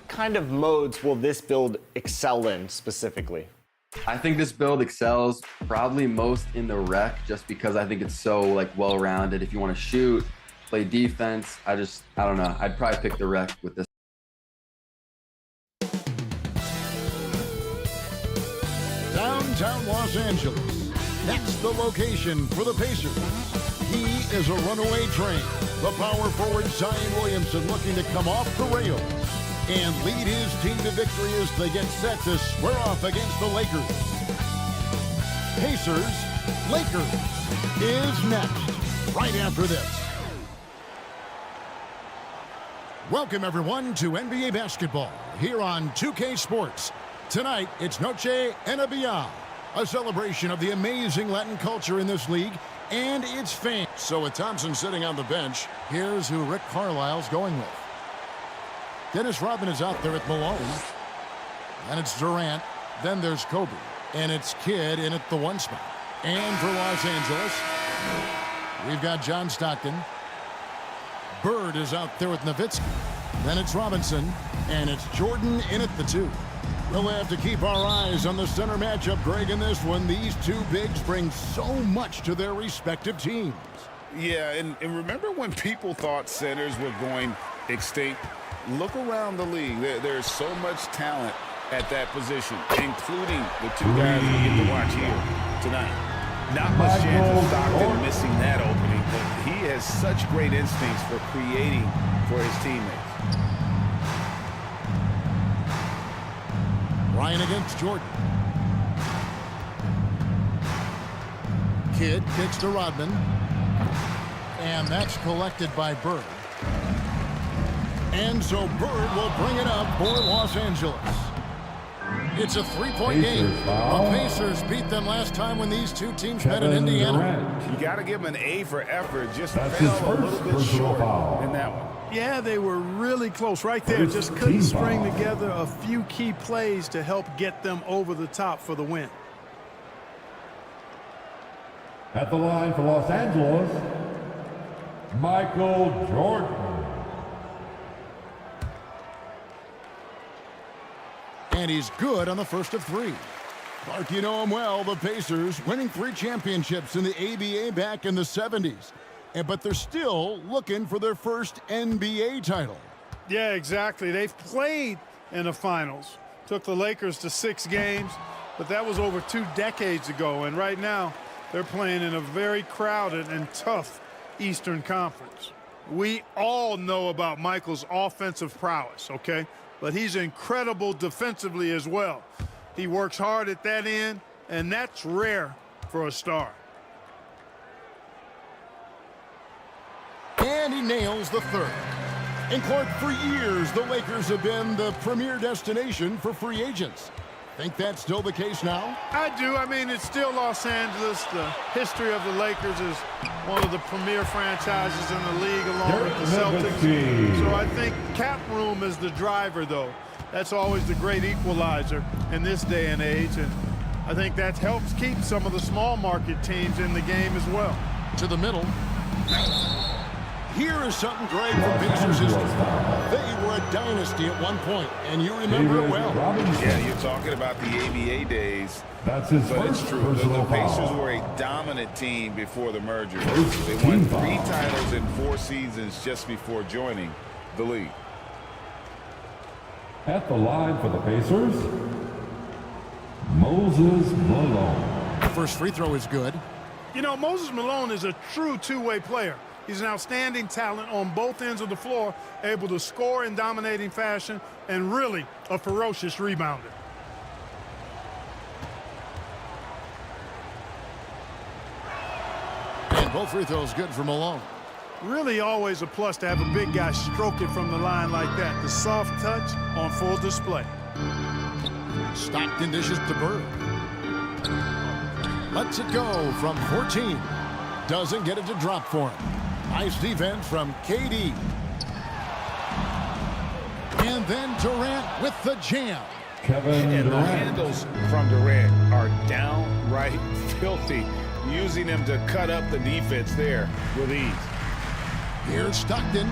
Kind of modes will this build excel in specifically? I think this build excels probably most in the rec, just because I think it's so well-rounded. If you want to shoot, play defense, I don't know. I'd probably pick the rec with this. Downtown Los Angeles. That's the location for the Pacers. He is a runaway train. The power forward Zion Williamson looking to come off the rails and lead his team to victory as they get set to square off against the Lakers. Pacers, Lakers is next, right after this. Welcome everyone to NBA basketball here on 2K Sports. Tonight, it's Noche NBA, a celebration of the amazing Latin culture in this league and its fans. So with Thompson sitting on the bench, here's who Rick Carlisle's going with. Dennis Rodman is out there at Malone. And it's Durant. Then there's Kobe. And it's Kidd in at the 1 spot. And for Los Angeles, we've got John Stockton. Bird is out there with Nowitzki. Then it's Robinson. And it's Jordan in at the 2. We'll have to keep our eyes on the center matchup, Greg, in this one. These two bigs bring so much to their respective teams. Yeah, and remember when people thought centers were going extinct? Look around the league. There's so much talent at that position, including the 2 guys we get to watch here tonight. Not much chance of Stockton missing that opening, but he has such great instincts for creating for his teammates. Ryan against Jordan. Kidd kicks to Rodman. And that's collected by Bird. And so Bird will bring it up for Los Angeles. It's a 3-point game. The Pacers beat them last time when these two teams met in Indiana. You got to give them an A for effort. Just fell a little bit short in that one. Yeah, they were really close right there. Just couldn't string together a few key plays to help get them over the top for the win. At the line for Los Angeles, Michael Jordan. And he's good on the first of 3. Clark, you know him well. The Pacers winning 3 championships in the ABA back in the 70s. But they're still looking for their first NBA title. Yeah, exactly. They've played in the finals. Took the Lakers to 6 games, but that was over 2 decades ago. And right now, they're playing in a very crowded and tough Eastern Conference. We all know about Michael's offensive prowess, okay? But he's incredible defensively as well. He works hard at that end, and that's rare for a star. And he nails the 3rd. And Clark, for years, the Lakers have been the premier destination for free agents. Think that's still the case now? I do. I mean, it's still Los Angeles. The history of the Lakers is one of the premier franchises in the league, along with the Celtics. So I think cap room is the driver, though. That's always the great equalizer in this day and age, and I think that helps keep some of the small market teams in the game as well. To the middle. Here is something great from Pacers history. They were a dynasty at one point, and you remember it well. Yeah, you're talking about the ABA days. That's his but first it's true. The Pacers were a dominant team before the merger. They won 3 titles in 4 seasons just before joining the league. At the line for the Pacers, Moses Malone. First free throw is good. You know, Moses Malone is a true two-way player. He's an outstanding talent on both ends of the floor, able to score in dominating fashion, and really a ferocious rebounder. And both free throws good for Malone. Really always a plus to have a big guy stroke it from the line like that. The soft touch on full display. Stockton dishes to Bird. Lets it go from 14. Doesn't get it to drop for him. Nice defense from KD. And then Durant with the jam. And the handles from Durant are downright filthy, using them to cut up the defense there with ease. Here's Stockton.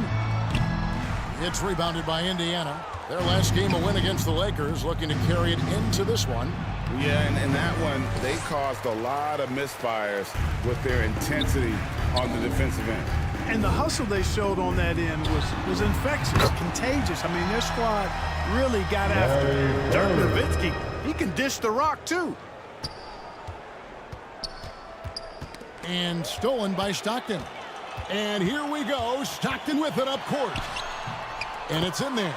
It's rebounded by Indiana. Their last game, a win against the Lakers, looking to carry it into this one. Yeah, and in that one, they caused a lot of misfires with their intensity on the defensive end. And the hustle they showed on that end was infectious, contagious. I mean, their squad really got after it. Dirk Nowitzki, he can dish the rock, too. And stolen by Stockton. And here we go. Stockton with it up court. And it's in there.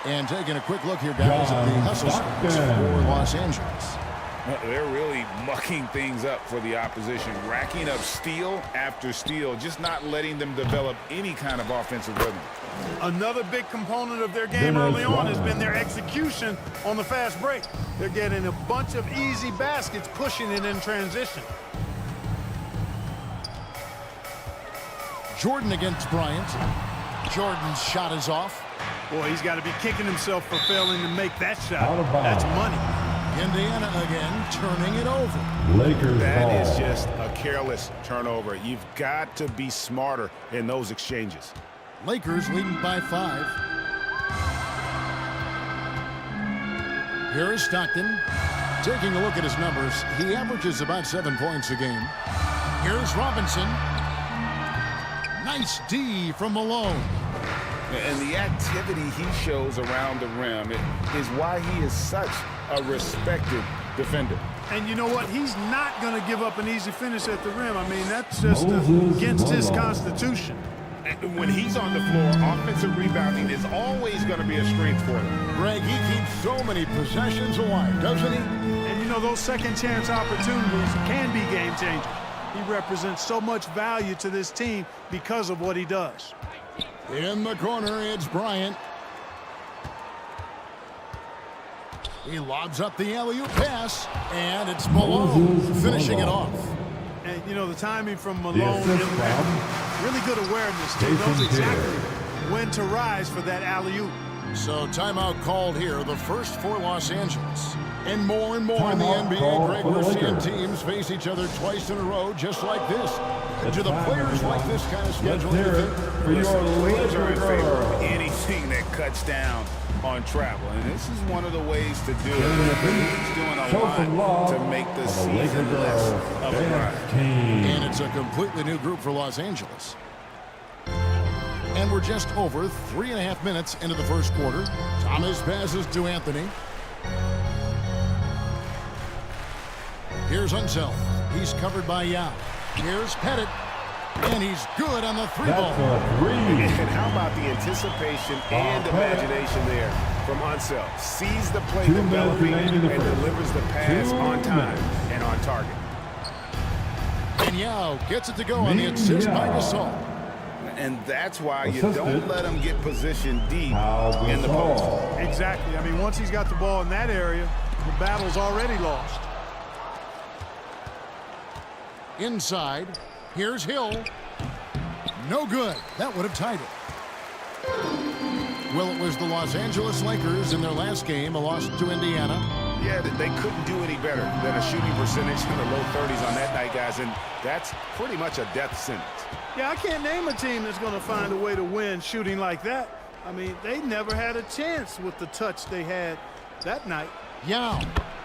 And taking a quick look here, guys, at the hustle stats for Los Angeles. They're really mucking things up for the opposition, racking up steal after steal, just not letting them develop any kind of offensive rhythm. Another big component of their game early on has been their execution on the fast break. They're getting a bunch of easy baskets, pushing it in transition. Jordan against Bryant. Jordan's shot is off. Boy, he's got to be kicking himself for failing to make that shot. Out of That's bounds. money. Indiana again turning it over. Lakers That ball. is just a careless turnover. You've got to be smarter in those exchanges. Lakers leading by 5. Here is Stockton. Taking a look at his numbers, he averages about 7 points a game. Here's Robinson. Nice D from Malone. And the activity he shows around the rim is why he is such a respected defender. And you know what? He's not going to give up an easy finish at the rim. I mean, that's just Moses against his Malone. constitution. And when he's on the floor, offensive rebounding is always going to be a strength for them. Greg, he keeps so many possessions alive, doesn't he? And you know, those second chance opportunities can be game changers. He represents so much value to this team because of what he does. In the corner, it's Bryant. He lobs up the alley-oop pass, and it's Malone Moses finishing it Malone. off. And, you know, the timing from The Malone, assist from really good awareness. He Jason knows exactly Terry. when to rise for that alley-oop. So timeout called here, the first for Los Angeles. And more in the Timeout NBA, called Greg, for the we're seeing Lakers. teams face each other twice in a row just like this. It's Do the time, players everyone. like this kind of Let's schedule? hear it for your Players are in Laker favor of girl. anything that cuts down on travel, and this is one of the ways to do it. He's doing a Show some lot love to make the for the Laker season less girls of a grind. dance team. And it's a completely new group for Los Angeles. And we're just over 3.5 minutes into the first quarter. Thomas passes to Anthony. Here's Unseld. He's covered by Yao. Here's Pettit. And he's good on the three That's ball. a three. And how about the anticipation and imagination there from Unseld? Sees the play 2 minutes developing remaining and in the first. delivers the pass 2 on time minutes. and on target. And Yao gets it to go on the assist by Yao. Gasol. And that's why you Assisted. don't let him get positioned deep Al in the post. Gasol. Exactly. I mean, once he's got the ball in that area, the battle's already lost. Inside. Here's Hill. No good. That would have tied it. Well, it was the Los Angeles Lakers in their last game, a loss to Indiana. Yeah, they couldn't do any better than a shooting percentage in the low 30s on that night, guys, and that's pretty much a death sentence. Yeah, I can't name a team that's going to find a way to win shooting like that. I mean, they never had a chance with the touch they had that night. Yao.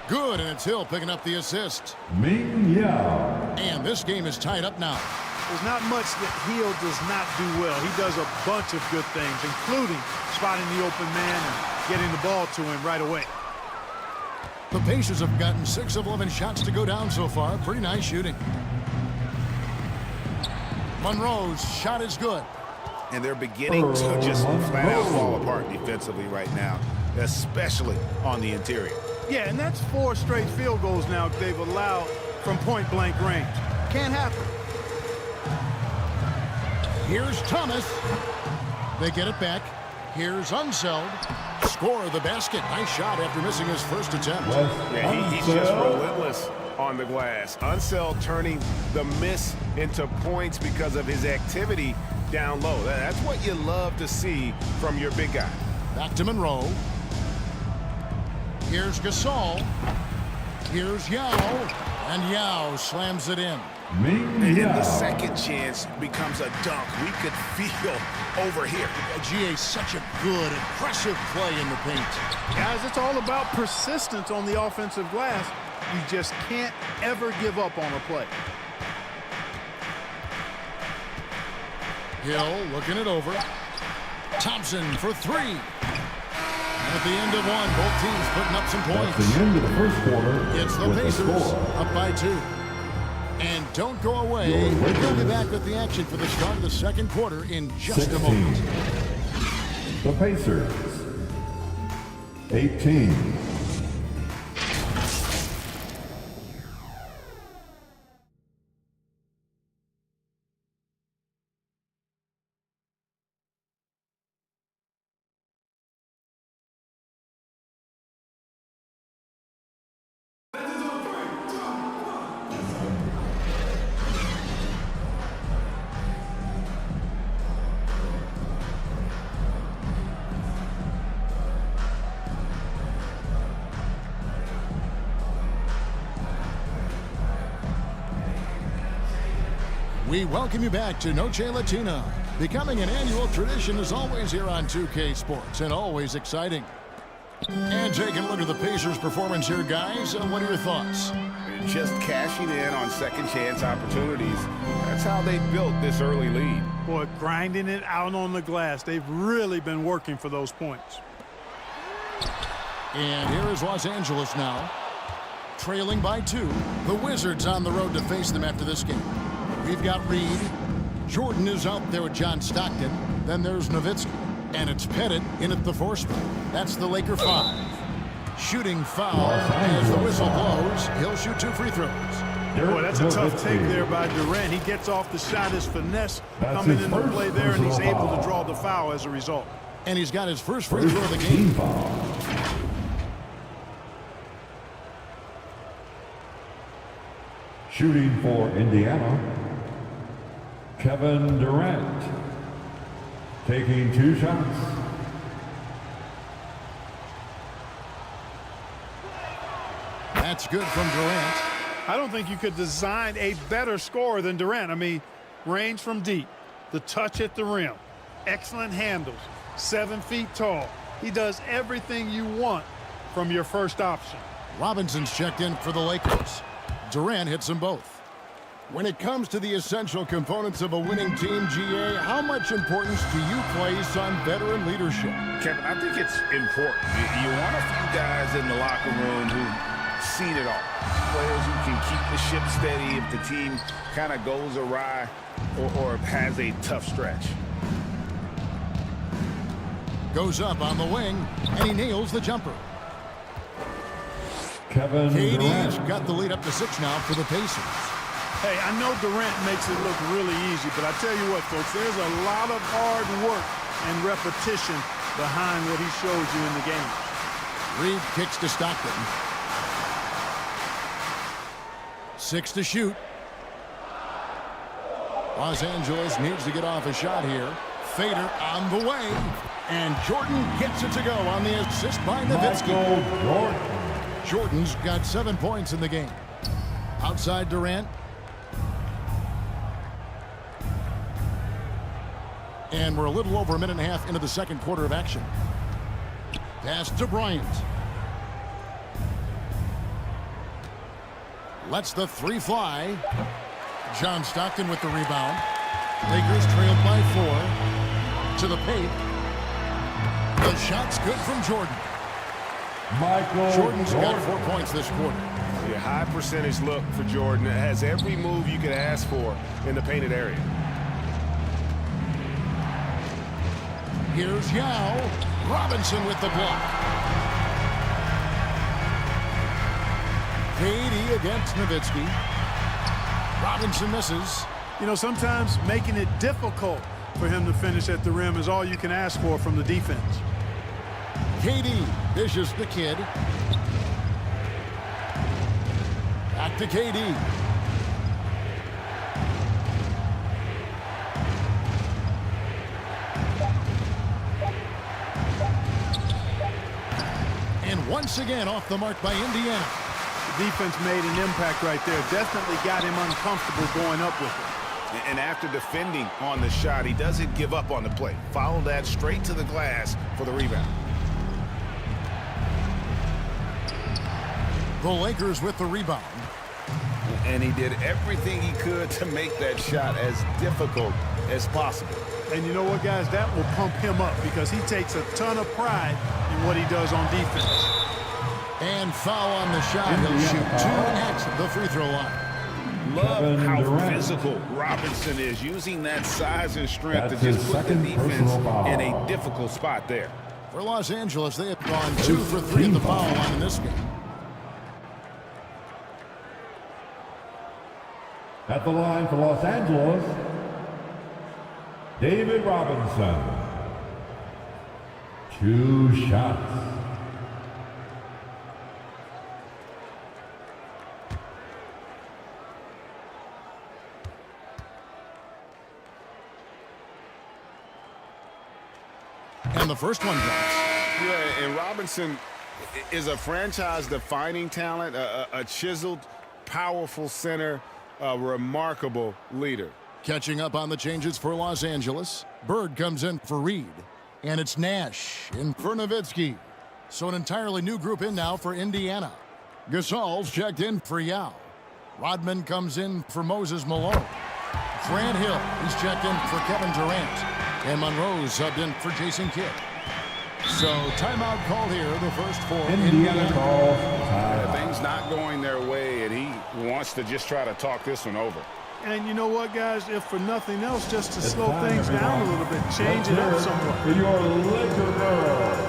Good, and it's Hill picking up the assist. Ming Yao. And this game is tied up now. There's not much that Hill does not do well. He does a bunch of good things, including spotting the open man and getting the ball to him right away. The Pacers have gotten 6 of 11 shots to go down so far. Pretty nice shooting. Monroe's shot is good. And they're beginning to just flat out fall apart defensively right now, especially on the interior. Yeah, and that's 4 straight field goals now they've allowed from point-blank range. Can't happen. Here's Thomas. They get it back. Here's Unseld. Score the basket. Nice shot after missing his first attempt. Yeah, he's just relentless on the glass. Unseld turning the miss into points because of his activity down low. That's what you love to see from your big guy. Back to Monroe. Here's Gasol. Here's Yao. And Yao slams it in. Ming And the Yao. second chance becomes a dunk. We could feel over here. GA, such a good, impressive play in the paint. Guys, it's all about persistence on the offensive glass. You just can't ever give up on a play. Hill looking it over. Thompson for three. And at the end of one, both teams putting up some That's points. the end of the first quarter. It's the with Pacers score. up by 2. And don't go away. Your We'll be Lakers. back with the action for the start of the second quarter in just 16. a moment. The Pacers. 18. We welcome you back to Noche Latina. Becoming an annual tradition is always here on 2K Sports and always exciting. And taking a look at the Pacers' performance here, guys. What are your thoughts? Just cashing in on second chance opportunities. That's how they built this early lead. Boy, grinding it out on the glass. They've really been working for those points. And here is Los Angeles now, trailing by 2. The Wizards on the road to face them after this game. We've got Reed. Jordan is out there with John Stockton. Then there's Nowitzki. And it's Pettit in at the 4 spot. That's the Laker 5. Shooting foul as the whistle blows. He'll shoot 2 free throws. Boy, that's a tough Nowitzki. take there by Durant. He gets off the shot. His finesse That's coming his into first play there, and he's personal able to foul. draw the foul as a result. And he's got his first free First throw of the team game. foul. Shooting for Indiana, Kevin Durant. Taking 2 shots. That's good from Durant. I don't think you could design a better scorer than Durant. I mean, range from deep, the touch at the rim, excellent handles, 7 feet tall. He does everything you want from your first option. Robinson's checked in for the Lakers. Durant hits them both. When it comes to the essential components of a winning team, GA, how much importance do you place on veteran leadership? Kevin, I think it's important. You want a few guys in the locker room who've seen it all. Players who can keep the ship steady if the team kind of goes awry or has a tough stretch. Goes up on the wing, and he nails the jumper. Kevin KD's Durant. got the lead up to 6 now for the Pacers. Hey, I know Durant makes it look really easy, but I tell you what, folks, there's a lot of hard work and repetition behind what he shows you in the game. Reed kicks to Stockton. 6 to shoot. Los Angeles needs to get off a shot here. Fader on the way. And Jordan gets it to go on the assist by Nowitzki. Michael Jordan. Jordan's got 7 points in the game. Outside Durant. And we're a little over a minute and a half into the second quarter of action. Pass to Bryant. Lets the 3 fly. John Stockton with the rebound. Lakers trailed by 4. To the paint. The shot's good from Jordan. Michael Jordan's got Jordan. 4 points this quarter. A high percentage look for Jordan. It has every move you could ask for in the painted area. Here's Yao. Robinson with the block. KD against Nowitzki. Robinson misses. You know, sometimes making it difficult for him to finish at the rim is all you can ask for from the defense. KD dishes the kid. Back to KD. And once again off the mark by Indiana. The defense made an impact right there. Definitely got him uncomfortable going up with it. And after defending on the shot, he doesn't give up on the play. Follow that straight to the glass for the rebound. The Lakers with the rebound. And he did everything he could to make that shot as difficult as possible. And you know what, guys? That will pump him up because he takes a ton of pride in what he does on defense. And foul on the shot. He'll shoot 2 at the free throw line. Love how Durant. physical Robinson is, using that size and strength That's to just his put the second defense personal foul. in a difficult spot there. For Los Angeles, they have gone 2 for 3 at the foul line in this game. At the line for Los Angeles, David Robinson. 2 shots. And the first one drops. Yeah, and Robinson is a franchise-defining talent, a chiseled, powerful center, a remarkable leader. Catching up on the changes for Los Angeles. Bird comes in for Reed. And it's Nash in for Nowitzki. So an entirely new group in now for Indiana. Gasol's checked in for Yao. Rodman comes in for Moses Malone. Grant Hill, he's checked in for Kevin Durant. And Monroe's subbed in for Jason Kidd. So timeout called here, the first for Indiana. Calls Things not going their way, and he wants to just try to talk this one over. And you know what, guys? If for nothing else, just to slow things down a little bit, change it up somewhat. For your Laker girl.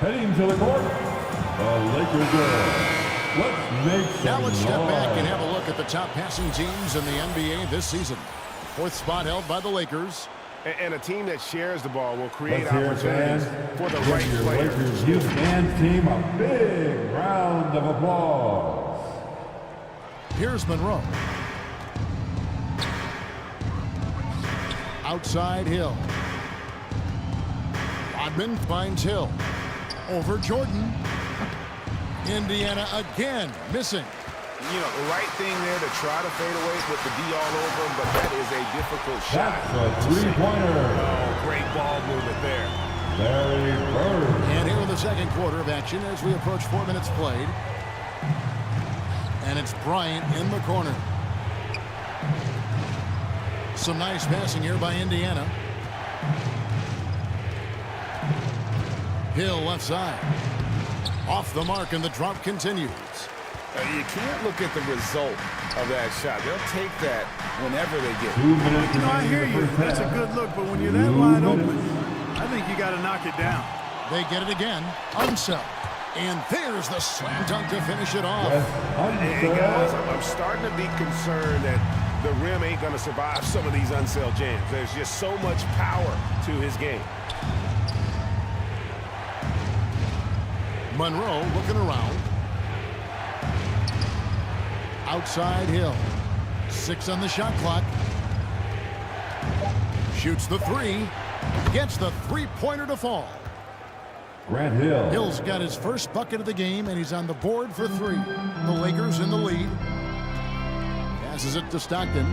Heading to the court, the Laker girl. Let's make some Now let's step back and noise. have a look at the top passing teams in the NBA this season. 4th spot held by the Lakers. And a team that shares the ball will create Let's hear it, opportunities fans. for the Give right your players. Lakers youth fans team a big round of applause. Here's Monroe. Outside Hill. Rodman finds Hill. Over Jordan. Indiana again missing. You know, the right thing there to try to fade away with the D all over him, but that is a difficult shot. That's a three-pointer. Oh, great ball movement there. Larry Bird. And here in the second quarter of action as we approach 4 minutes played. And it's Bryant in the corner. Some nice passing here by Indiana. Hill left side. Off the mark and the drop continues. You can't look at the result of that shot. They'll take that whenever they get it. 2 minutes You know, I remaining hear in the you. first That's a half. good look, but when you're that 2 wide minutes. open, I think you got to knock it down. They get it again. Unsell. And there's the slam dunk to finish it off. Hey, guys, I'm starting to be concerned that the rim ain't going to survive some of these unsell jams. There's just so much power to his game. Monroe looking around. Outside Hill. 6 on the shot clock. Shoots the 3. Gets the three-pointer to fall. Grant Hill. Hill's got his first bucket of the game, and he's on the board for 3. The Lakers in the lead. Passes it to Stockton.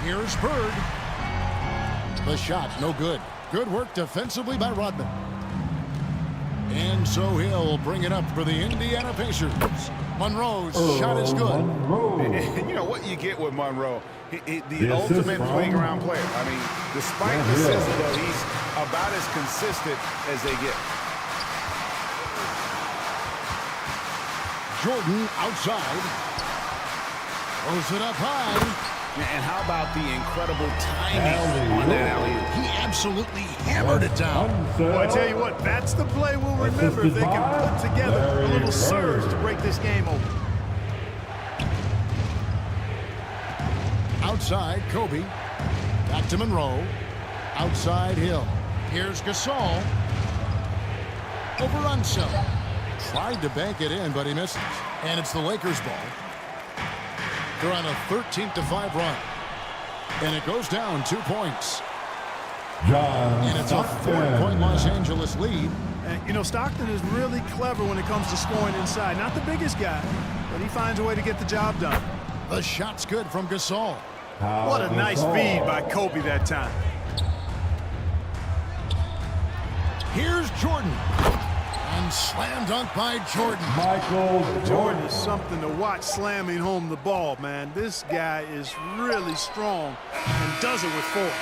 Here's Bird. The shot, no good. Good work defensively by Rodman. And so he'll bring it up for the Indiana Pacers. Monroe's shot is good. You know what you get with Monroe? The ultimate playground player. I mean, despite the system, though, he's about as consistent as they get. Jordan outside. Throws it up high. And how about the incredible timing on that alley-oop? He absolutely hammered it down. Well, I tell you what, that's the play we'll remember if they can put together a little surge to break this game open. Outside, Kobe. Back to Monroe. Outside, Hill. Here's Gasol. Over Unseld. Tried to bank it in, but he misses. And it's the Lakers' ball. They're on a 13-5 run. And it goes down 2 points. And it's a 4-point Los Angeles lead. And, you know, Stockton is really clever when it comes to scoring inside. Not the biggest guy, but he finds a way to get the job done. The shot's good from Gasol. What a nice feed by Kobe that time. Here's Jordan. And slam dunk by Jordan. Jordan is something to watch slamming home the ball, man. This guy is really strong and does it with force.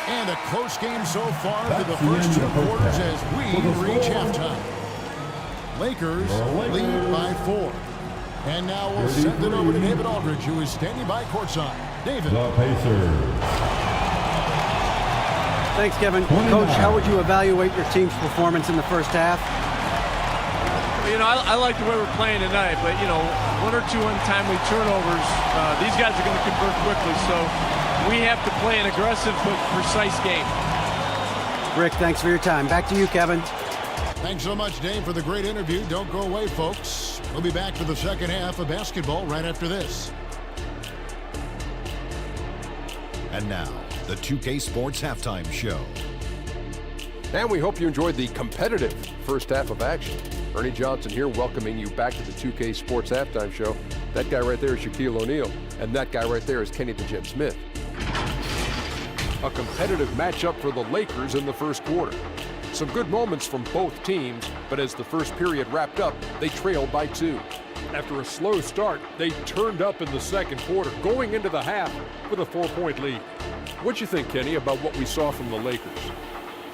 And a close game so far for the first 2 quarters as we reach halftime. Lakers lead by 4. And now we'll send it over to David Aldridge, who is standing by courtside. David. The Pacers. Thanks, Kevin. Coach, how would you evaluate your team's performance in the first half? You know, I like the way we're playing tonight, but, you know, 1 or 2 untimely turnovers, these guys are going to convert quickly, so we have to play an aggressive but precise game. Rick, thanks for your time. Back to you, Kevin. Thanks so much, Dave, for the great interview. Don't go away, folks. We'll be back for the second half of basketball right after this. And now, the 2K Sports Halftime Show. And we hope you enjoyed the competitive first half of action. Ernie Johnson here, welcoming you back to the 2K Sports Halftime Show. That guy right there is Shaquille O'Neal, and that guy right there is Kenny the Jet Smith. A competitive matchup for the Lakers in the first quarter. Some good moments from both teams, but as the first period wrapped up, they trailed by 2. After a slow start, they turned up in the second quarter, going into the half with a 4-point lead. What'd you think, Kenny, about what we saw from the Lakers?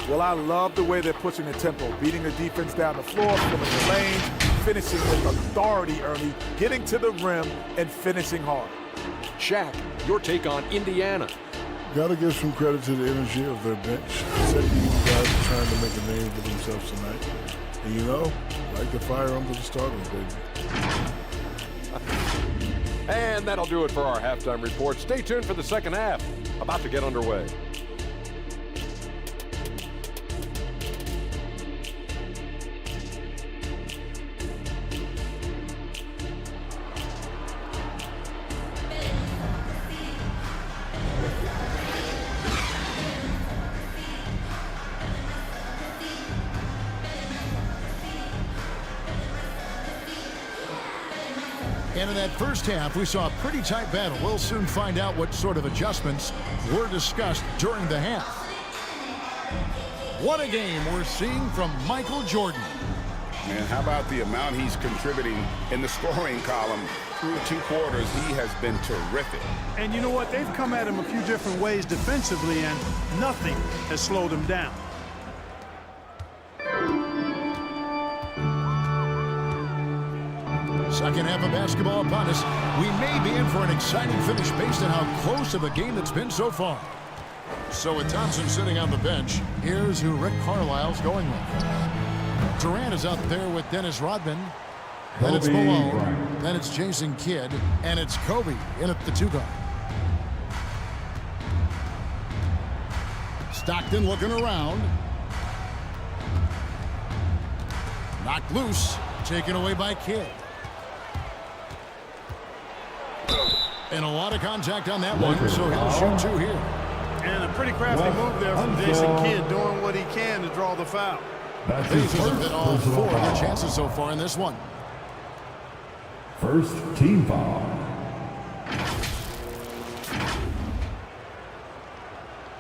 Well, I love the way they're pushing the tempo, beating the defense down the floor, filling the lanes, finishing with authority, Ernie, getting to the rim and finishing hard. Shaq, your take on Indiana. Got to give some credit to the energy of their bench. Second guys are trying to make a name for themselves tonight. And you know, like the fire under the starters, baby. And that'll do it for our halftime report. Stay tuned for the second half, about to get underway. And in that first half, we saw a pretty tight battle. We'll soon find out what sort of adjustments were discussed during the half. What a game we're seeing from Michael Jordan. Man, how about the amount he's contributing in the scoring column through 2 quarters? He has been terrific. And you know what? They've come at him a few different ways defensively, and nothing has slowed him down. Second half of basketball upon us. We may be in for an exciting finish based on how close of a game it's been so far. So with Thompson sitting on the bench, here's who Rick Carlisle's going with. Durant is out there with Dennis Rodman. Then it's Malone. Then it's Jason Kidd. And it's Kobe in at the 2 guard. Stockton looking around. Knocked loose. Taken away by Kidd. And a lot of contact on that one, so he'll shoot 2 here. And a pretty crafty move there from Jason Kidd, doing what he can to draw the foul. The Pacers have been all 4 of their chances so far in this one. First team foul.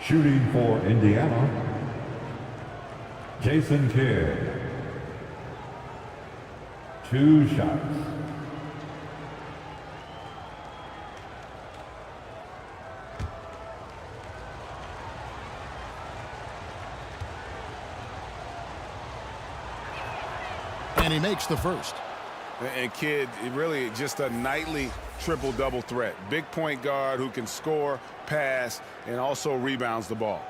Shooting for Indiana, Jason Kidd. 2 shots. And he makes the first. And Kidd, really just a nightly triple-double threat. Big point guard who can score, pass, and also rebounds the ball.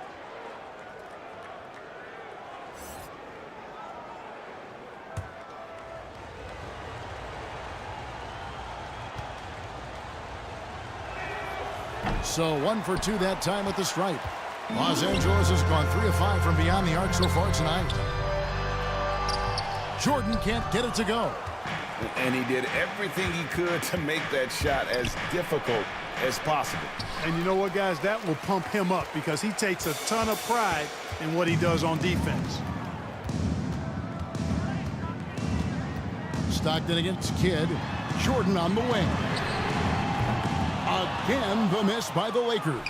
So 1 for 2 that time at the stripe. Los Angeles has gone 3 of 5 from beyond the arc so far tonight. Jordan can't get it to go. And he did everything he could to make that shot as difficult as possible. And you know what, guys? That will pump him up because he takes a ton of pride in what he does on defense. Stockton against Kidd. Jordan on the wing. Again, the miss by the Lakers.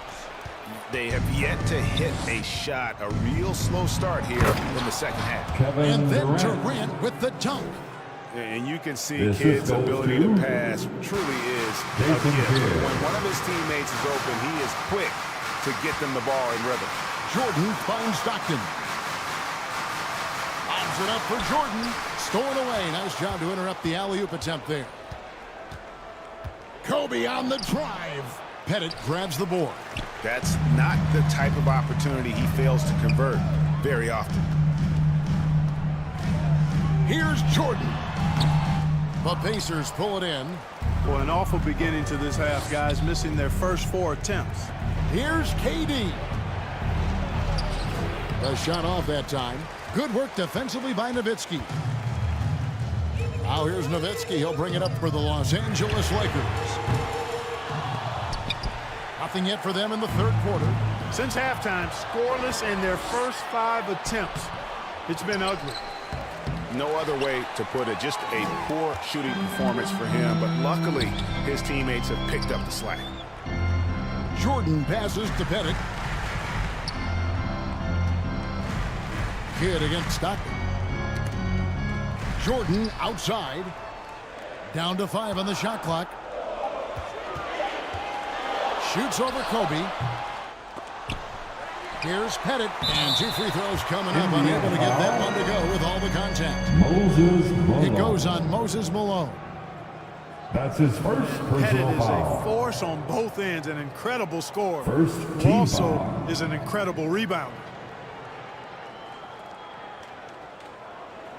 They have yet to hit a shot, a real slow start here in the second half. And then Durant with the dunk. And you can see Kidd's ability to pass truly is a gift. When one of his teammates is open, he is quick to get them the ball in rhythm. Jordan finds Stockton. Lobs it up for Jordan. Stolen away. Nice job to interrupt the alley-oop attempt there. Kobe on the drive. Pettit grabs the board. That's not the type of opportunity he fails to convert very often. Here's Jordan. The Pacers pull it in. Well, an awful beginning to this half, guys, missing their first 4 attempts. Here's KD. The shot off that time. Good work defensively by Nowitzki. Now here's Nowitzki. He'll bring it up for the Los Angeles Lakers. Nothing yet for them in the third quarter. Since halftime, scoreless in their first 5 attempts. It's been ugly. No other way to put it. Just a poor shooting performance for him. But luckily, his teammates have picked up the slack. Jordan passes to Pettit. Kidd against Stockton. Jordan outside. Down to 5 on the shot clock. Shoots over Kobe. Here's Pettit, and 2 free throws coming up, unable to get that one to go with all the contact. Moses Malone. It goes on Moses Malone. That's his first personal Pettit is foul. a force on both ends, an incredible scorer. First who team also foul. is an incredible rebounder.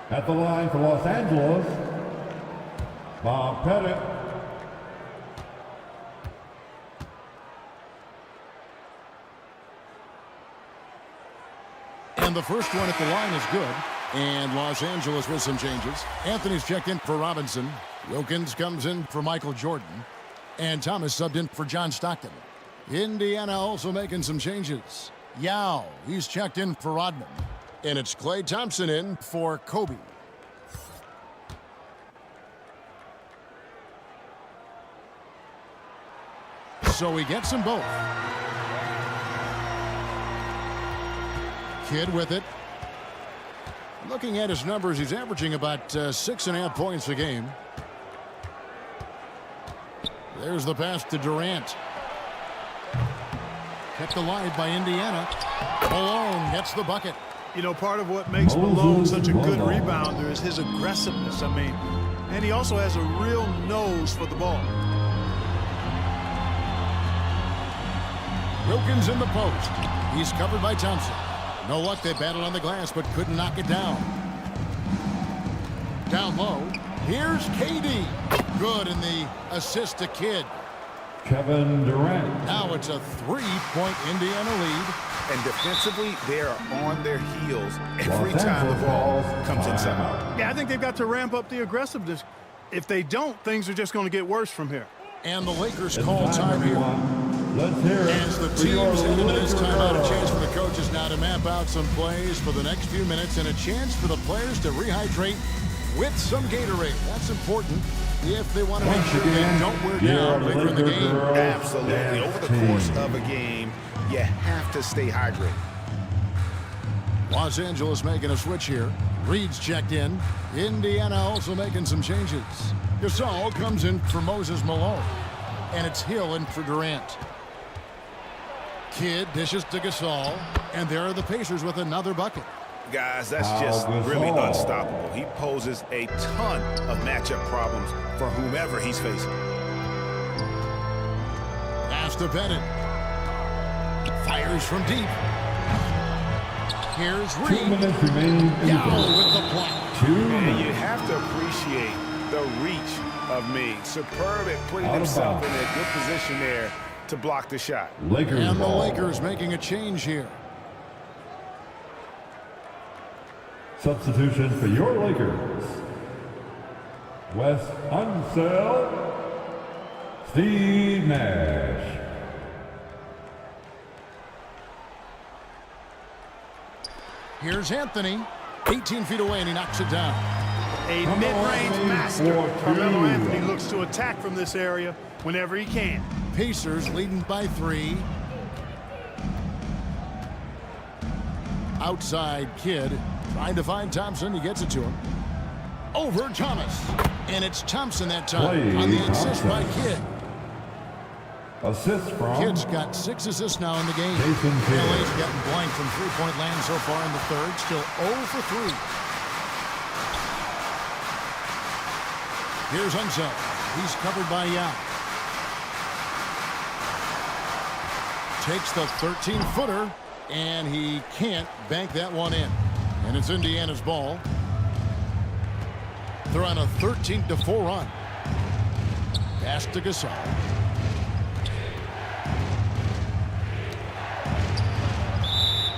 At the line for Los Angeles, Bob Pettit. And the first one at the line is good. And Los Angeles with some changes. Anthony's checked in for Robinson. Wilkins comes in for Michael Jordan. And Thomas subbed in for John Stockton. Indiana also making some changes. Yao, he's checked in for Rodman. And it's Klay Thompson in for Kobe. So he gets them both. Kidd with it. Looking at his numbers, he's averaging about 6.5 points a game. There's the pass to Durant. Kept alive by Indiana. Malone gets the bucket. You know, part of what makes Malone such a good rebounder is his aggressiveness. I mean, and he also has a real nose for the ball. Wilkins in the post. He's covered by Thompson. No luck, they battled on the glass, but couldn't knock it down. Down low. Here's KD. Good in the assist to Kidd. Kevin Durant. Now it's a 3-point Indiana lead. And defensively, they are on their heels every time the ball comes inside. Yeah, I think they've got to ramp up the aggressiveness. If they don't, things are just going to get worse from here. And the Lakers call time here. Let's hear it. As the teams head into this timeout, a chance for the coaches now to map out some plays for the next few minutes and a chance for the players to rehydrate with some Gatorade. That's important if they want to make sure they don't wear down later in the game. Absolutely. Over the course of a game, you have to stay hydrated. Los Angeles making a switch here. Reed's checked in. Indiana also making some changes. Gasol comes in for Moses Malone. And it's Hill in for Durant. Kidd dishes to Gasol. And there are the Pacers with another bucket. Guys, that's just really unstoppable. He poses a ton of matchup problems for whomever he's facing. Pass to Bennett. Fires from deep. Here's Reed. 2 minutes remaining. Yao with the block. And you have to appreciate the reach of Meade. Superb at putting himself in a good position there to block the shot. Lakers and the ball. Lakers making a change here. Substitution for your Lakers. Wes Unseld, Steve Nash. Here's Anthony. 18 feet away, and he knocks it down. A mid-range master. Carmelo Anthony looks to attack from this area whenever he can. Pacers leading by 3. Outside Kidd. Trying to find Thompson. He gets it to him. Over Thomas. And it's Thompson that time on the assist by Kidd. Assist from Kidd's got 6 assists now in the game. LA's gotten blank from three-point land so far in the third. Still 0 for 3. Here's Unseld. He's covered by Yao. Takes the 13-footer, and he can't bank that one in. And it's Indiana's ball. They're on a 13-4 run. Pass to Gasol.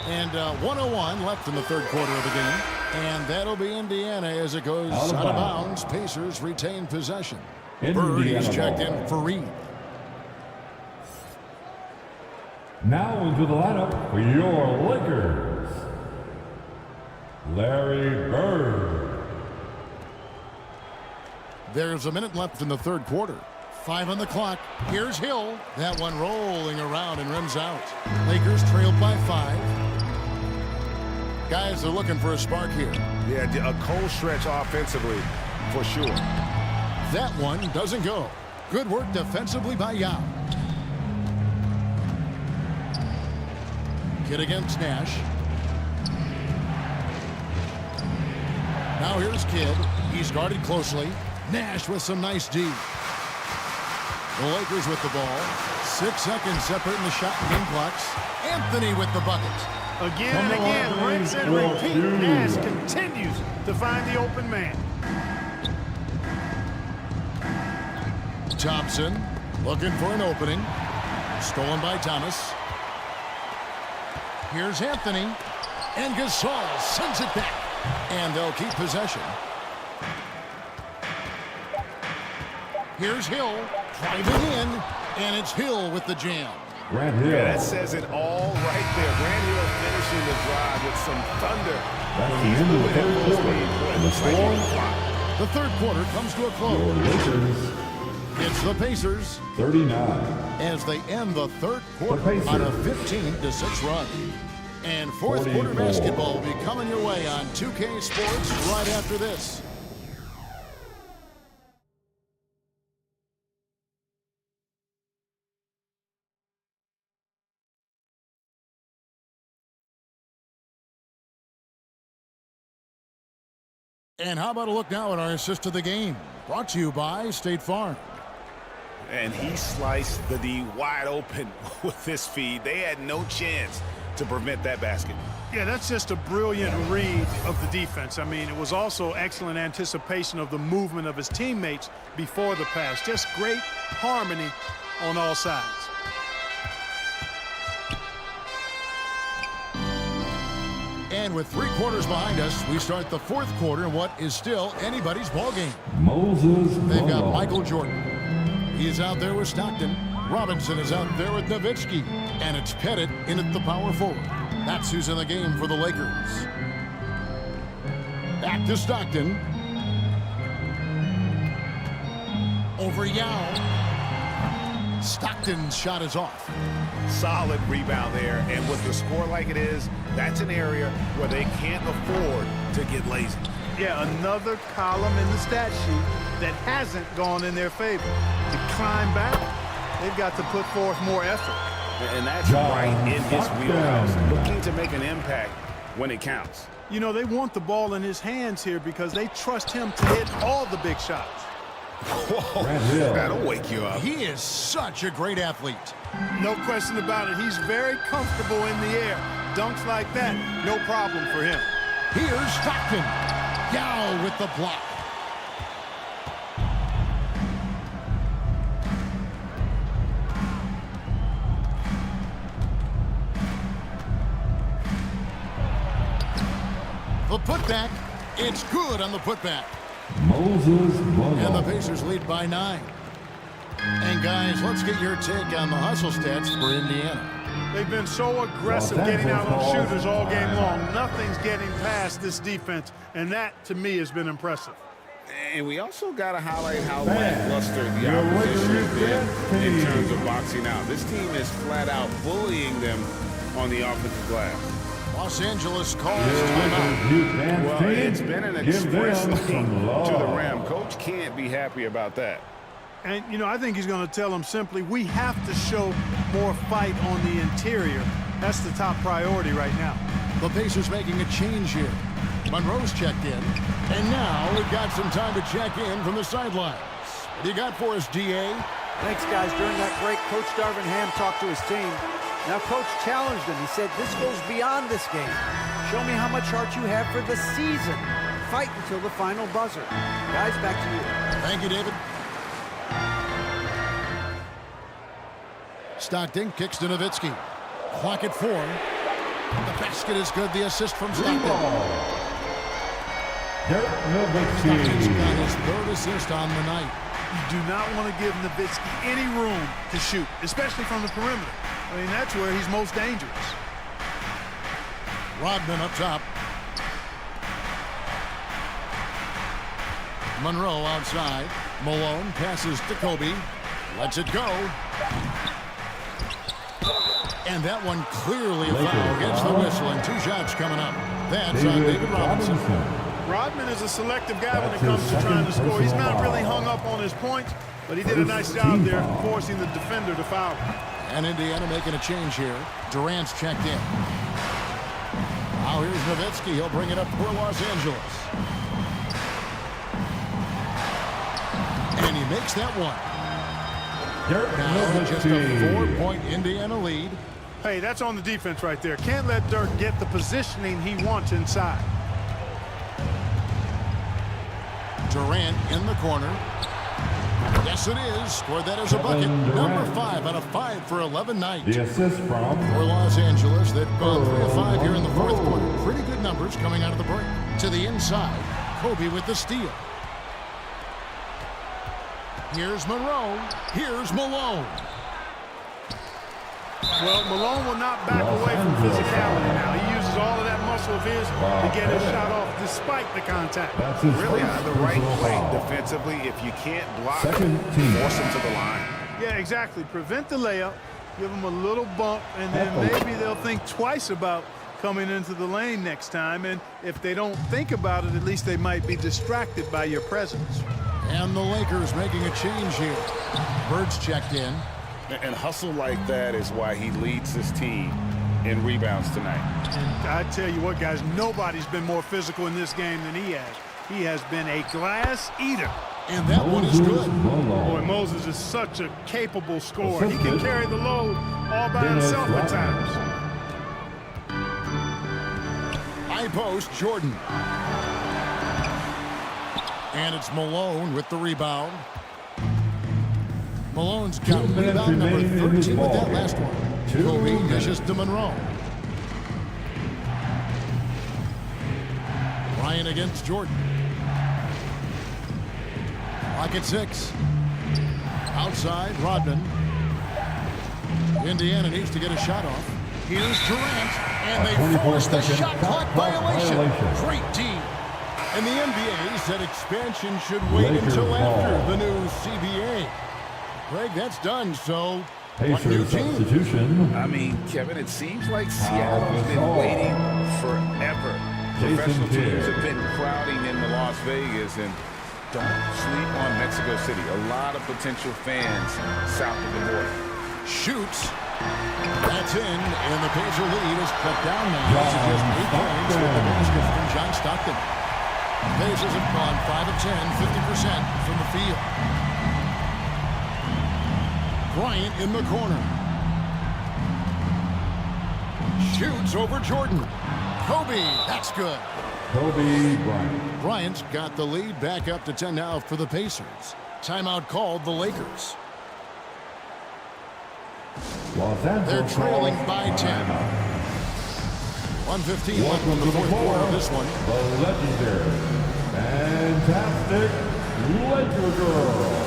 And 1:01 left in the third quarter of the game. And that'll be Indiana as it goes out of bounds. Pacers retain possession. Bird is checked in for Reed. Now into the lineup for your Lakers, Larry Bird. There's a minute left in the third quarter. 5 on the clock. Here's Hill. That one rolling around and rims out. Lakers trailed by 5. Guys are looking for a spark here. Yeah, a cold stretch offensively, for sure. That one doesn't go. Good work defensively by Yao. Kidd against Nash. Now here's Kidd. He's guarded closely. Nash with some nice D. The Lakers with the ball. 6 seconds separating the shot and game clocks. Anthony with the bucket. Again and again, rinse and repeat. Nash continues to find the open man. Thompson looking for an opening. Stolen by Thomas. Here's Anthony. And Gasol sends it back. And they'll keep possession. Here's Hill driving in. And it's Hill with the jam. Grant Hill. Yeah, that says it all right there. Grant Hill finishing the drive with some thunder. That's the end of the third quarter. And the score? The third quarter comes to a close. Your Lakers, It's the Pacers 39. as they end the third quarter on a 15-6 run. And fourth quarter basketball will be coming your way on 2K Sports right after this. And how about a look now at our assist of the game? Brought to you by State Farm. And he sliced the D wide open with this feed. They had no chance to prevent that basket. Yeah, that's just a brilliant read of the defense. I mean, it was also excellent anticipation of the movement of his teammates before the pass. Just great harmony on all sides. And with 3 quarters behind us, we start the fourth quarter in what is still anybody's ball game. Moses They've got Malone. Michael Jordan. He is out there with Stockton. Robinson is out there with Nowitzki. And it's Pettit in at the power forward. That's who's in the game for the Lakers. Back to Stockton. Over Yao. Stockton's shot is off. Solid rebound there. And with the score like it is, that's an area where they can't afford to get lazy. Yeah, another column in the stat sheet that hasn't gone in their favor. To climb back, they've got to put forth more effort. And that's right in his wheelhouse, looking to make an impact when it counts. You know, they want the ball in his hands here because they trust him to hit all the big shots. Whoa, that'll wake you up. He is such a great athlete. No question about it. He's very comfortable in the air. Dunks like that, no problem for him. Here's Stockton. Yao with the block. The putback. It's good on the putback. And the Pacers lead by 9. And guys, let's get your take on the hustle stats for Indiana. They've been so aggressive getting out on shooters all game long. Nothing's getting past this defense, and that, to me, has been impressive. And we also got to highlight how lackluster the opposition has been in terms of boxing out. This team is flat out bullying them on the offensive glass. Los Angeles calls timeout. Well, it's been an express lane to the rim. Coach can't be happy about that. And, you know, I think he's going to tell them simply, we have to show more fight on the interior. That's the top priority right now. The Pacers making a change here. Monroe's checked in. And now we've got some time to check in from the sidelines. What do you got for us, DA? Thanks, guys. During that break, Coach Darvin Ham talked to his team. Now, Coach challenged him. He said, this goes beyond this game. Show me how much heart you have for the season. Fight until the final buzzer. Guys, back to you. Thank you, David. Stockton kicks to Nowitzki. Clock at 4. The basket is good. The assist from Stockton. Stockton's got his 3rd assist on the night. You do not want to give Nowitzki any room to shoot, especially from the perimeter. I mean, that's where he's most dangerous. Rodman up top. Monroe outside. Malone passes to Kobe. Lets it go. And that one clearly a foul. Gets the whistle and 2 shots coming up. That's on David Robinson. Rodman is a selective guy when it comes to trying to score. He's not really hung up on his points, but he did a nice job there forcing the defender to foul him. And Indiana making a change here. Durant's checked in. Now here's Nowitzki. He'll bring it up for Los Angeles. And he makes that one. Now just a 4-point Indiana lead. Hey, that's on the defense right there. Can't let Dirk get the positioning he wants inside. Durant in the corner. Yes, it is. Scored that as a bucket. Number 5 on a 5 for 11 night. The assist from for Los Angeles. They've gone 3 of 5 here in the 4th quarter. Pretty good numbers coming out of the break. To the inside. Kobe with the steal. Here's Monroe. Here's Malone. Well, Malone will not back away from physicality now. He uses all of that muscle of his to get his shot off despite the contact. Really on the right play defensively. If you can't block, force him to the line. Yeah, exactly. Prevent the layup, give him a little bump, and then maybe they'll think twice about coming into the lane next time. And if they don't think about it, at least they might be distracted by your presence. And the Lakers making a change here. Bird's checked in. And hustle like that is why he leads his team in rebounds tonight. And I tell you what, guys, nobody's been more physical in this game than he has. He has been a glass eater. And that one is good. Boy, Moses is such a capable scorer. He can carry the load all by himself at times. High post, Jordan. And it's Malone with the rebound. Malone's got rebound number 13 with that last one. Kobe dishes to Monroe. Ryan against Jordan. Clock at 6. Outside, Rodman. Indiana needs to get a shot off. Here's Durant, and they force the shot clock violation. Great team. And the NBA said expansion should wait until after the new CBA. Greg, that's done, so Pacers substitution. I mean, Kevin, it seems like Seattle has been waiting forever. Professional teams have been crowding in the Las Vegas, and don't sleep on Mexico City. A lot of potential fans south of the border. Shoots. That's in, and the Pacer lead is cut down now to just 8 points with the basket from John Stockton. Pacers have gone 5 of 10, 50% from the field. Bryant in the corner. Shoots over Jordan. Kobe, that's good. Kobe Bryant. Bryant's got the lead back up to 10 now for the Pacers. Timeout called the Lakers. They're trailing by 10. 1:15 left in the fourth quarter of this one. The legendary, fantastic Laker girl.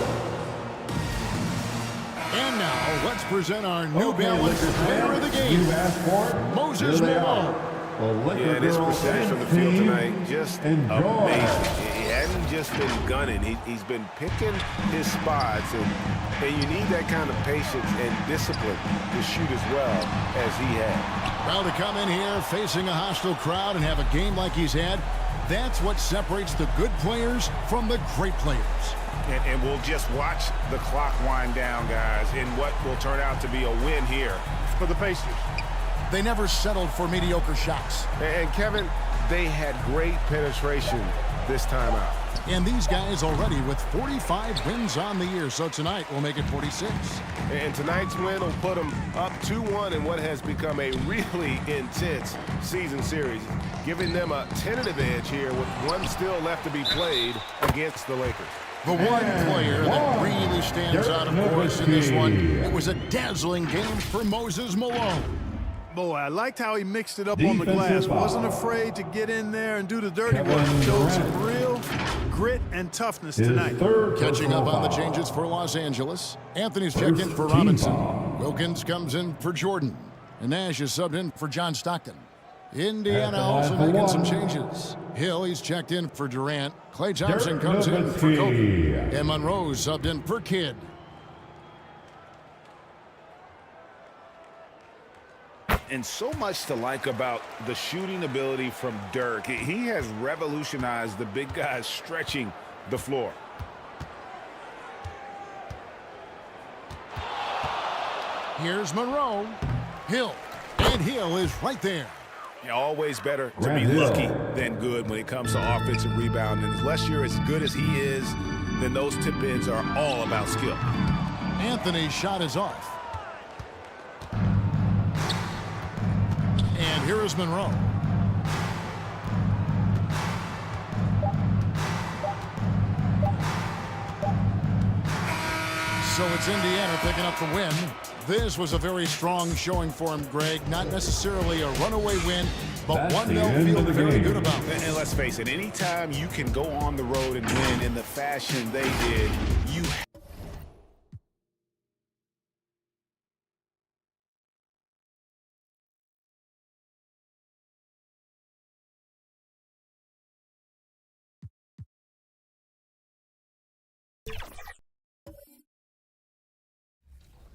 And now let's present our New Balance player of the game, You asked for it. Moses Malone. Yeah, this percentage from the field tonight, just amazing. He hasn't just been gunning. He's been picking his spots, and you need that kind of patience and discipline to shoot as well as he had. Well, to come in here facing a hostile crowd and have a game like he's had, that's what separates the good players from the great players. And we'll just watch the clock wind down, guys, in what will turn out to be a win here For the Pacers. They never settled for mediocre shots. And Kevin, they had great penetration this time out. And these guys already with 45 wins on the year, so tonight will make it 46. And tonight's win will put them up 2-1 in what has become a really intense season series, giving them a tentative edge here with one still left to be played against the Lakers. The one player that really stands out, of course, in this one, it was a dazzling game for Moses Malone. Boy, I liked how he mixed it up on the glass. Wasn't afraid to get in there and do the dirty work. Showed some real grit and toughness tonight. Catching up on the changes for Los Angeles. Anthony's checked in for Robinson. Wilkins comes in for Jordan. And Nash is subbed in for John Stockton. Indiana also making some changes. Hill, he's checked in for Durant. Klay Thompson comes in for Kobe. And Monroe's subbed in for Kidd. And so much to like about the shooting ability from Dirk. He has revolutionized the big guys stretching the floor. Here's Monroe. Hill. And Hill is right there. Yeah, always better to be lucky than good when it comes to offensive rebounding. Unless you're as good as he is, then those tip-ins are all about skill. Anthony's shot is off. And here is Monroe. So it's Indiana picking up the win. This was a very strong showing for him, Greg. Not necessarily a runaway win, but one they'll feel very good about. And let's face it, anytime you can go on the road and win in the fashion they did, you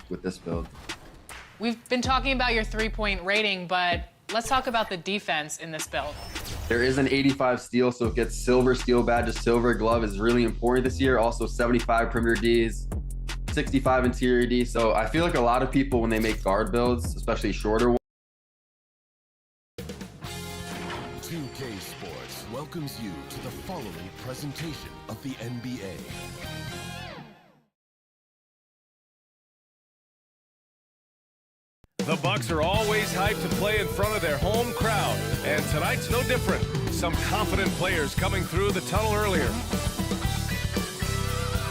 with this build. We've been talking about your three-point rating, but let's talk about the defense in this build. There is an 85 steal, so it gets silver steal badges. Silver glove is really important this year. Also 75 perimeter Ds, 65 interior D. So I feel like a lot of people, when they make guard builds, especially shorter ones. 2K Sports welcomes you to the following presentation of the NBA. The Bucks are always hyped to play in front of their home crowd, and tonight's no different. Some confident players coming through the tunnel earlier.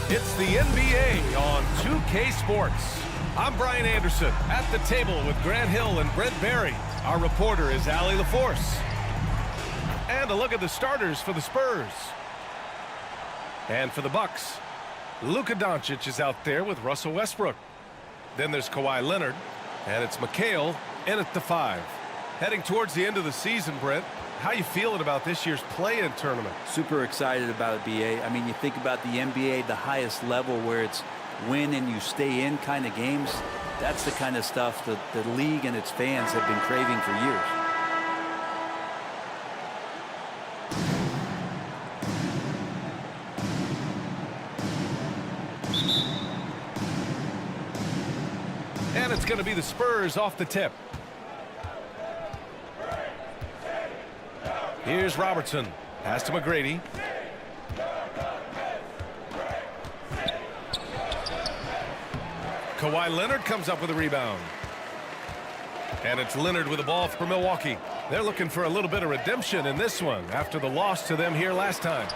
It's the NBA on 2K Sports. I'm Brian Anderson, at the table with Grant Hill and Brent Barry. Our reporter is Allie LaForce. And a look at the starters for the Spurs. And for the Bucks, Luka Doncic is out there with Russell Westbrook. Then there's Kawhi Leonard. And it's McHale in at the 5. Heading towards the end of the season, Brent, how you feeling about this year's play-in tournament? Super excited about it, BA. I mean, you think about the NBA, the highest level where it's win and you stay in kind of games. That's the kind of stuff that the league and its fans have been craving for years. And it's going to be the Spurs off the tip. Here's Robertson. Pass to McGrady. Kawhi Leonard comes up with a rebound. And it's Leonard with the ball for Milwaukee. They're looking for a little bit of redemption in this one after the loss to them here last time.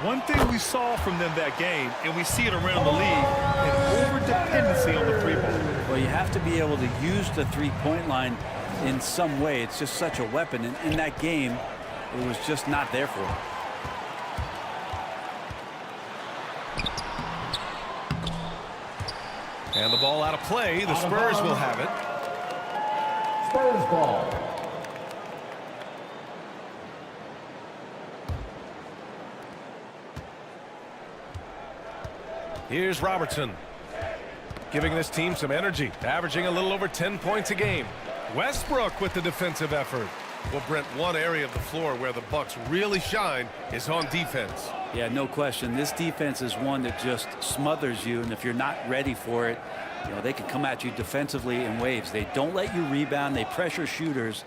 One thing we saw from them that game, and we see it around the league, an over-dependency on the three-ball. Well, you have to be able to use the three-point line in some way. It's just such a weapon. And in that game, it was just not there for him. And the ball out of play. The Spurs will have it. Spurs ball. Here's Robertson, giving this team some energy, averaging a little over 10 points a game. Westbrook with the defensive effort. Well, Brent, one area of the floor where the Bucks really shine is on defense. Yeah, no question. This defense is one that just smothers you, and if you're not ready for it, you know, they can come at you defensively in waves. They don't let you rebound. They pressure shooters,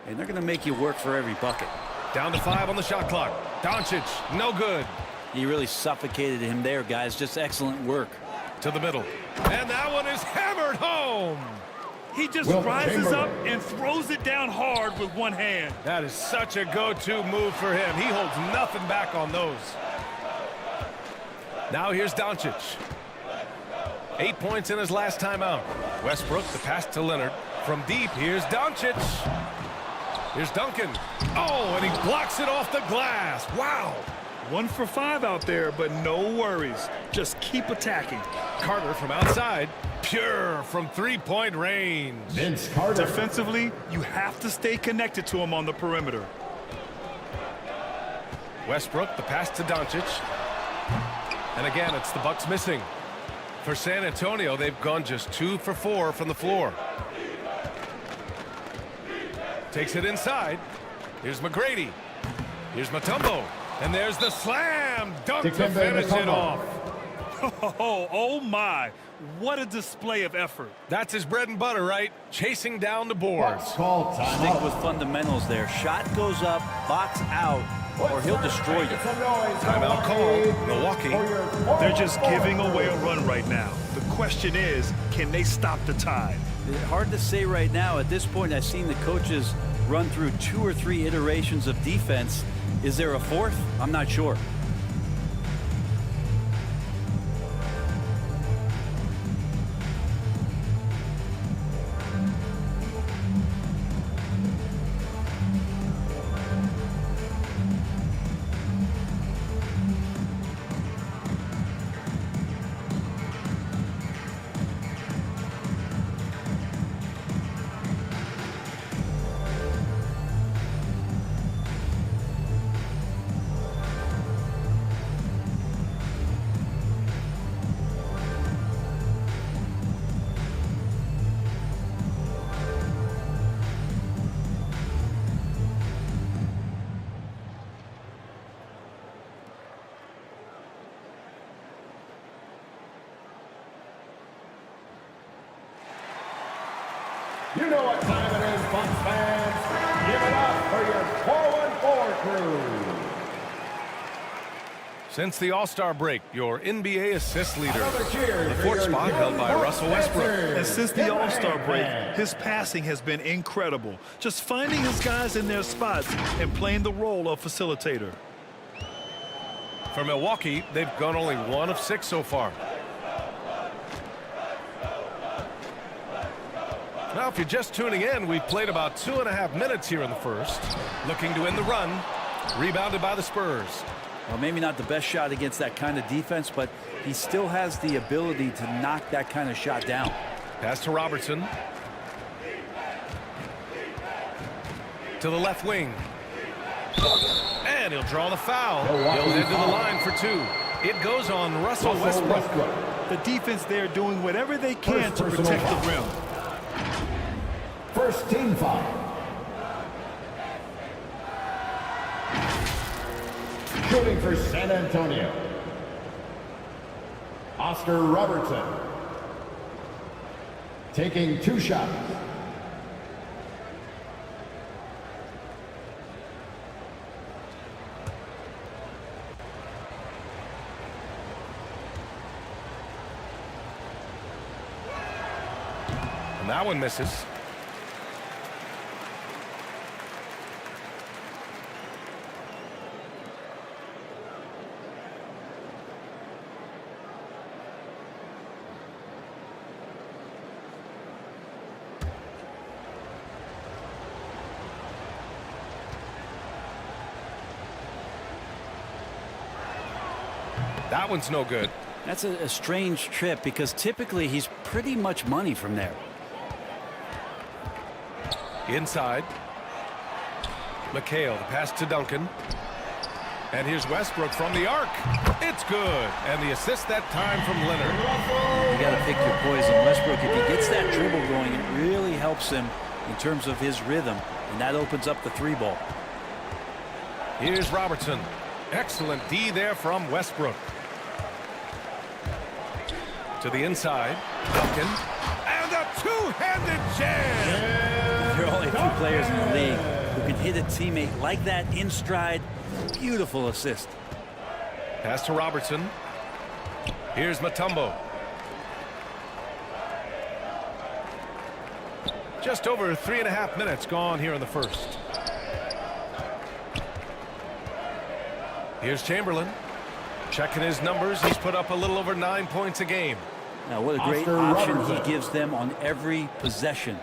and they're going to make you work for every bucket. Down to 5 on the shot clock. Doncic, no good. He really suffocated him there, guys. Just excellent work. To the middle. And that one is hammered home. He just rises up and throws it down hard with one hand. That is such a go-to move for him. He holds nothing back on those. Now here's Doncic. 8 points in his last time out. Westbrook, the pass to Leonard. From deep, here's Doncic. Here's Duncan. Oh, and he blocks it off the glass. Wow. 1 for 5 out there, but no worries. Just keep attacking. Carter from outside. Pure from three-point range. Vince Carter. Defensively, you have to stay connected to him on the perimeter. Westbrook, the pass to Doncic. And again, it's the Bucks missing. For San Antonio, they've gone just 2 for 4 from the floor. Takes it inside. Here's McGrady. Here's Mutombo. And there's the slam dunk to finish it off. Oh my. What a display of effort. That's his bread and butter, right? Chasing down the boards. Call time. Stick with fundamentals there. Shot goes up, box out, or he'll destroy you. Timeout called. Milwaukee. They're just giving away a run right now. The question is, can they stop the tide? Hard to say right now. At this point, I've seen the coaches run through 2 or 3 iterations of defense. Is there a fourth? I'm not sure. You know what time it is, Bucks fans. Give it up for your 4-1-4 crew. Since the All-Star break, your NBA assist leader. The 4th spot held by Russell Westbrook. And since the All-Star break, his passing has been incredible. Just finding his guys in their spots and playing the role of facilitator. For Milwaukee, they've gone only 1 of 6 so far. Now, if you're just tuning in, we've played about 2.5 minutes here in the first. Looking to end the run. Rebounded by the Spurs. Well, maybe not the best shot against that kind of defense, but he still has the ability to knock that kind of shot down. Pass to Robertson. To the left wing. And he'll draw the foul. He'll head to the line for 2. It goes on Russell Westbrook. The defense there doing whatever they can to protect the rim. First team foul. Shooting for San Antonio, Oscar Robertson. Taking 2 shots. And that one misses. That one's no good. That's a strange trip because typically he's pretty much money from there. Inside. McHale, the pass to Duncan. And here's Westbrook from the arc. It's good. And the assist that time from Leonard. You got to pick your poison. Westbrook, if he gets that dribble going, it really helps him in terms of his rhythm. And that opens up the 3-ball. Here's Robertson. Excellent D there from Westbrook. To the inside. Duncan. And a two-handed jam. There are only 2 players in the league who can hit a teammate like that in stride. Beautiful assist. Pass to Robertson. Here's Mutombo. Just over 3.5 minutes gone here in the first. Here's Chamberlain. Checking his numbers. He's put up a little over 9 points a game. Now, what a great option he gives them on every possession.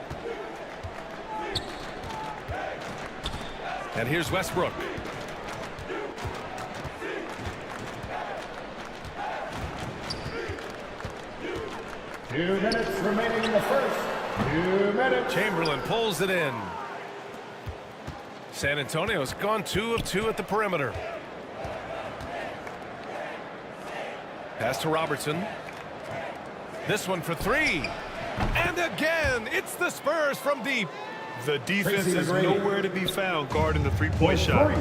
And here's Westbrook. Two minutes remaining in the first. 2 minutes. Chamberlain pulls it in. San Antonio's gone 2 of 2 at the perimeter. Pass to Robertson. This one for 3. And again, it's the Spurs from deep. The defense is nowhere to be found guarding the 3-point shot.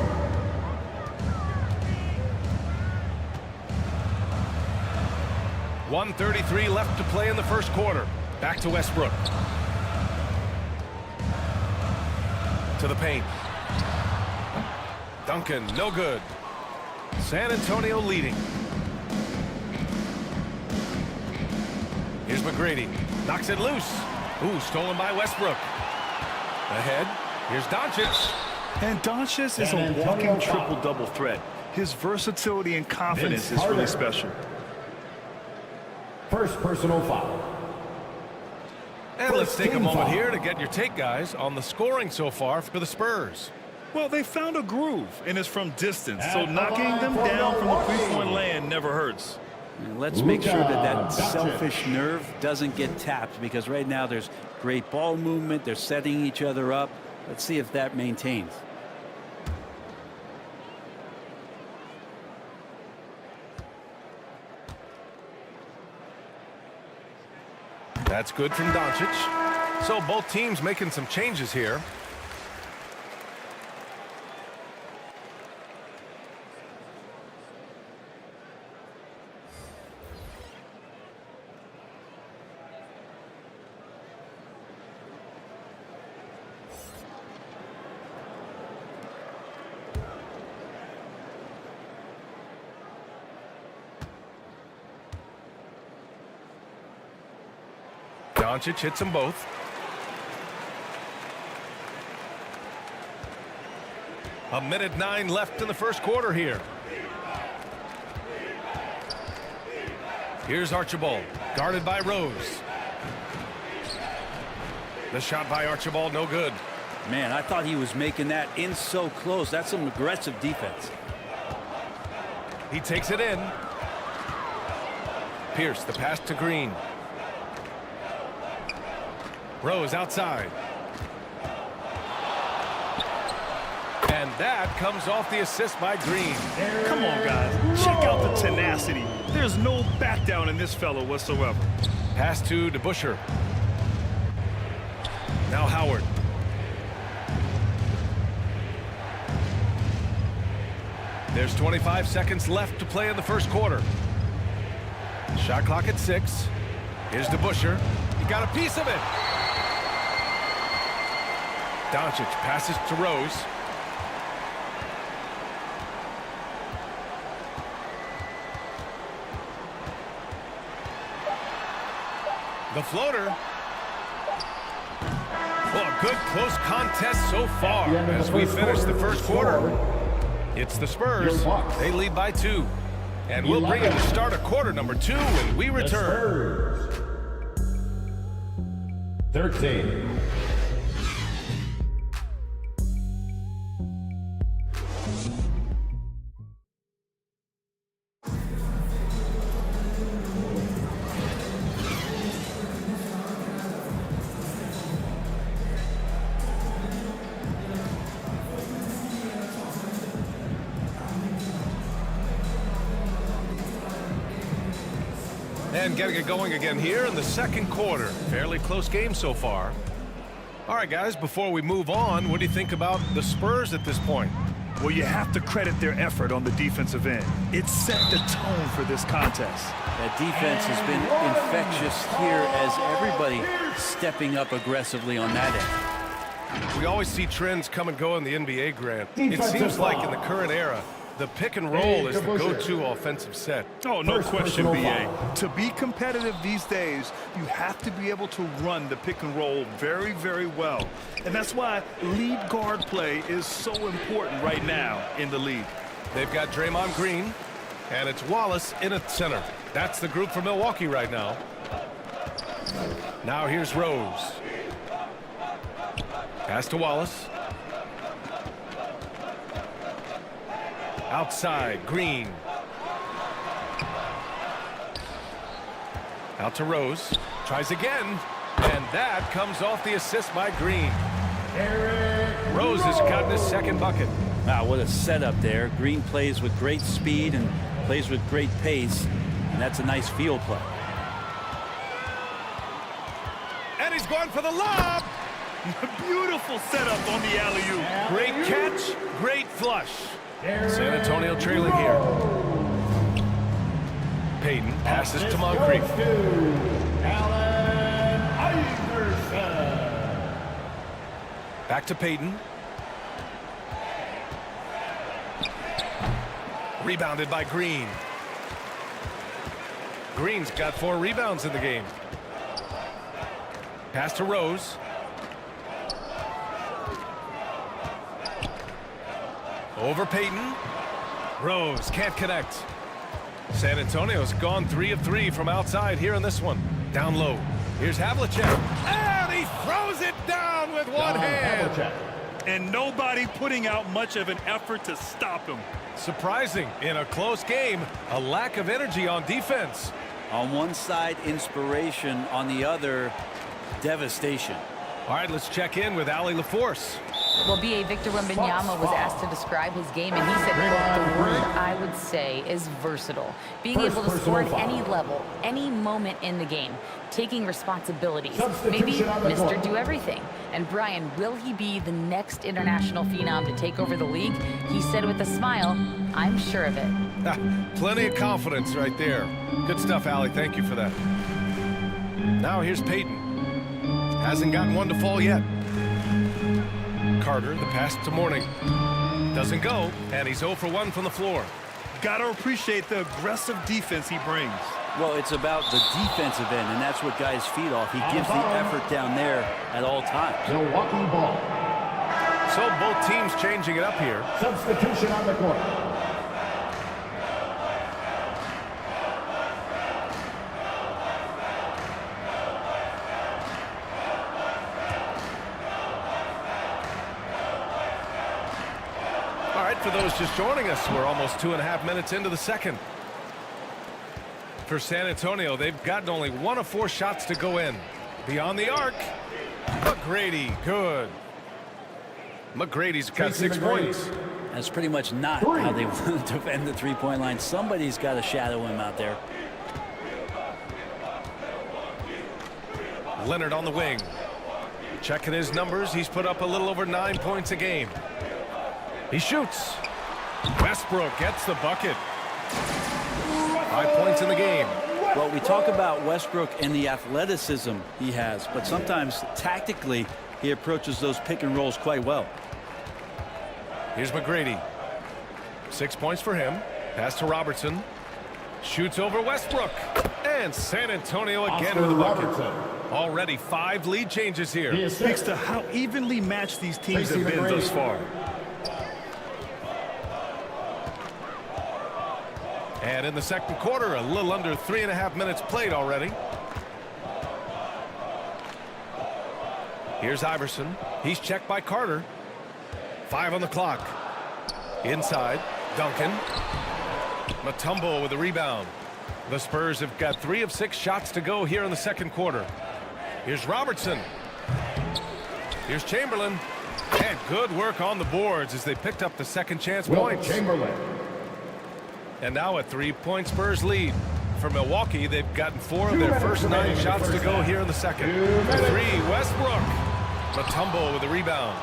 .133 left to play in the first quarter. Back to Westbrook. To the paint. Duncan, no good. San Antonio leading. Here's McGrady. Knocks it loose. Ooh, stolen by Westbrook. Ahead. Here's Doncic. And Doncic is a walking triple-double threat. His versatility and confidence is really special. First personal foul. And let's take a moment here to get your take, guys, on the scoring so far for the Spurs. Well, they found a groove, and it's from distance, so knocking them down from the 3-point land never hurts. And let's make sure that selfish nerve doesn't get tapped, because right now there's great ball movement. They're setting each other up. Let's see if that maintains. That's good from Doncic. So both teams making some changes here. Doncic hits them both. A minute 9 left in the first quarter here. Here's Archibald, guarded by Rose. The shot by Archibald, no good. Man, I thought he was making that in so close. That's some aggressive defense. He takes it in. Pierce, the pass to Green. Rose outside. And that comes off the assist by Green. Come on, guys. Check out the tenacity. There's no back down in this fellow whatsoever. Pass to DeBusschere. Now Howard. There's 25 seconds left to play in the first quarter. Shot clock at 6. Here's DeBusschere. He got a piece of it. Doncic passes to Rose. The floater. Well, a good close contest so far as we finish the first quarter. It's the Spurs. They lead by 2. And we'll bring in the start of quarter number 2 when we return. 13. And getting it going again here in the second quarter. Fairly close game so far. All right, guys, before we move on, what do you think about the Spurs at this point? Well, you have to credit their effort on the defensive end. It set the tone for this contest. That defense has been infectious here as everybody stepping up aggressively on that end. We always see trends come and go in the NBA, Grant. It seems like in the current era, the pick and roll is the go-to offensive set. Oh, no question, B.A. To be competitive these days, you have to be able to run the pick and roll very, very well. And that's why lead guard play is so important right now in the league. They've got Draymond Green, and it's Wallace in at center. That's the group for Milwaukee right now. Now here's Rose. Pass to Wallace. Outside, Green. Out to Rose. Tries again. And that comes off the assist by Green. Rose has gotten his second bucket. Wow, what a setup there. Green plays with great speed and plays with great pace. And that's a nice field play. And he's going for the lob. Beautiful setup on the alley-oop. Great catch, great flush. San Antonio trailing here. Payton passes to Moncrief. Back to Payton. Rebounded by Green. Green's got 4 rebounds in the game. Pass to Rose. Over Payton. Rose can't connect. San Antonio's gone 3 of 3 from outside here in this one. Down low. Here's Havlicek. And he throws it down with one hand. And nobody putting out much of an effort to stop him. Surprising in a close game. A lack of energy on defense. On one side, inspiration. On the other, devastation. All right, let's check in with Allie LaForce. Well, B.A. Victor Wembanyama was asked to describe his game, and he said, quote, the word I would say is versatile. Being able to score at any level, any moment in the game, taking responsibilities, maybe Mr. Do Everything. And Brian, will he be the next international phenom to take over the league? He said with a smile, I'm sure of it. Plenty of confidence right there. Good stuff, Allie. Thank you for that. Now here's Payton. Hasn't gotten one to fall yet. Carter, the pass to Mourning. Doesn't go, and he's 0 for 1 from the floor. Gotta appreciate the aggressive defense he brings. Well, it's about the defensive end, and that's what guys feed off. He gives the effort down there at all times. Milwaukee ball. So both teams changing it up here. Substitution on the court. For those just joining us, we're almost 2.5 minutes into the second. For San Antonio, they've gotten only 1 of 4 shots to go in. Beyond the arc, McGrady, good. McGrady's got 6 points. That's pretty much not how they want to defend the three-point line. Somebody's got to shadow him out there. Leonard on the wing. Checking his numbers. He's put up a little over 9 points a game. He shoots. Westbrook gets the bucket. 5 points in the game. Well, we talk about Westbrook and the athleticism he has, but sometimes tactically he approaches those pick and rolls quite well. Here's McGrady. 6 points for him. Pass to Robertson. Shoots over Westbrook. And San Antonio again with the bucket. Already 5 lead changes here. It speaks to how evenly matched these teams have been thus far. And in the second quarter, a little under 3.5 minutes played already. Here's Iverson. He's checked by Carter. 5 on the clock. Inside, Duncan. Mutombo with the rebound. The Spurs have got 3 of 6 shots to go here in the second quarter. Here's Robertson. Here's Chamberlain. And good work on the boards as they picked up the second chance points. Chamberlain. And now a 3-point Spurs lead. For Milwaukee, they've gotten 4 of their first 9 shots to go here in the second. 3, Westbrook. Mutombo with the rebound.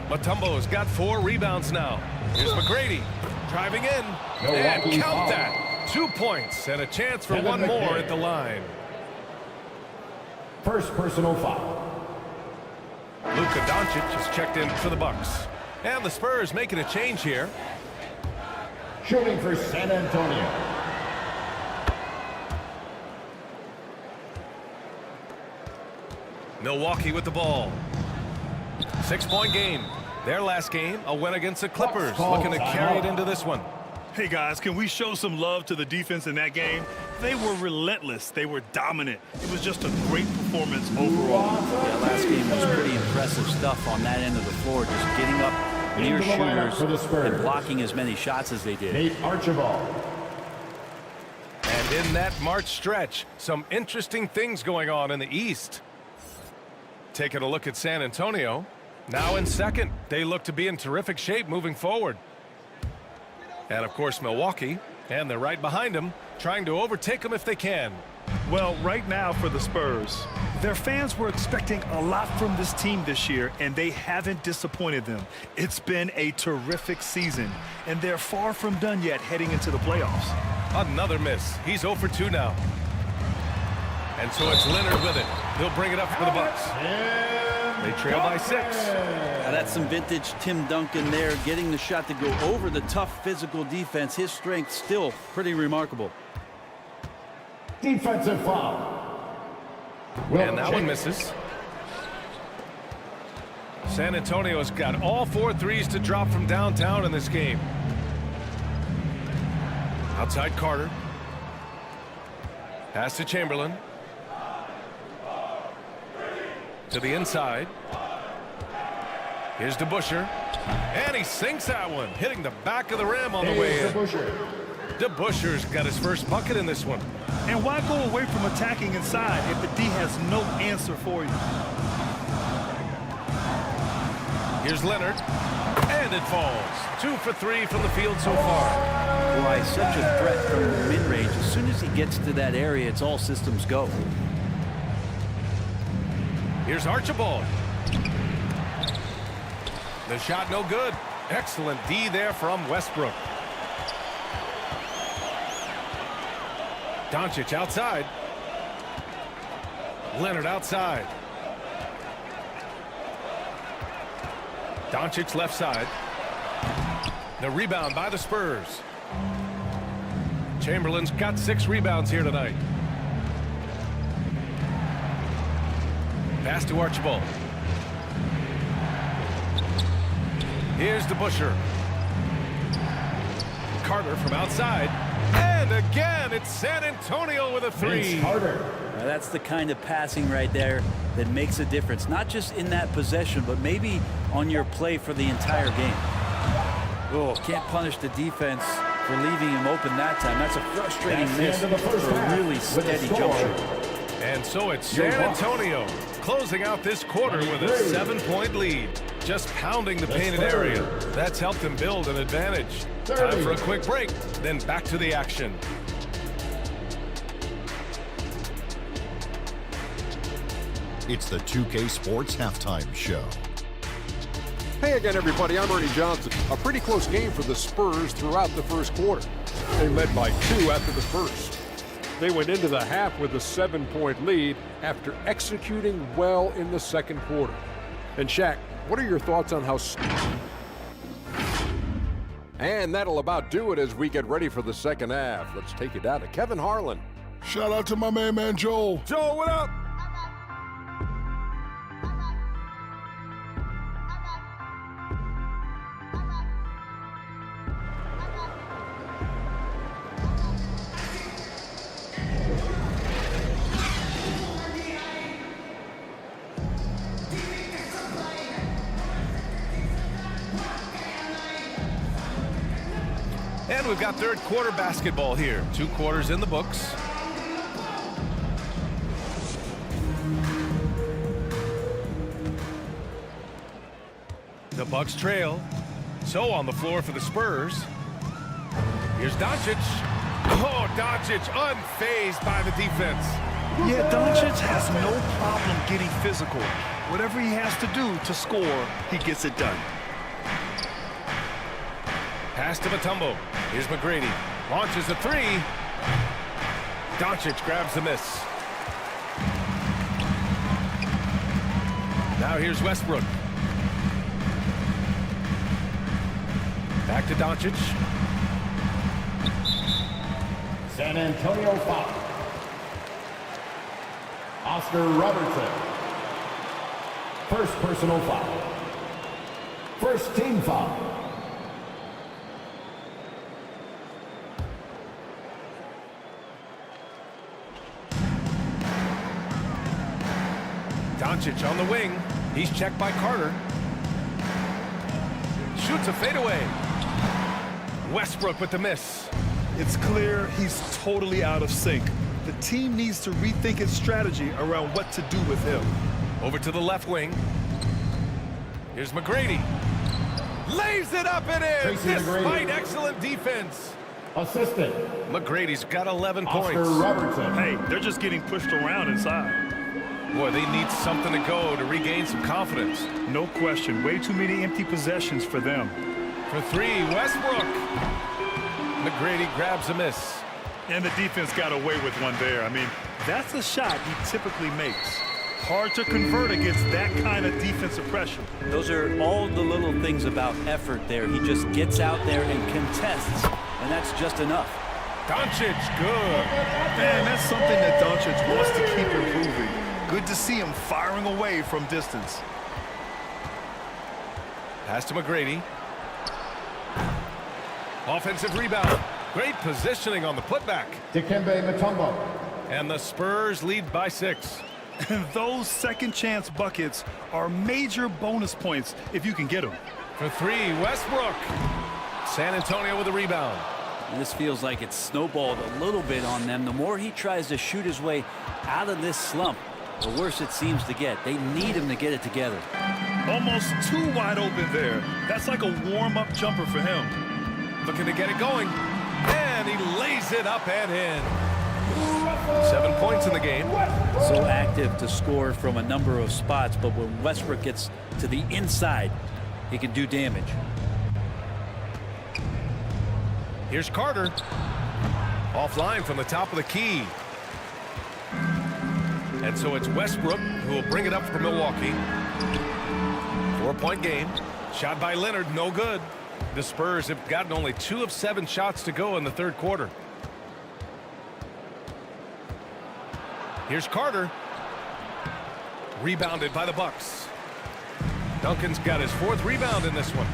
Mutombo's got 4 rebounds now. Here's McGrady driving in. And count that. 2 points and a chance for one more at the line. First personal foul. Luka Doncic has checked in for the Bucks. And the Spurs making a change here. Shooting for San Antonio. Milwaukee with the ball. 6-point game. Their last game, a win against the Clippers. Looking to carry it into this one. Hey guys, can we show some love to the defense in that game? They were relentless. They were dominant. It was just a great performance overall. Yeah, last game was pretty impressive stuff on that end of the floor. Just getting up near shooters and blocking as many shots as they did. Nate Archibald. And in that March stretch, some interesting things going on in the East. Taking a look at San Antonio. Now in second, they look to be in terrific shape moving forward. And of course Milwaukee, and they're right behind them, trying to overtake them if they can. Well, right now for the Spurs, their fans were expecting a lot from this team this year, and they haven't disappointed them. It's been a terrific season, and they're far from done yet heading into the playoffs. Another miss. He's 0 for 2 now. And so it's Leonard with it. He'll bring it up for the Bucks. They trail by 6. Now that's some vintage Tim Duncan there, getting the shot to go over the tough physical defense. His strength still pretty remarkable. Defensive foul. And that one misses. San Antonio's got all 4 threes to drop from downtown in this game. Outside Carter. Pass to Chamberlain. To the inside. Here's DeBusschere. And he sinks that one, hitting the back of the rim on the way in. DeBusschere's got his first bucket in this one. And why go away from attacking inside if the D has no answer for you? Here's Leonard. And it falls. 2 for 3 from the field so far. Why, such a threat from the mid-range. As soon as he gets to that area, it's all systems go. Here's Archibald. The shot no good. Excellent D there from Westbrook. Doncic outside. Leonard outside. Doncic left side. The rebound by the Spurs. Chamberlain's got 6 rebounds here tonight. Pass to Archibald. Here's DeBusschere. Carter from outside. And again, it's San Antonio with a 3. Carter. Now that's the kind of passing right there that makes a difference. Not just in that possession, but maybe on your play for the entire game. Oh, can't punish the defense for leaving him open that time. That's a frustrating miss for a really steady jump shot. And so it's San Antonio closing out this quarter with a 7-point lead. Just pounding the painted area. That's helped them build an advantage. Time for a quick break, then back to the action. It's the 2K Sports Halftime Show. Hey again, everybody. I'm Ernie Johnson. A pretty close game for the Spurs throughout the first quarter. They led by 2 after the first. They went into the half with a 7-point lead after executing well in the second quarter. And Shaq, what are your thoughts on how... And that'll about do it as we get ready for the second half. Let's take it down to Kevin Harlan. Shout out to my man Joel. Joel, what up? And we've got third quarter basketball here. 2 quarters in the books. The Bucks trail. So on the floor for the Spurs. Here's Doncic. Oh, Doncic unfazed by the defense. Yeah, Doncic has no problem getting physical. Whatever he has to do to score, he gets it done. Pass to Mutombo. Here's McGrady. Launches a 3. Doncic grabs the miss. Now here's Westbrook. Back to Doncic. San Antonio foul. Oscar Robertson. First personal foul. First team foul. Doncic on the wing. He's checked by Carter. Shoots a fadeaway. Westbrook with the miss. It's clear he's totally out of sync. The team needs to rethink its strategy around what to do with him. Over to the left wing. Here's McGrady. Lays it up and in, despite excellent defense. Assistant. McGrady's got 11 Oscar points. Robertson. Hey, they're just getting pushed around inside. Boy, they need something to go to regain some confidence. No question. Way too many empty possessions for them. For 3, Westbrook. McGrady grabs a miss. And the defense got away with one there. I mean, that's a shot he typically makes. Hard to convert against that kind of defensive pressure. Those are all the little things about effort there. He just gets out there and contests, and that's just enough. Doncic, good. Man, that's something that Doncic wants to keep improving. Good to see him firing away from distance. Pass to McGrady. Offensive rebound. Great positioning on the putback. Dikembe Mutombo. And the Spurs lead by 6. And those second chance buckets are major bonus points if you can get them. For 3, Westbrook. San Antonio with a rebound. And this feels like it's snowballed a little bit on them. The more he tries to shoot his way out of this slump, the worse it seems to get. They need him to get it together. Almost too wide open there. That's like a warm-up jumper for him. Looking to get it going. And he lays it up and in. 7 points in the game. So active to score from a number of spots, but when Westbrook gets to the inside, he can do damage. Here's Carter. Offline from the top of the key. And so it's Westbrook who will bring it up for Milwaukee. 4-point game. Shot by Leonard, no good. The Spurs have gotten only 2 of 7 shots to go in the third quarter. Here's Carter. Rebounded by the Bucks. Duncan's got his 4th rebound in this one.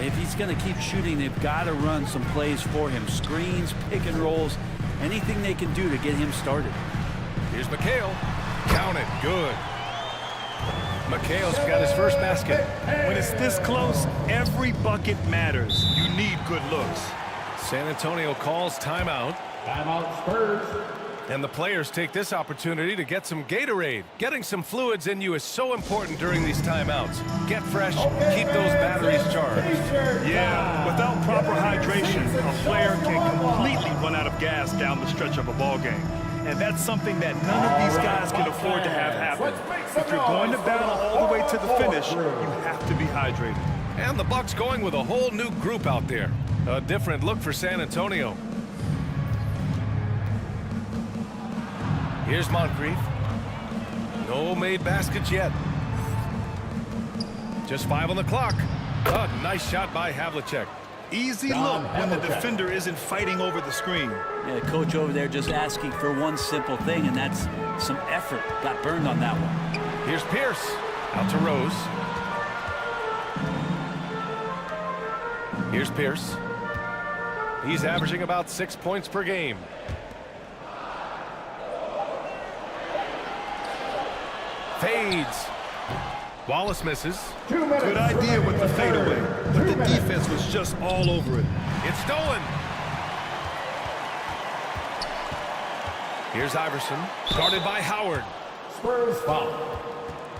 If he's going to keep shooting, they've got to run some plays for him. Screens, pick and rolls, anything they can do to get him started. Here's McHale. Count it. Good. McHale's got his first basket. When it's this close, every bucket matters. You need good looks. San Antonio calls timeout. Timeout Spurs. And the players take this opportunity to get some Gatorade. Getting some fluids in you is so important during these timeouts. Get fresh, keep those batteries charged. Yeah, without proper hydration, a player can completely run out of gas down the stretch of a ball game. And that's something that none of these guys can afford to have happen. If you're going to battle all the way to the finish, you have to be hydrated. And the Bucks going with a whole new group out there. A different look for San Antonio. Here's Moncrief. No made baskets yet. Just 5 on the clock. A nice shot by Havlicek. Easy look when the defender isn't fighting over the screen. Yeah, coach over there just asking for one simple thing, and that's some effort. Got burned on that one. Here's Pierce. Out to Rose. Here's Pierce. He's averaging about 6 points per game. Fades. Wallace misses. Good idea with the fadeaway, but the defense was just all over it. It's stolen. Here's Iverson. Guarded by Howard. Spurs foul.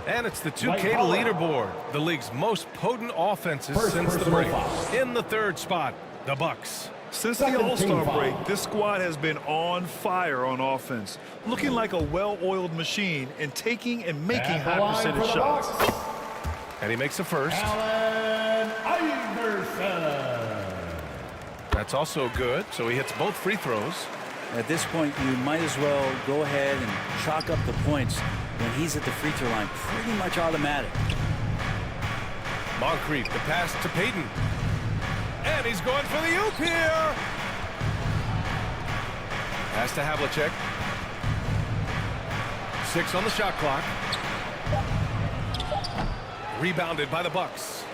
And it's the 2K leaderboard. The league's most potent offenses since the break. In the third spot, the Bucks. Since the All-Star break, this squad has been on fire on offense, looking like a well-oiled machine and taking and making high-percentage shots. And he makes the first. Allen Iverson. That's also good, so he hits both free throws. At this point, you might as well go ahead and chalk up the points when he's at the free throw line. Pretty much automatic. Moncrief, the pass to Payton. And he's going for the oop here. Pass to Havlicek. 6 on the shot clock. Rebounded by the Bucks.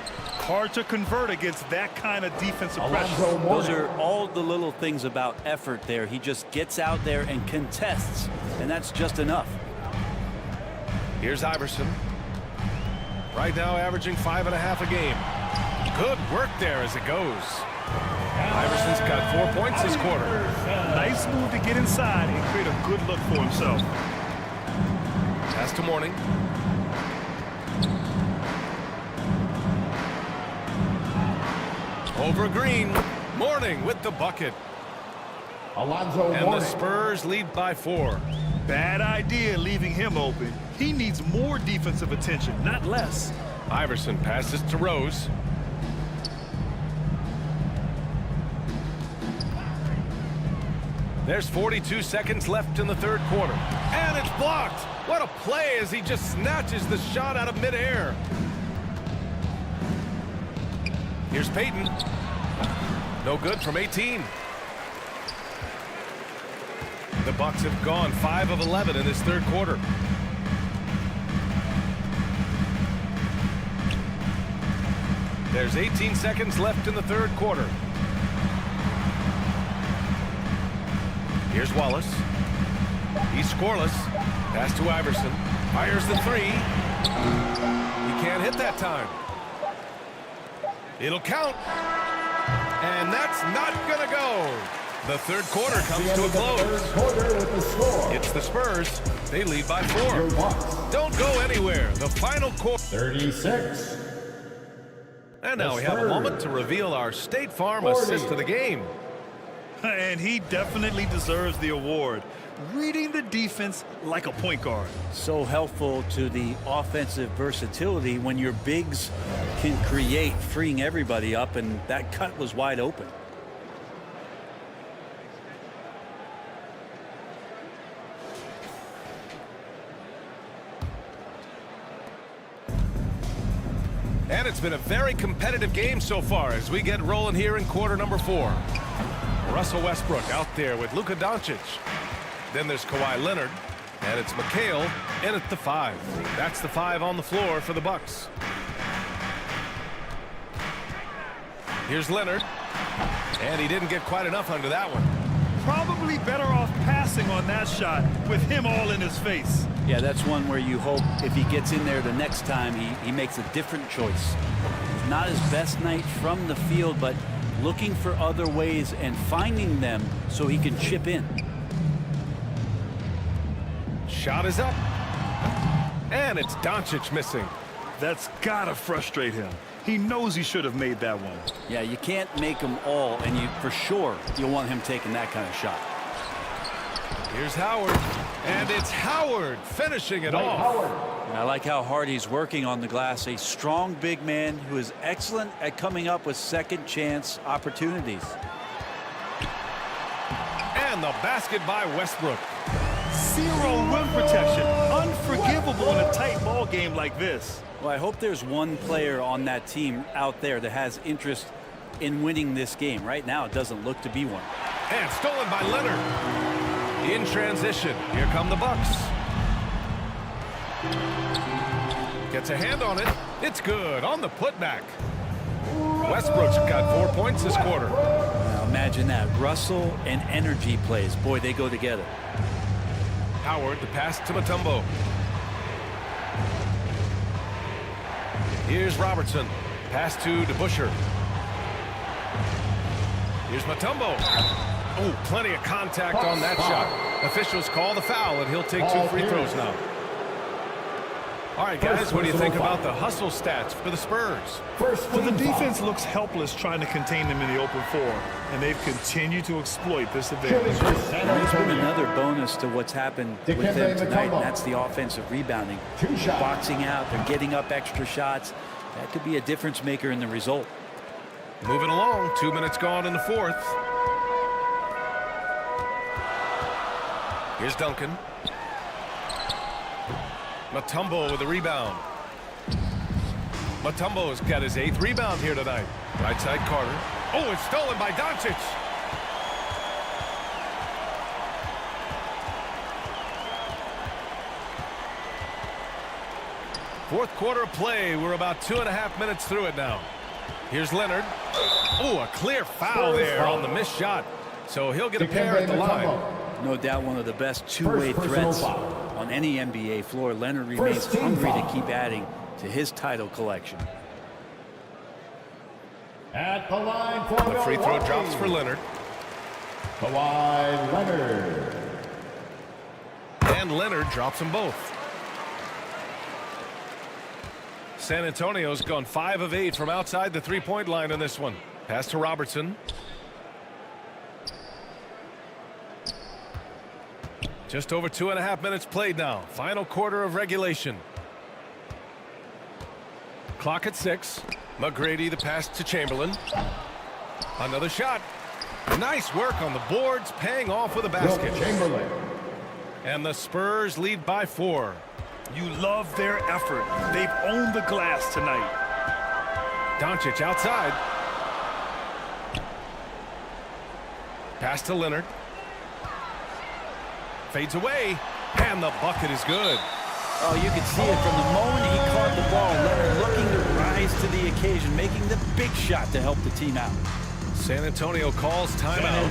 Hard to convert against that kind of defensive pressure. Those are all the little things about effort there. He just gets out there and contests, and that's just enough. Here's Iverson. Right now averaging 5.5 a game. Good work there as it goes. Iverson's got 4 points this quarter. Nice move to get inside and create a good look for himself. Pass to Mourning. Over Green. Mourning with the bucket. And the Spurs lead by 4. Bad idea leaving him open. He needs more defensive attention, not less. Iverson passes to Rose. There's 42 seconds left in the third quarter. And it's blocked. What a play as he just snatches the shot out of midair. Here's Payton. No good from 18. The Bucks have gone 5 of 11 in this third quarter. There's 18 seconds left in the third quarter. Here's Wallace. He's scoreless. Pass to Iverson. Fires the 3. He can't hit that time. It'll count. And that's not going to go. The third quarter comes to a close. It's the Spurs. They lead by 4. Don't go anywhere. The final quarter. 36. And now we have a moment to reveal our State Farm assist to the game. And he definitely deserves the award. Reading the defense like a point guard. So helpful to the offensive versatility when your bigs can create, freeing everybody up, and that cut was wide open. And it's been a very competitive game so far as we get rolling here in quarter number 4. Russell Westbrook out there with Luka Doncic. Then there's Kawhi Leonard, and it's McHale in at the 5. That's the 5 on the floor for the Bucks. Here's Leonard, and he didn't get quite enough under that one. Probably better off passing on that shot with him all in his face. Yeah, that's one where you hope if he gets in there the next time, he makes a different choice. Not his best night from the field, but looking for other ways and finding them so he can chip in. Shot is up. And it's Doncic missing. That's gotta frustrate him. He knows he should have made that one. Yeah, you can't make them all, and for sure you'll want him taking that kind of shot. Here's Howard, and it's Howard finishing it off. And I like how hard he's working on the glass. A strong big man who is excellent at coming up with second chance opportunities. And the basket by Westbrook. Zero rim protection. Unforgivable in a tight ball game like this. Well, I hope there's one player on that team out there that has interest in winning this game. Right now, it doesn't look to be one. And stolen by Leonard. In transition, here come the Bucks. Gets a hand on it. It's good on the putback. Westbrook's got 4 points this quarter. Now imagine that. Russell and energy plays. Boy, they go together. Howard, the pass to Mutombo. Here's Robertson. Pass to DeBusschere. Here's Mutombo. Oh, plenty of contact on that shot. Officials call the foul, and he'll take 2 free throws now. All right, guys, what do you think about the hustle stats for the Spurs? Well, the defense looks helpless trying to contain them in the open floor, and they've continued to exploit this advantage. There's been another bonus to what's happened with them tonight, and that's the offensive rebounding. Boxing out, they're getting up extra shots. That could be a difference maker in the result. Moving along, 2 minutes gone in the fourth. Here's Duncan. Mutombo with a rebound. Mutombo's got his 8th rebound here tonight. Right side Carter. Oh, it's stolen by Doncic. Fourth quarter of play. We're about 2.5 minutes through it now. Here's Leonard. Oh, a clear foul there on the missed shot. So he'll get a pair at the line. No doubt one of the best two-way threats on any NBA floor. Leonard remains hungry to keep adding to his title collection. At the line for the free throw drops for Leonard. Kawhi Leonard. And Leonard drops them both. San Antonio's gone 5 of 8 from outside the three-point line in this one. Pass to Robertson. Just over 2.5 minutes played now. Final quarter of regulation. Clock at 6. McGrady the pass to Chamberlain. Another shot. Nice work on the boards, paying off with a basket. Chamberlain. And the Spurs lead by 4. You love their effort. They've owned the glass tonight. Doncic outside. Pass to Leonard. Fades away, and the bucket is good. Oh, you could see it from the moment he caught the ball. Leonard looking to rise to the occasion, making the big shot to help the team out. San Antonio calls timeout.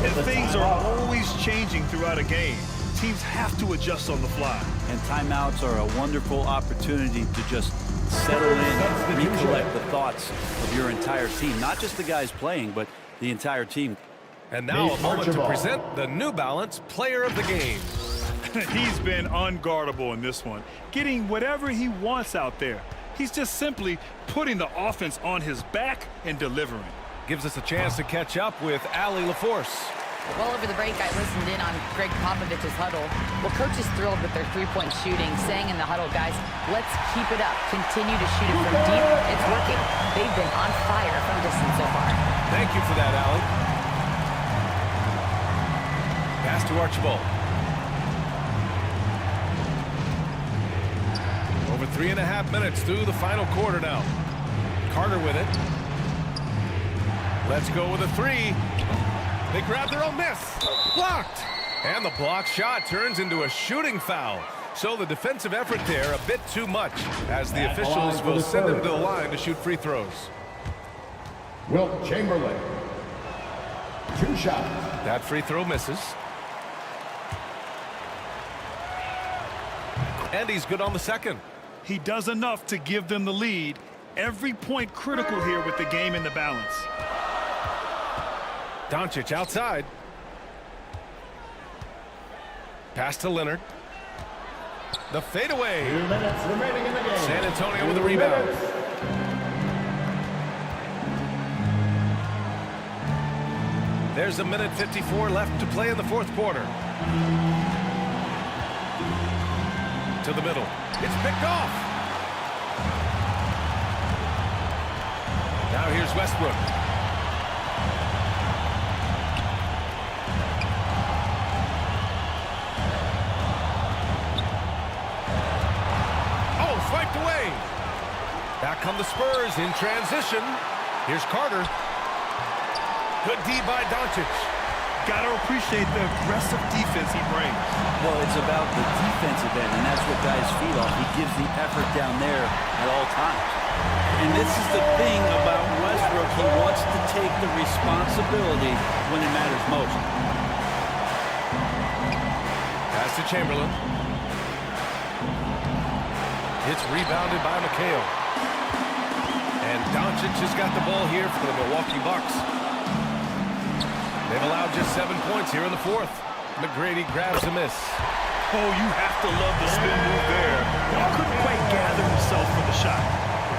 And things are always changing throughout a game. Teams have to adjust on the fly. And timeouts are a wonderful opportunity to just settle in, recollect the thoughts of your entire team. Not just the guys playing, but the entire team. And now a moment to present the New Balance Player of the Game. He's been unguardable in this one, getting whatever he wants out there. He's just simply putting the offense on his back and delivering. Gives us a chance to catch up with Allie LaForce. Well, over the break, I listened in on Greg Popovich's huddle. Well, coach is thrilled with their three-point shooting, saying in the huddle, guys, let's keep it up. Continue to shoot it from deep. It's working. They've been on fire from distance so far. Thank you for that, Allie. Pass to Archibald. Over 3.5 minutes through the final quarter now. Carter with it. Let's go with a 3. They grab their own miss. Blocked. And the block shot turns into a shooting foul. So the defensive effort there a bit too much, as the officials will send them to the line to shoot free throws. Wilt Chamberlain. 2 shots. That free throw misses. And he's good on the second. He does enough to give them the lead. Every point critical here with the game in the balance. Doncic outside. Pass to Leonard. The fadeaway. 2 minutes remaining in the game. San Antonio with the 2 rebound. minutes. There's a minute 54 left to play in the fourth quarter. To the middle. It's picked off. Now here's Westbrook. Oh, swiped away. Back come the Spurs in transition. Here's Carter. Good D by Doncic. Got to appreciate the aggressive defense he brings. Well, it's about the defensive end, and that's what guys feed off. He gives the effort down there at all times. And this is the thing about Westbrook. He wants to take the responsibility when it matters most. Pass to Chamberlain. It's rebounded by McHale. And Doncic has got the ball here for the Milwaukee Bucks. They've allowed just 7 points here in the fourth. McGrady grabs a miss. Oh, you have to love the spin move there. He couldn't quite gather himself for the shot.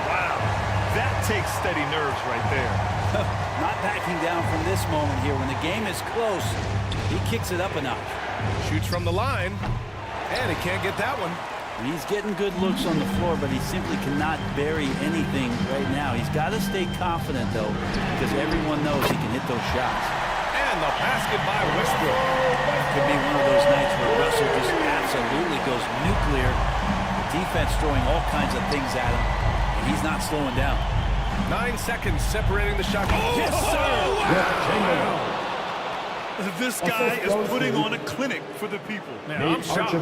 Wow, that takes steady nerves right there. Not backing down from this moment here. When the game is close, he kicks it up a notch. Shoots from the line, and he can't get that one. And he's getting good looks on the floor, but he simply cannot bury anything right now. He's got to stay confident, though, because everyone knows he can hit those shots. And the basket by Westbrook. Could be one of those nights where Russell just absolutely goes nuclear. The defense throwing all kinds of things at him, and he's not slowing down. 9 seconds separating the shot. Oh, yes, sir! Wow. This guy is putting on a clinic for the people. Man, I'm shocked.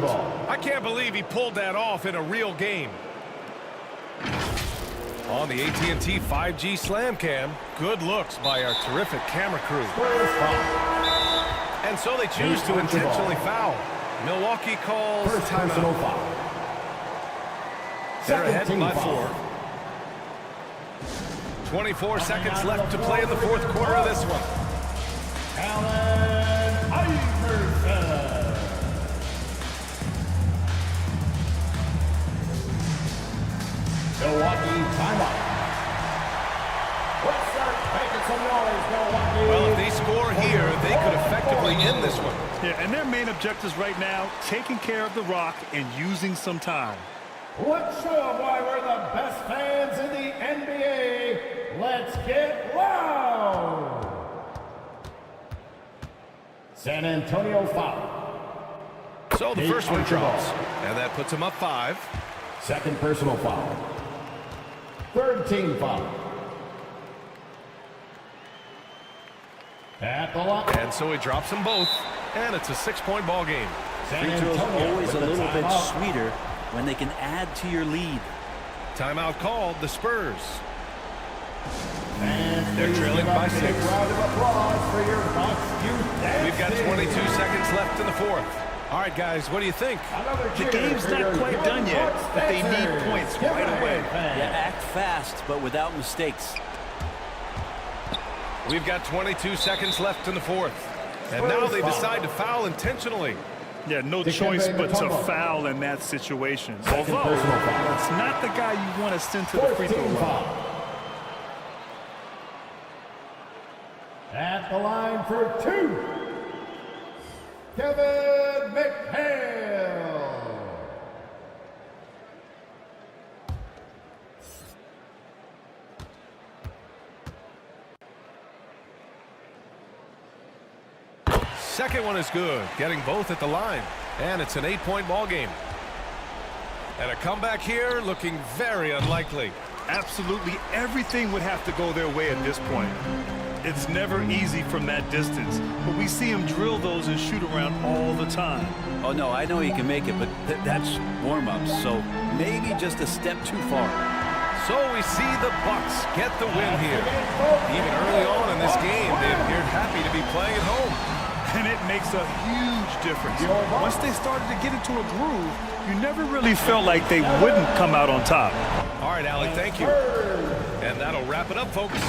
I can't believe he pulled that off in a real game. On the AT&T 5G Slam Cam, good looks by our terrific camera crew. And so they choose to intentionally foul. Milwaukee calls timeout. They're ahead by 4. 24 seconds left to play in the fourth quarter of this one. Allen Iverson. Milwaukee timeout. Let's start making some noise, Milwaukee. Well, if they score here, they could effectively end this one. Yeah, and their main objectives right now, taking care of the rock and using some time. Let's show them why we're the best fans in the NBA. Let's get loud. San Antonio foul. So the first one drops, and that puts him up 5. Second personal foul. Third team foul. At the line. And so he drops them both, and it's a 6-point ball game. Free throws always a little bit sweeter when they can add to your lead. Timeout called, the Spurs. And they're trailing by 6. Round of applause for your Bucks. We've got 22 seconds left in the fourth. All right, guys, what do you think? The game's not quite done yet, but they need points right away. Yeah, act fast, but without mistakes. We've got 22 seconds left in the fourth. And now they decide to foul intentionally. Yeah, no choice but to foul in that situation. Although, it's not the guy you want to send to the free throw line. At the line for 2, Kevin McHale. Second one is good, getting both at the line. And it's an 8-point ball game. And a comeback here looking very unlikely. Absolutely everything would have to go their way at this point. It's never easy from that distance, but we see him drill those and shoot around all the time. Oh, no, I know he can make it, but that's warm-ups, so maybe just a step too far. So we see the Bucks get the win here. Even early on in this game, they appeared happy to be playing at home. And it makes a huge difference. Once they started to get into a groove, you never really felt like they wouldn't come out on top. All right, Allie, thank you. And that'll wrap it up, folks.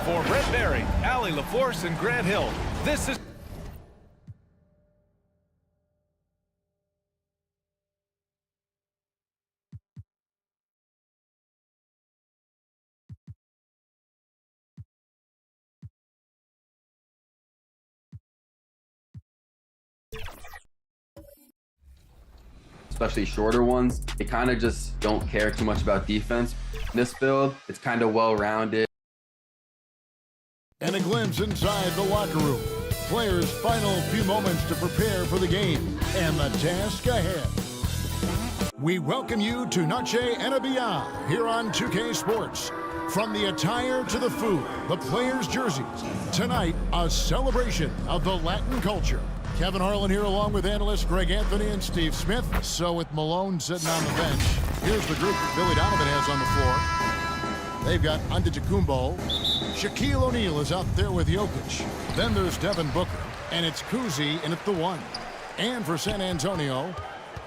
For Brent Barry, Allie LaForce, and Grant Hill, this is especially shorter ones, they kind of just don't care too much about defense. This build, it's kind of well-rounded. And a glimpse inside the locker room. Players' final few moments to prepare for the game and the task ahead. We welcome you to Noche NBA here on 2K Sports. From the attire to the food, the players' jerseys. Tonight, a celebration of the Latin culture. Kevin Harlan here along with analysts Greg Anthony and Steve Smith. So with Malone sitting on the bench, here's the group that Billy Donovan has on the floor. They've got Antetokounmpo. Shaquille O'Neal is out there with Jokic. Then there's Devin Booker, and it's Kuzi in at the 1. And for San Antonio,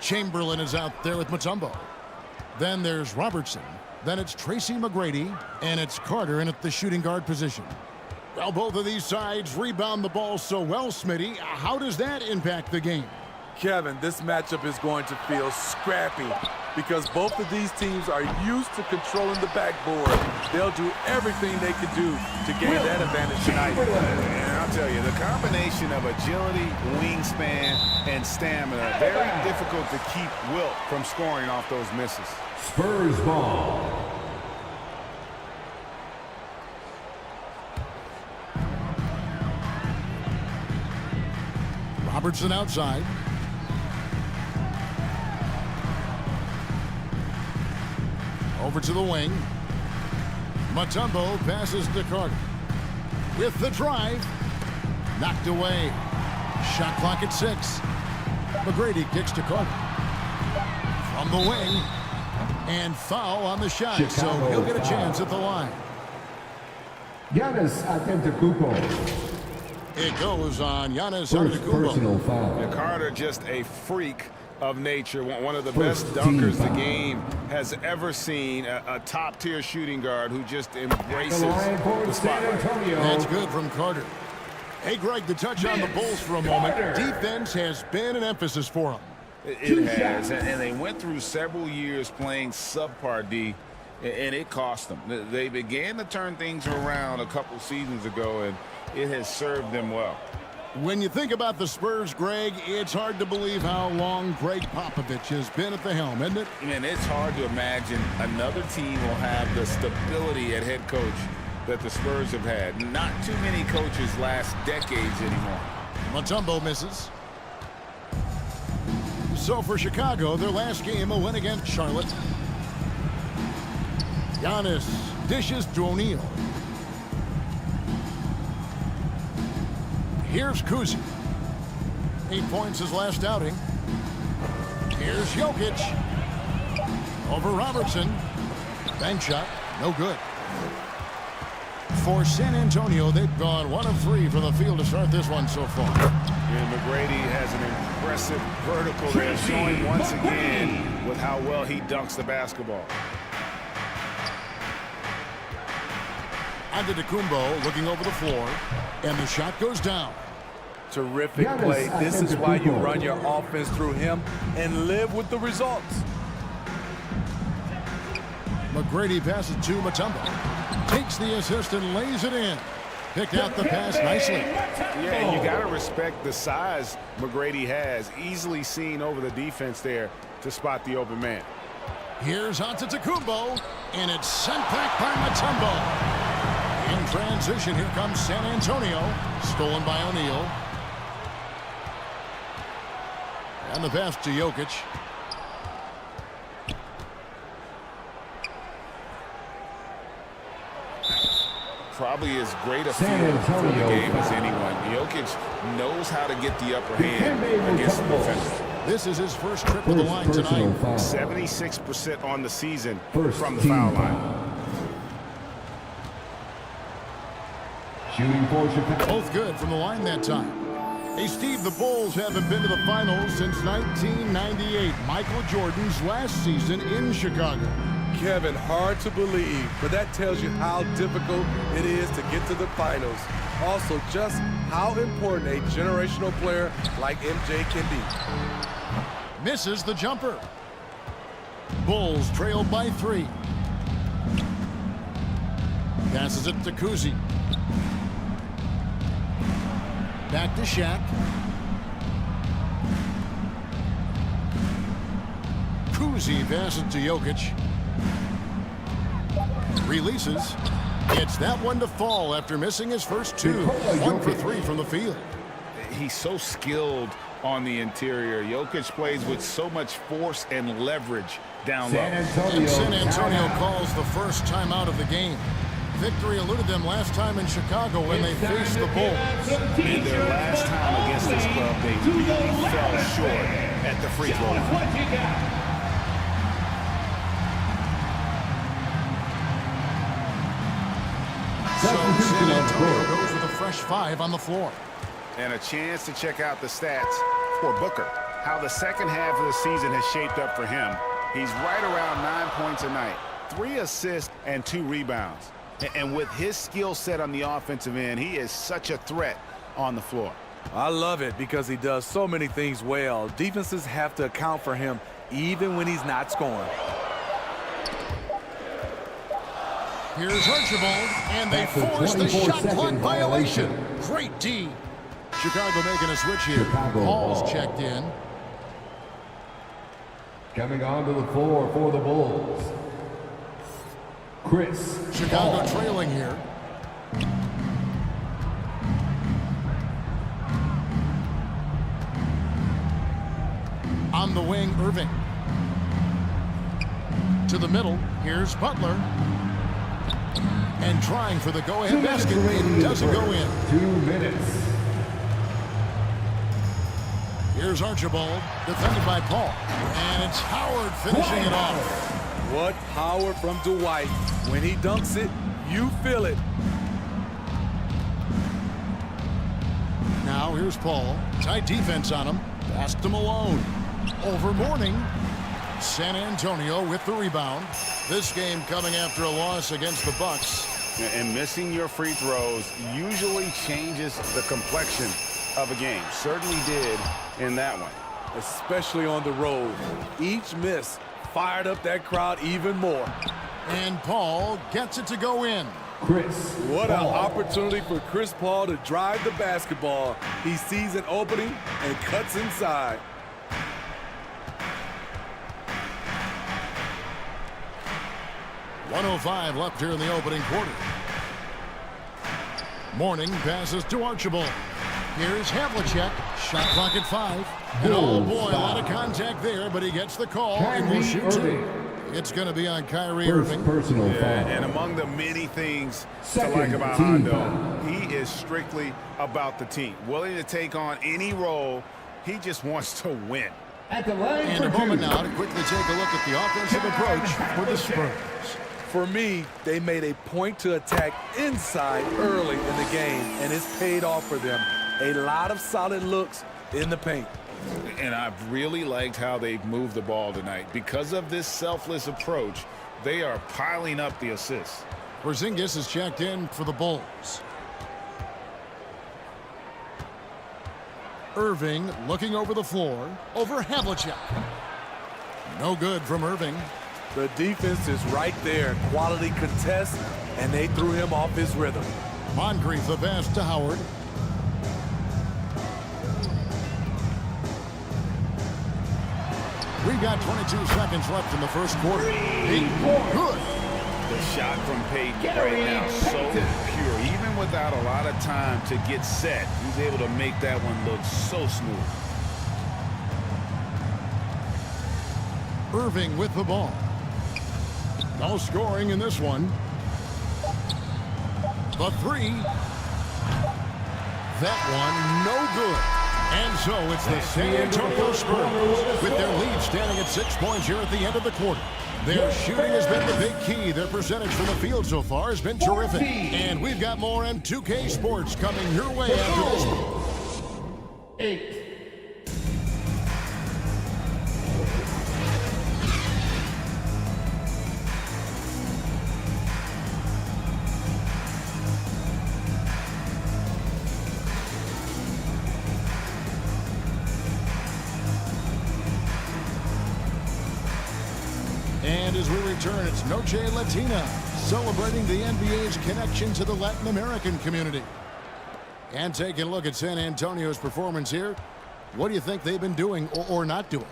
Chamberlain is out there with Mutombo. Then there's Robertson. Then it's Tracy McGrady, and it's Carter in at the shooting guard position. Well, both of these sides rebound the ball so well, Smitty. How does that impact the game? Kevin, this matchup is going to feel scrappy because both of these teams are used to controlling the backboard. They'll do everything they can do to gain that advantage tonight. And I'll tell you, the combination of agility, wingspan, and stamina, very difficult to keep Wilt from scoring off those misses. Spurs ball. Robertson outside. Over to the wing. Mutombo passes to Carter. With the drive. Knocked away. Shot clock at 6. McGrady kicks to Carter. From the wing. And foul on the shot, Chicago, so he'll get a chance at the line. Giannis Antetokounmpo. It goes on Giannis Antetokounmpo. Personal foul. And Carter, just a freak of nature, one of the best dunkers the game has ever seen, a top-tier shooting guard who just embraces the spotlight. That's good from Carter. Hey, Greg, to touch on the Bulls for a moment, defense has been an emphasis for them. It has, and they went through several years playing subpar D, and it cost them. They began to turn things around a couple seasons ago, and it has served them well. When you think about the Spurs, Greg, it's hard to believe how long Greg Popovich has been at the helm, isn't it? Man, it's hard to imagine another team will have the stability at head coach that the Spurs have had. Not too many coaches last decades anymore. Mutombo misses. So for Chicago, their last game, a win against Charlotte. Giannis dishes to O'Neal. Here's Kuzi. 8 points his last outing. Here's Jokic. Over Robertson. Bank shot, no good. For San Antonio, they've gone 1 of 3 from the field to start this one so far. And McGrady has an impressive vertical there, showing once again with how well he dunks the basketball. Antetokounmpo looking over the floor, and the shot goes down. Terrific play. This is why you run your offense through him and live with the results. McGrady passes to Mutombo. Takes the assist and lays it in. Picked out the pass nicely. Yeah, and you got to respect the size McGrady has. Easily seen over the defense there to spot the open man. Here's Antetokounmpo, and it's sent back by Mutombo. In transition, here comes San Antonio. Stolen by O'Neal. And the pass to Jokic. Probably as great a feel for the game as anyone. Jokic knows how to get the upper hand against the defender. This is his first trip to the line tonight. 76% on the season from the foul line. Shooting for Chicago. Both good from the line that time. Hey, Steve, the Bulls haven't been to the finals since 1998, Michael Jordan's last season in Chicago. Kevin, hard to believe, but that tells you how difficult it is to get to the finals. Also, just how important a generational player like MJ can be. Misses the jumper. Bulls trail by 3. Passes it to Kuzi. Back to Shaq. Uzi passes to Jokic. Releases. Gets that one to fall after missing his first two. 1 for 3 from the field. He's so skilled on the interior. Jokic plays with so much force and leverage down low. And San Antonio calls the first time out of the game. Victory eluded them last time in Chicago when they faced the Bulls. In their last time against this club, they really fell short at the free throw line. So San Antonio goes with a fresh 5 on the floor. And a chance to check out the stats for Booker. How the second half of the season has shaped up for him. He's right around 9 points a night, 3 assists and 2 rebounds. And with his skill set on the offensive end, he is such a threat on the floor. I love it because he does so many things well. Defenses have to account for him even when he's not scoring. Here's Archibald, and they force the shot clock violation. Great D. Chicago making a switch here. Paul's checked in. Coming onto the floor for the Bulls, Chris. Chicago trailing here. On the wing, Irving. To the middle, here's Butler. And trying for the go-ahead basket. It doesn't go in. 2 minutes. Here's Archibald, defended by Paul. And it's Howard finishing it off. What power from Dwight. When he dunks it, you feel it. Now here's Paul. Tight defense on him. Passed him alone. Over Mourning. San Antonio with the rebound. This game coming after a loss against the Bucks. And missing your free throws usually changes the complexion of a game. Certainly did in that one. Especially on the road. Each miss fired up that crowd even more. And Paul gets it to go in. Chris. What an opportunity for Chris Paul to drive the basketball. He sees an opening and cuts inside. .105 left here in the opening quarter. Mourning passes to Archibald. Here's Havlicek. Shot clock at 5. And oh boy, a lot of contact there, but he gets the call and will shoot 2. It's going to be on Kyrie Irving. Personal foul. And among the many things to like about Hondo, he is strictly about the team. Willing to take on any role. He just wants to win. And a moment now to quickly take a look at the offensive approach for the Spurs. For me, they made a point to attack inside early in the game, and it's paid off for them. A lot of solid looks in the paint. And I've really liked how they've moved the ball tonight. Because of this selfless approach, they are piling up the assists. Porzingis is checked in for the Bulls. Irving looking over the floor, over Havlicek. No good from Irving. The defense is right there. Quality contest, and they threw him off his rhythm. Moncrief the pass to Howard. We got 22 seconds left in the first quarter. Good. The shot from Payton right now, so pure. Even without a lot of time to get set, he's able to make that one look so smooth. Irving with the ball. No scoring in this one. The 3. That one, no good. And so it's the San Antonio Spurs with their lead standing at 6 points here at the end of the quarter. Their shooting has been the big key. Their percentage from the field so far has been terrific. And we've got more M2K Sports coming your way after this. 8. And as we return, it's Noche Latina, celebrating the NBA's connection to the Latin American community. And taking a look at San Antonio's performance here, what do you think they've been doing or not doing?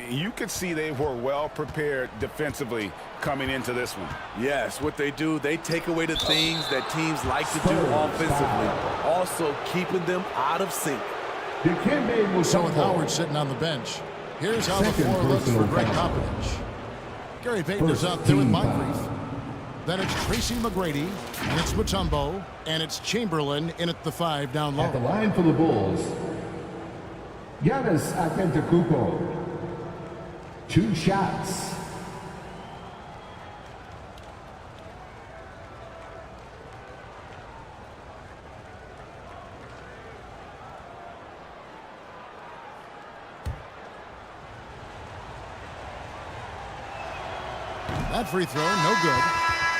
You could see they were well prepared defensively coming into this one. Yes, what they do, they take away the things that teams like to do offensively, also keeping them out of sync. So with Howard sitting on the bench, here's how the floor looks for Greg Popovich. Gary Payton is out there with Moncrief. Then it's Tracy McGrady, and it's Mutombo, and it's Chamberlain in at the 5 down low. At the line for the Bulls, Giannis Antetokounmpo. 2 shots. That free throw, no good.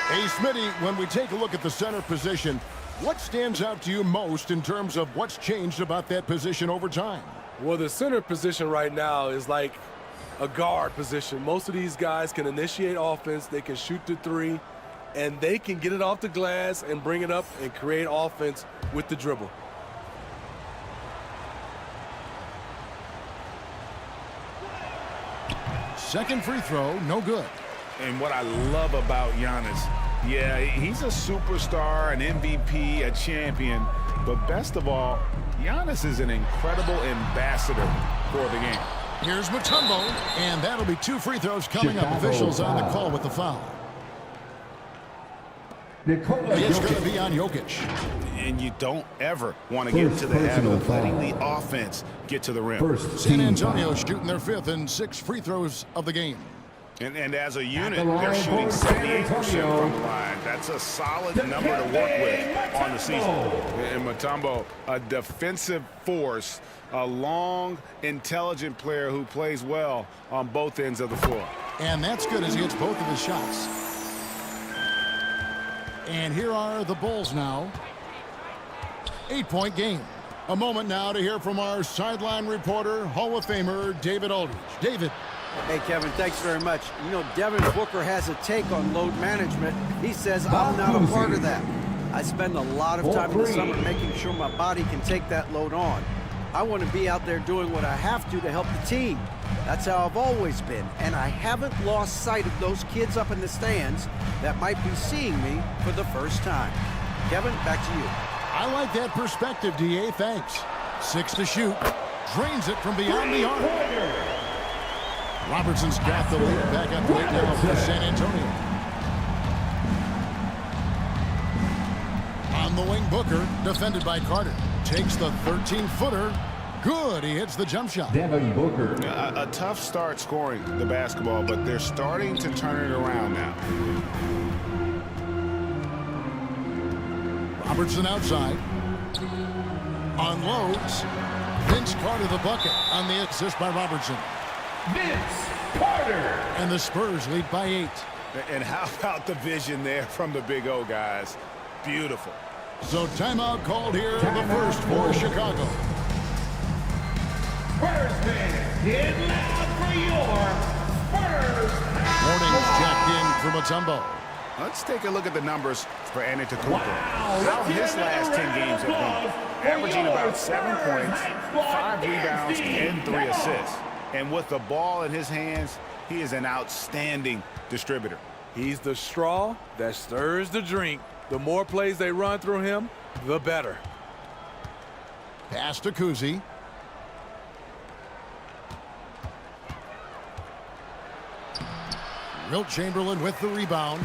Hey, Smitty, when we take a look at the center position, what stands out to you most in terms of what's changed about that position over time? Well, the center position right now is like a guard position. Most of these guys can initiate offense, they can shoot the 3, and they can get it off the glass and bring it up and create offense with the dribble. Second free throw, no good. And what I love about Giannis, yeah, he's a superstar, an MVP, a champion, but best of all, Giannis is an incredible ambassador for the game. Here's Mutombo, and that'll be 2 free throws coming up. Officials on the call with the foul. It's going to be on Jokic. And you don't ever want to get into the habit of letting the offense get to the rim. San Antonio shooting their 5th and 6 free throws of the game. And as a unit, they're shooting 78% from the line. That's a solid number to work with on the season. And Mutombo, a defensive force, a long, intelligent player who plays well on both ends of the floor. And that's good as he hits both of his shots. And here are the Bulls now. 8-point game. A moment now to hear from our sideline reporter, Hall of Famer David Aldridge. David. Hey, Kevin, thanks very much. You know, Devin Booker has a take on load management. He says, I'm not a part of that. I spend a lot of time in the summer making sure my body can take that load on. I want to be out there doing what I have to help the team. That's how I've always been, and I haven't lost sight of those kids up in the stands that might be seeing me for the first time. Kevin, back to you. I like that perspective, D.A. Thanks. 6 to shoot. Drains it from beyond the arc. Robertson's got the lead back up late now for San Antonio. On the wing, Booker, defended by Carter. Takes the 13-footer. Good, he hits the jump shot. Devin Booker. A tough start scoring the basketball, but they're starting to turn it around now. Robertson outside. Unloads. Vince Carter the bucket on the assist by Robertson. Vince Carter. And the Spurs lead by 8. And how about the vision there from the Big O, guys? Beautiful. So timeout called here, the first for Chicago. Spurs fans, get loud for your Spurs. Warnings jacked in for Mutombo. Let's take a look at the numbers for Antetokounmpo. How his last 10 games have gone. Averaging about 7 points, 5 rebounds, and 3 assists. And with the ball in his hands, he is an outstanding distributor. He's the straw that stirs the drink. The more plays they run through him, the better. Pass to Kuzi. Wilt Chamberlain with the rebound.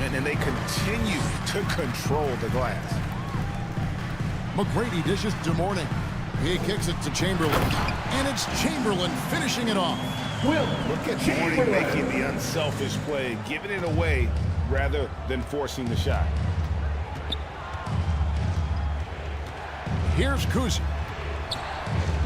And then they continue to control the glass. McGrady dishes to Mourning. He kicks it to Chamberlain. And it's Chamberlain finishing it off. Look at Mourning making the unselfish play, giving it away rather than forcing the shot. Here's Kuzi.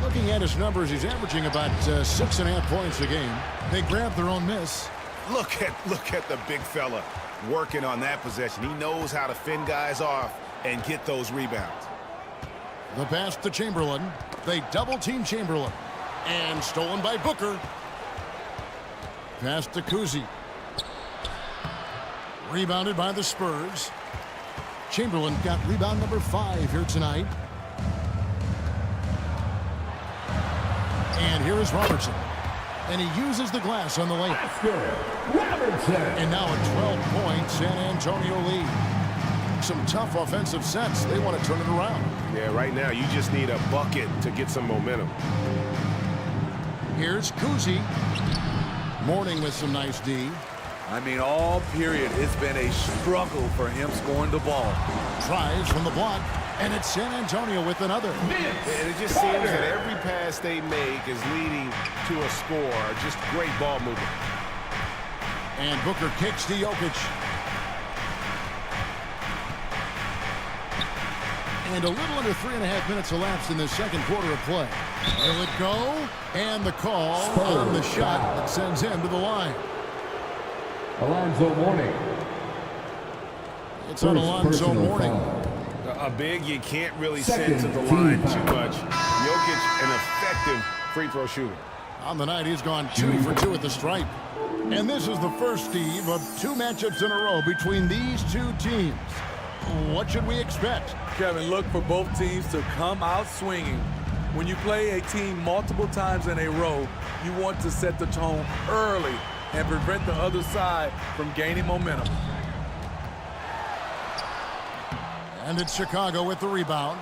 Looking at his numbers, he's averaging about 6.5 points a game. They grab their own miss. Look at the big fella working on that possession. He knows how to fend guys off and get those rebounds. The pass to Chamberlain. They double-team Chamberlain. And stolen by Booker. Pass to Kuzi. Rebounded by the Spurs. Chamberlain got rebound number 5 here tonight. And here is Robertson. And he uses the glass on the layup. And now a 12-point San Antonio lead. Some tough offensive sets. They want to turn it around. Yeah, right now you just need a bucket to get some momentum. Here's Kuzi. Morning with some nice D. I mean, all period, it's been a struggle for him scoring the ball. Tries from the block, and it's San Antonio with another. And it just seems that every pass they make is leading to a score. Just great ball movement. And Booker kicks to Jokic. And a little under 3.5 minutes elapsed in the second quarter of play. Will it go? And the call on the shot that sends him to the line. Alonzo Mourning. It's on Alonzo Mourning. A big you can't really send to the line too much. Jokic, an effective free throw shooter. On the night, he's gone 2 for 2 at the stripe. And this is the first, Steve, of 2 matchups in a row between these two teams. What should we expect? Kevin, look for both teams to come out swinging. When you play a team multiple times in a row, you want to set the tone early and prevent the other side from gaining momentum. And it's Chicago with the rebound.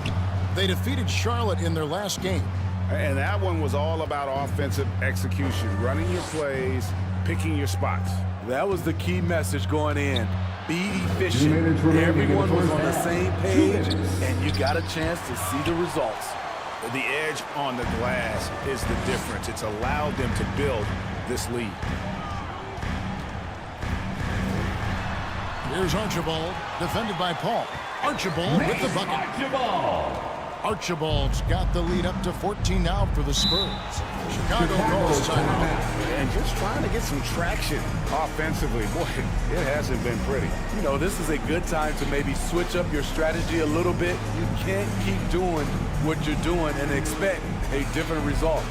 They defeated Charlotte in their last game. And that one was all about offensive execution, running your plays, picking your spots. That was the key message going in. Be efficient. Everyone was on the same page, and you got a chance to see the results. The edge on the glass is the difference. It's allowed them to build this lead. Here's Archibald, defended by Paul. Archibald with the bucket. Archibald's got the lead up to 14 now for the Spurs. Chicago calls timeout. And just trying to get some traction offensively. Boy, it hasn't been pretty. You know, this is a good time to maybe switch up your strategy a little bit. You can't keep doing what you're doing and expect a different result.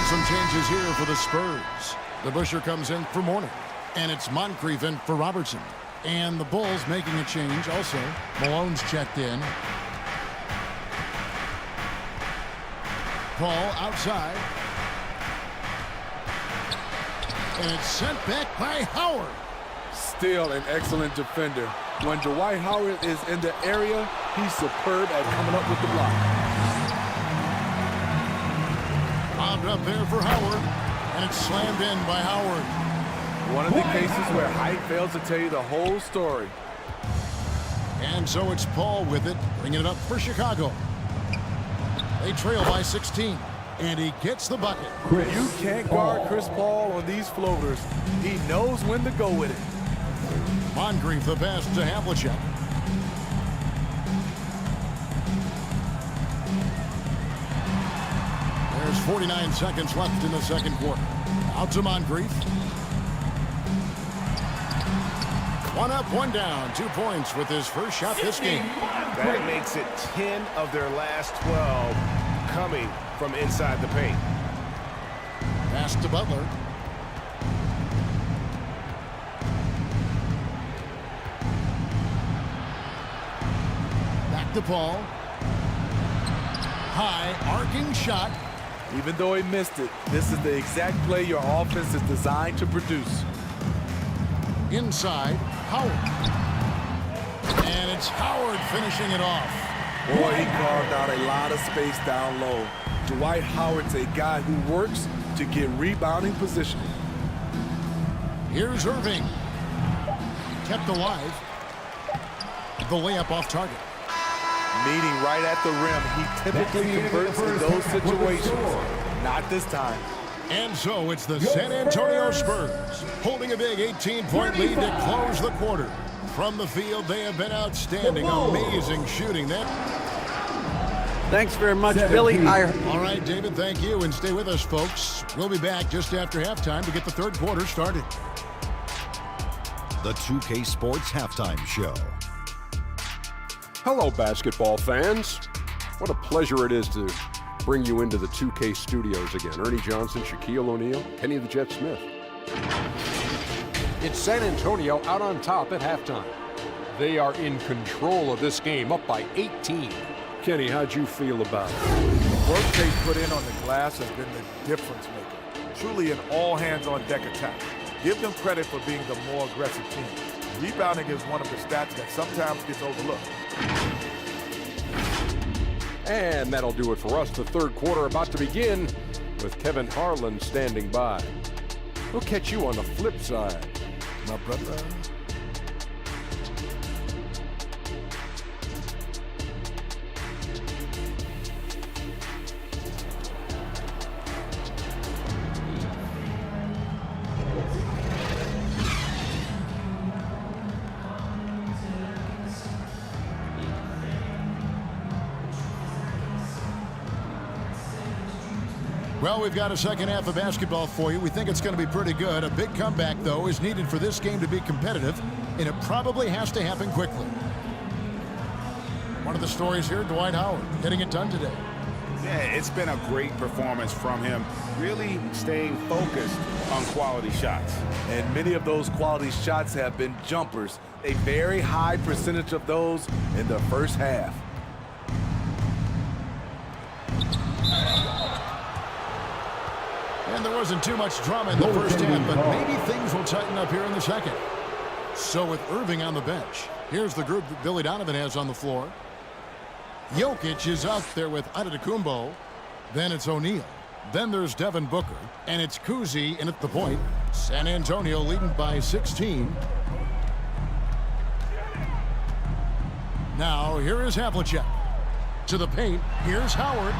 Some changes here for the Spurs. The Busher comes in for Mourning. And it's Moncrief in for Robertson. And the Bulls making a change also. Malone's checked in. Paul outside. And it's sent back by Howard. Still an excellent defender. When Dwight Howard is in the area, he's superb at coming up with the block. Bobbed up there for Howard. And it's slammed in by Howard. One of the cases where height fails to tell you the whole story. And so it's Paul with it, bringing it up for Chicago. They trail by 16, and he gets the bucket. You can't guard Chris Paul on these floaters. He knows when to go with it. Moncrief the pass to Havlicek. There's 49 seconds left in the second quarter. Out to Moncrief. 1 up, 1 down. 2 points with his first shot this game. That makes it 10 of their last 12 coming from inside the paint. Pass to Butler. Back to Paul. High, arcing shot. Even though he missed it, this is the exact play your offense is designed to produce. Inside, Howard. And it's Howard finishing it off. Boy, he carved out a lot of space down low. Dwight Howard's a guy who works to get rebounding positioning. Here's Irving. Kept alive. The layup off target. Meeting right at the rim. He typically converts in those situations. Not this time. And so it's the San Antonio Spurs holding a big 18-point lead to close the quarter. From the field, they have been outstanding. Amazing shooting. Thanks very much, Billy. All right, David, thank you. And stay with us, folks. We'll be back just after halftime to get the third quarter started. The 2K Sports Halftime Show. Hello, basketball fans. What a pleasure it is to bring you into the 2K studios again. Ernie Johnson, Shaquille O'Neal, Kenny the Jet Smith. It's San Antonio out on top at halftime. They are in control of this game, up by 18. Kenny, how'd you feel about it? The work they put in on the glass has been the difference maker. Truly an all-hands-on-deck attack. Give them credit for being the more aggressive team. Rebounding is one of the stats that sometimes gets overlooked. And that'll do it for us. The third quarter about to begin with Kevin Harlan standing by. We'll catch you on the flip side. My brother. Well, we've got a second half of basketball for you. We think it's going to be pretty good. A big comeback, though, is needed for this game to be competitive, and it probably has to happen quickly. One of the stories here, Dwight Howard, getting it done today. Yeah, it's been a great performance from him, really staying focused on quality shots. And many of those quality shots have been jumpers. A very high percentage of those in the first half. And there wasn't too much drama in the first half, but maybe things will tighten up here in the second. So with Irving on the bench, here's the group that Billy Donovan has on the floor. Jokic is out there with Antetokounmpo. Then it's O'Neal. Then there's Devin Booker. And it's Kuzi in at the point. San Antonio leading by 16. Now here is Havlicek. To the paint. Here's Howard.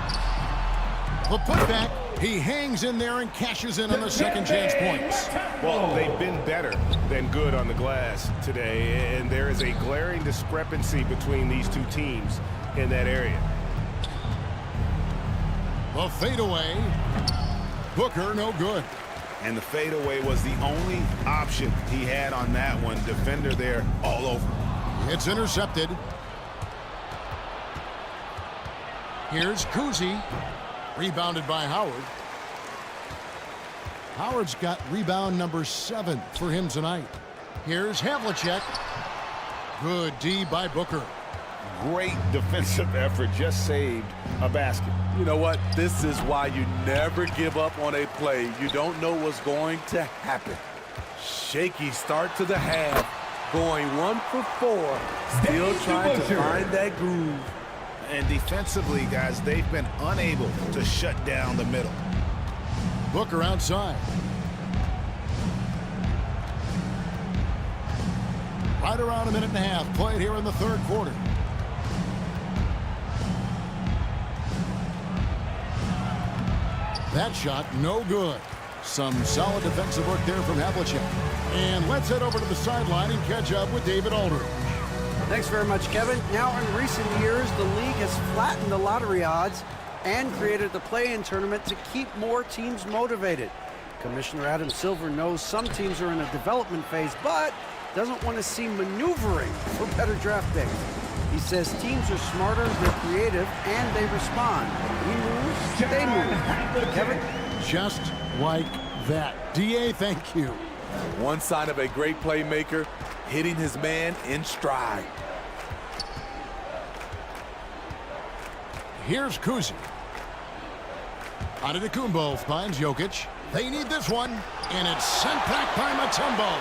The putback. He hangs in there and cashes in on the second chance points. Well, they've been better than good on the glass today, and there is a glaring discrepancy between these two teams in that area. The fadeaway. Booker, no good. And the fadeaway was the only option he had on that one. Defender there all over. It's intercepted. Here's Kuzi. Rebounded by Howard. Howard's got rebound number 7 for him tonight. Here's Havlicek. Good D by Booker. Great defensive effort, just saved a basket. You know what? This is why you never give up on a play. You don't know what's going to happen. Shaky start to the half. Going 1 for 4. Still trying to find that groove. And defensively, guys, they've been unable to shut down the middle. Booker outside. Right around a minute and a half played here in the third quarter. That shot, no good. Some solid defensive work there from Havlicek. And let's head over to the sideline and catch up with David Aldridge. Thanks very much, Kevin. Now, in recent years, the league has flattened the lottery odds and created the play-in tournament to keep more teams motivated. Commissioner Adam Silver knows some teams are in a development phase, but doesn't want to see maneuvering for better draft picks. He says teams are smarter, they're creative, and they respond. He moves, they move. Kevin? Just like that. DA, thank you. One sign of a great playmaker, hitting his man in stride. Here's Kuzi. Antetokounmpo finds Jokic. They need this one, and it's sent back by Mutombo.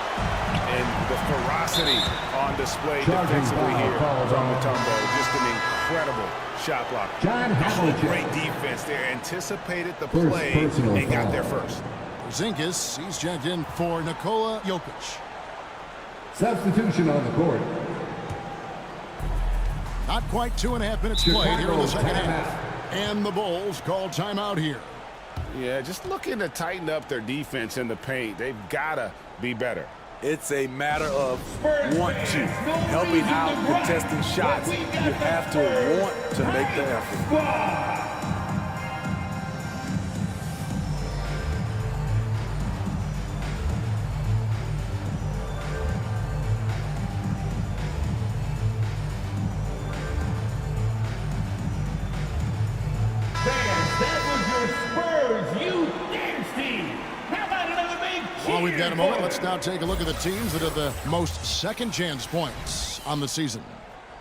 And the ferocity on display defensively here from Mutombo. Just an incredible shot blocker. Great defense there. Anticipated the play and got there first. Porzingis, he's checked in for Nikola Jokic. Substitution on the court. Not quite 2.5 minutes played here in the second half. And the Bulls call timeout here. Yeah, just looking to tighten up their defense in the paint. They've got to be better. It's a matter of want to. Helping out, contesting shots. You have to want to make the effort. While we've got a moment, let's now take a look at the teams that have the most second chance points on the season.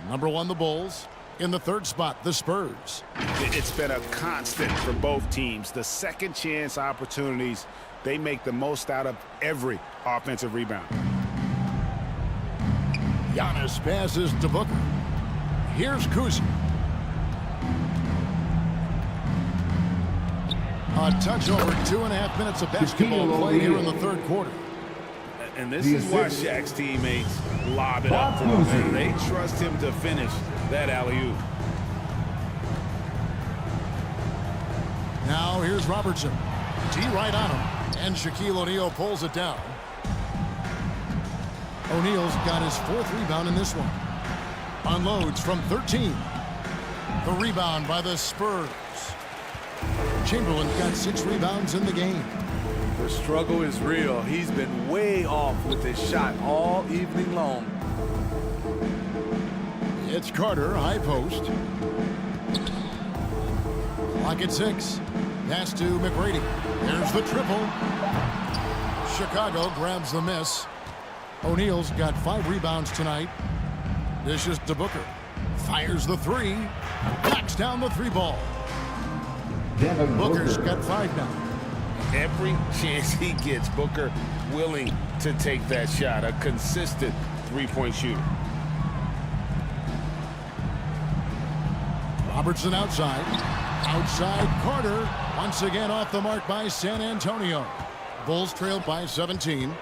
Number 1, the Bulls. In the third spot, the Spurs. It's been a constant for both teams. The second chance opportunities, they make the most out of every offensive rebound. Giannis passes to Booker. Here's Kuzma. A touch over 2.5 minutes of basketball play here in the third quarter. And this is why Shaq's teammates lob it up for him. They trust him to finish that alley-oop. Now here's Robertson. T right on him. And Shaquille O'Neal pulls it down. O'Neal's got his 4th rebound in this one. Unloads from 13. The rebound by the Spurs. Chamberlain's got 6 rebounds in the game. The struggle is real. He's been way off with his shot all evening long. It's Carter, high post. Clock at 6. Pass to McGrady. There's the triple. Chicago grabs the miss. O'Neal's got 5 rebounds tonight. Dishes to Booker. Fires the 3. Knocks down the 3 ball. Booker's got 5 now. Every chance he gets, Booker willing to take that shot. A consistent three-point shooter. Robertson outside. Outside Carter. Once again off the mark by San Antonio. Bulls trailed by 17.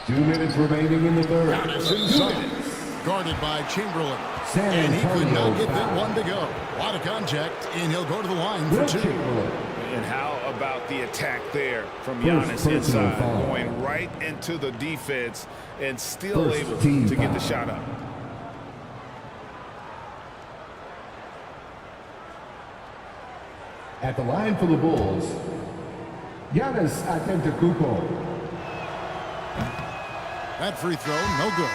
2 minutes remaining in the third. Giannis inside. Guarded by Chamberlain. And he could not get that one to go. A lot of contact, and he'll go to the line for 2. And how about the attack there from Giannis inside, going right into the defense and still able to get the shot up. At the line for the Bulls, Giannis Antetokounmpo. That free throw, no good.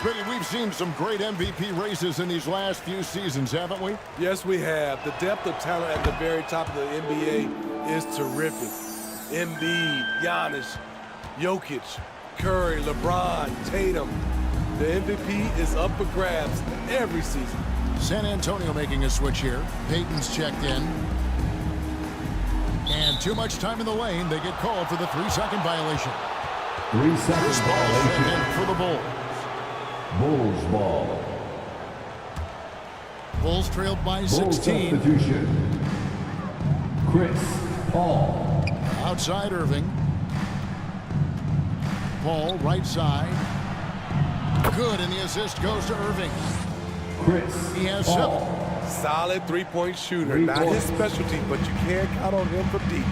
Smitty, we've seen some great MVP races in these last few seasons, haven't we? Yes, we have. The depth of talent at the very top of the NBA is terrific. Embiid, Giannis, Jokic, Curry, LeBron, Tatum. The MVP is up for grabs every season. San Antonio making a switch here. Payton's checked in. And too much time in the lane. They get called for the 3-second violation. 3 seconds violation for the Bulls. Bulls ball. Bulls trailed by Bulls 16. Substitution. Chris Paul. Outside Irving. Paul right side. Good, and the assist goes to Irving. Chris He has Paul. 7. Solid three-point shooter. Not his specialty, but you can't count on him from deep.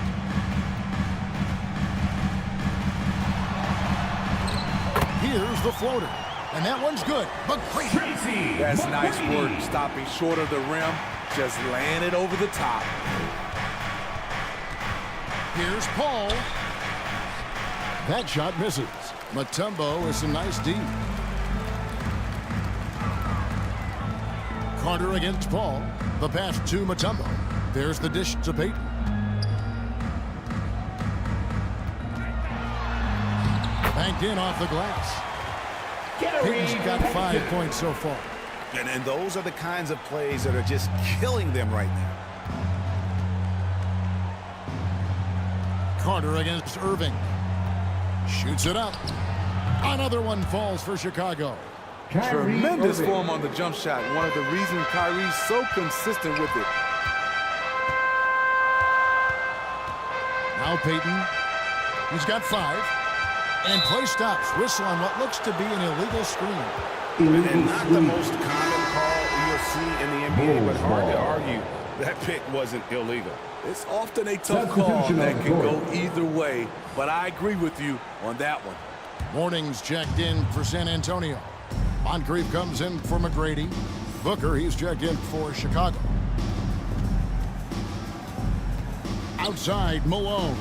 Here's the floater. And that one's good. But crazy. That's nice work. Stopping short of the rim. Just laying it over the top. Here's Paul. That shot misses. Mutombo with some nice D. Carter against Paul. The pass to Mutombo. There's the dish to Payton. Banked in off the glass. Payton's got 5 points so far. And those are the kinds of plays that are just killing them right now. Carter against Irving. Shoots it up. Another one falls for Chicago. Tremendous form on the jump shot. One of the reasons Kyrie's so consistent with it. Now Payton. He's got 5. And play stops. Whistle on what looks to be an illegal screen. And not the most common call you'll see in the NBA, but hard to argue that pick wasn't illegal. It's often a tough call that can go either way, but I agree with you on that one. Morning's checked in for San Antonio. Moncrief comes in for McGrady. Booker, he's checked in for Chicago. Outside, Malone.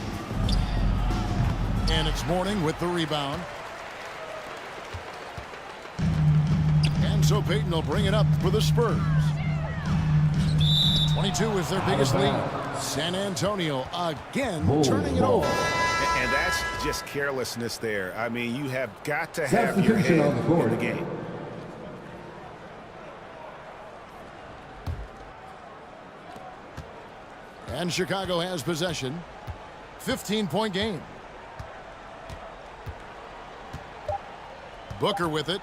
And it's Morning with the rebound. And so Payton will bring it up for the Spurs. 22 is their biggest lead. San Antonio again turning it over. And that's just carelessness there. I mean, you have got to have your head in the game. And Chicago has possession. 15-point game. Booker with it.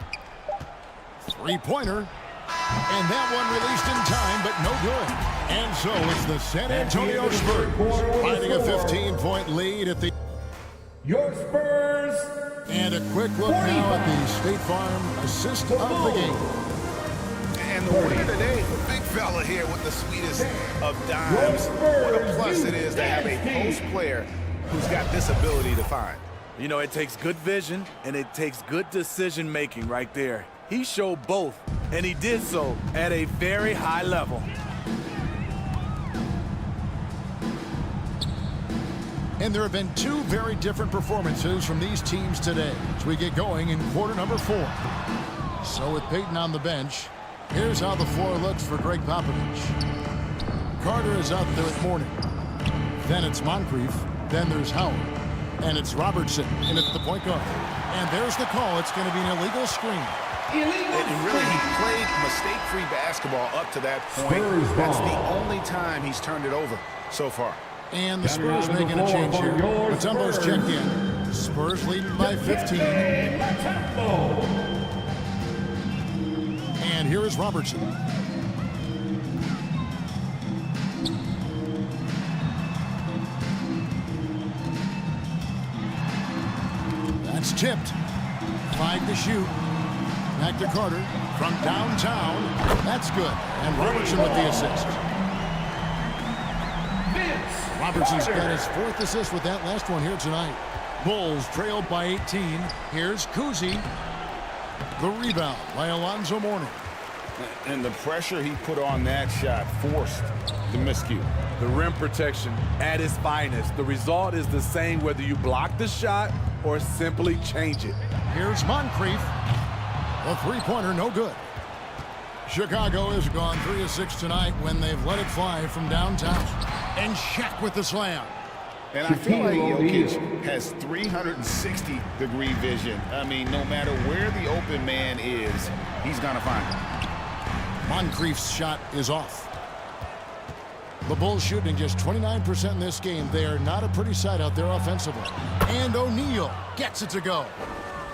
Three-pointer. And that one released in time, but no good. And so it's the San Antonio Spurs finding a 15-point lead at the... Your Spurs. And a quick look now at the State Farm assist of the game. And the winner today, the big fella here with the sweetest of dimes. What a plus it is to have a post player who's got this ability to find. You know, it takes good vision and it takes good decision making right there. He showed both, and he did so at a very high level. And there have been two very different performances from these teams today as we get going in quarter number 4. So with Peyton on the bench, here's how the floor looks for Greg Popovich. Carter is out there at Mourning. Then it's Moncrief. Then there's Howard. And it's Robertson in at the point guard. And there's the call. It's going to be an illegal screen. And really, he played mistake-free basketball up to that point. That's the only time he's turned it over so far. And the Spurs making a change here. Mutombo's checked in. Spurs leading by 15. And here is Robertson. That's tipped. 5 to shoot. Back to Carter from downtown. That's good. And Robertson with the assist. Robertson's got his 4th assist with that last one here tonight. Bulls trailed by 18. Here's Kuzi. The rebound by Alonzo Mourning. And the pressure he put on that shot forced the miscue. The rim protection at its finest. The result is the same whether you block the shot or simply change it. Here's Moncrief. A three-pointer, no good. Chicago has gone 3 of 6 tonight when they've let it fly from downtown. And Shaq with the slam. And I feel like Jokic has 360-degree vision. I mean, no matter where the open man is, he's going to find it. Moncrief's shot is off. The Bulls shooting just 29% in this game. They are not a pretty sight out there offensively. And O'Neal gets it to go.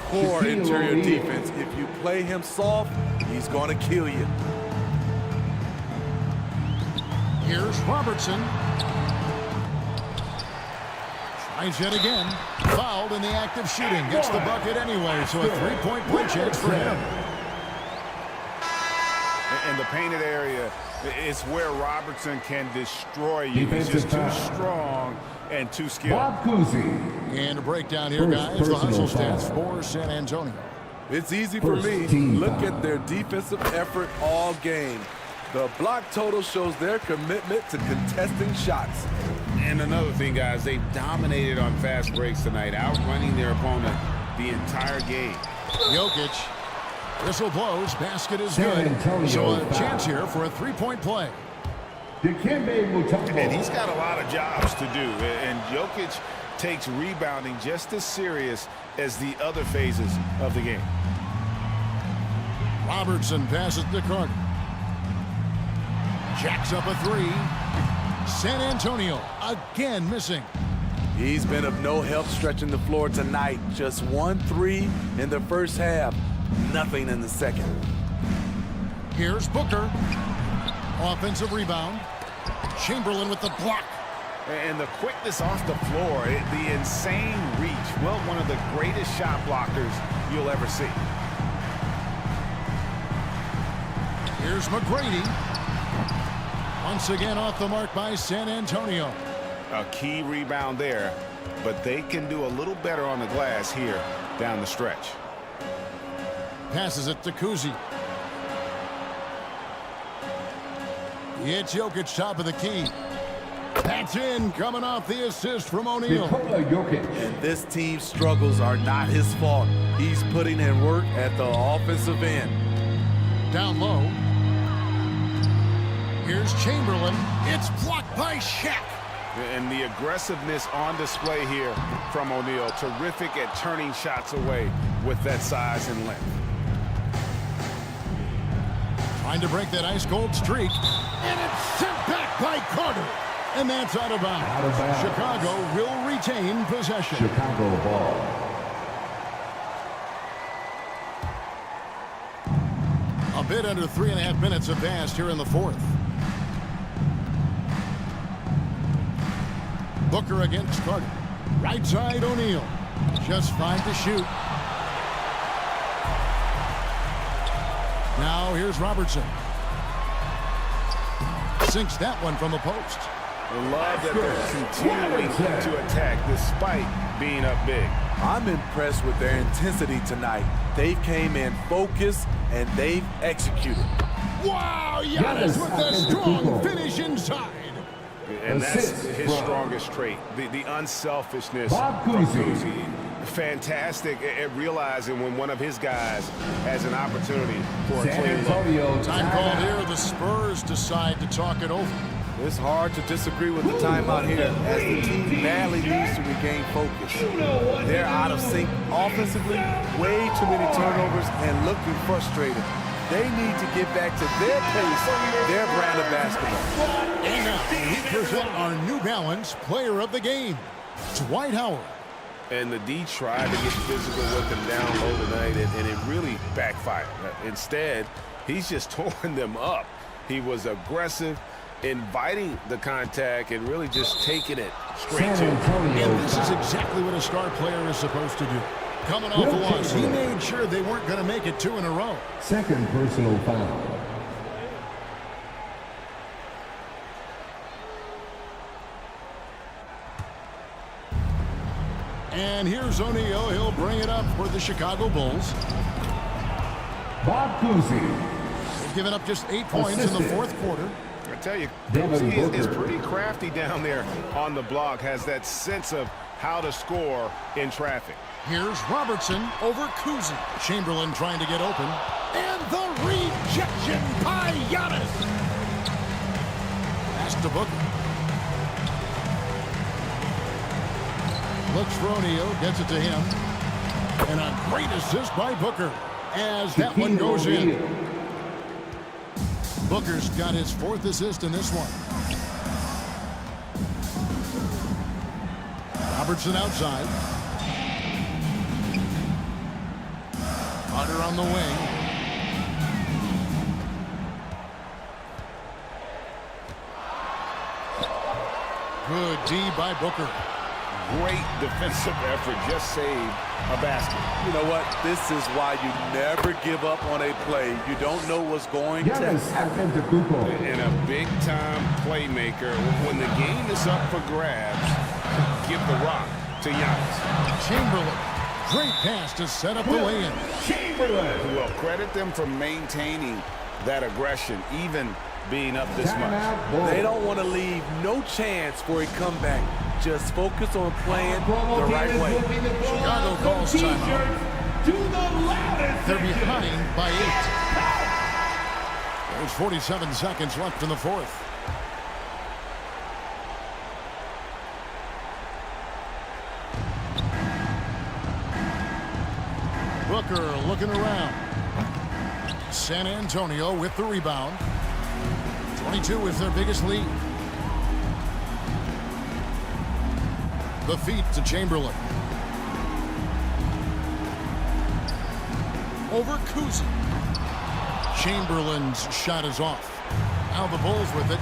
Poor interior defense. If you play him soft, he's going to kill you. Here's Robertson. Tries yet again. Fouled in the act of shooting. Gets the bucket anyway, so a three-point play chance for him. In the painted area, it's where Robertson can destroy you. He's just too strong and too skilled. And a breakdown here, guys. The hustle stats for San Antonio. It's easy for me. Look at their defensive effort all game. The block total shows their commitment to contesting shots. And another thing, guys, they've dominated on fast breaks tonight, outrunning their opponent the entire game. Jokic. Whistle blows. Basket is good. So a chance here for a three-point play. And he's got a lot of jobs to do. And Jokic takes rebounding just as serious as the other phases of the game. Robertson passes to Carter. Jacks up a three. San Antonio again missing. He's been of no help stretching the floor tonight. Just 1 3 in the first half. Nothing in the second. Here's Booker. Offensive rebound. Chamberlain with the block. And the quickness off the floor, the insane reach. Well, one of the greatest shot blockers you'll ever see. Here's McGrady. Once again off the mark by San Antonio. A key rebound there, but they can do a little better on the glass here down the stretch. Passes it to Kuzi. It's Jokic top of the key. That's in, coming off the assist from O'Neal. And this team's struggles are not his fault. He's putting in work at the offensive end. Down low. Here's Chamberlain. It's blocked by Shaq. And the aggressiveness on display here from O'Neal. Terrific at turning shots away with that size and length. Trying to break that ice-cold streak. And it's sent back by Carter. And that's out of bounds. Chicago will retain possession. Chicago ball. A bit under 3.5 minutes have passed here in the fourth. Booker against Carter. Right side O'Neal. Just 5 to shoot. Now here's Robertson. Sinks that one from the post. I love that they're continuing to attack despite being up big. I'm impressed with their intensity tonight. They came in focused and they've executed. Wow, Giannis with a strong finish inside. And that's his strongest trait, the unselfishness from Kuzi. Fantastic at realizing when one of his guys has an opportunity for a clean look. Time called here. The Spurs decide to talk it over. It's hard to disagree with the timeout here as the team badly needs to regain focus. They're out of sync offensively, way too many turnovers, and looking frustrated. They need to get back to their pace, their brand of basketball. And now we present our New Balance Player of the Game, Dwight Howard. And the D tried to get physical with him down low tonight, and it really backfired. Instead, he's just torn them up. He was aggressive, inviting the contact, and really just taking it straight to him. And this is exactly what a star player is supposed to do. Coming off a loss, he made sure they weren't going to make it 2 in a row. Second personal foul. And here's O'Neal. He'll bring it up for the Chicago Bulls. Bob Cousy. They've given up just 8 points in the fourth quarter. I tell you, Cousy is pretty crafty down there on the block, has that sense of how to score in traffic. Here's Robertson over Cousy. Chamberlain trying to get open. And the rejection by Giannis. Pass to Booker. Looks for O'Neal, gets it to him. And a great assist by Booker as that one goes in. Booker's got his 4th assist in this one. Robertson outside. Carter on the wing. Good D by Booker. Great defensive effort, just saved a basket. You know what? This is why you never give up on a play. You don't know what's going to happen. And a big-time playmaker. When the game is up for grabs, give the rock to Giannis. Chamberlain. Great pass to set up the lay-in. Chamberlain. Well, credit them for maintaining that aggression, even being up this much. They don't want to leave no chance for a comeback. Just focus on playing the right way. Chicago calls timeout. They're behind by 8. There's 47 seconds left in the fourth. Booker looking around. San Antonio with the rebound. 22 is their biggest lead. The feed to Chamberlain. Over Cousy. Chamberlain's shot is off. Now the Bulls with it.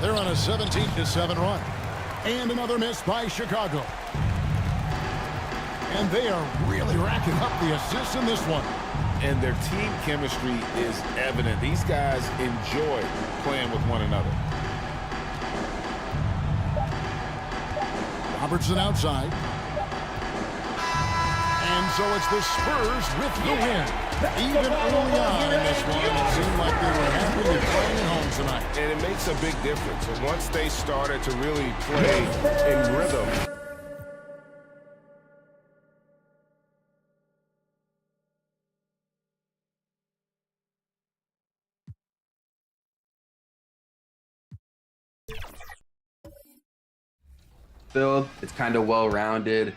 They're on a 17-7 run. And another miss by Chicago. And they are really racking up the assists in this one. And their team chemistry is evident. These guys enjoy playing with one another. Robertson outside. And so it's the Spurs with the win. Even early on in this one, it seemed like they were happy with playing at home tonight. And it makes a big difference. And once they started to really play in rhythm. Build, it's kind of well-rounded.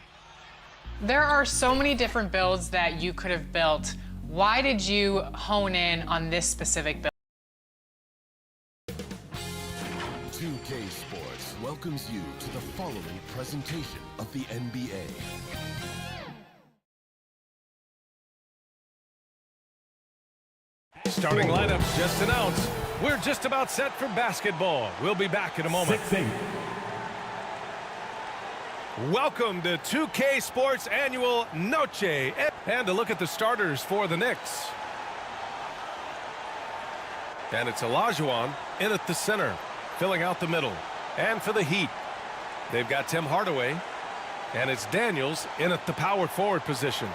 There are so many different builds that you could have built. Why did you hone in on this specific build? 2K Sports welcomes you to the following presentation of the NBA. Starting lineups just announced. We're just about set for basketball. We'll be back in a moment. 6-8. Welcome to 2K Sports Annual Noche. And a look at the starters for the Knicks. And it's Olajuwon in at the center, filling out the middle. And for the Heat, they've got Tim Hardaway. And it's Daniels in at the power forward position.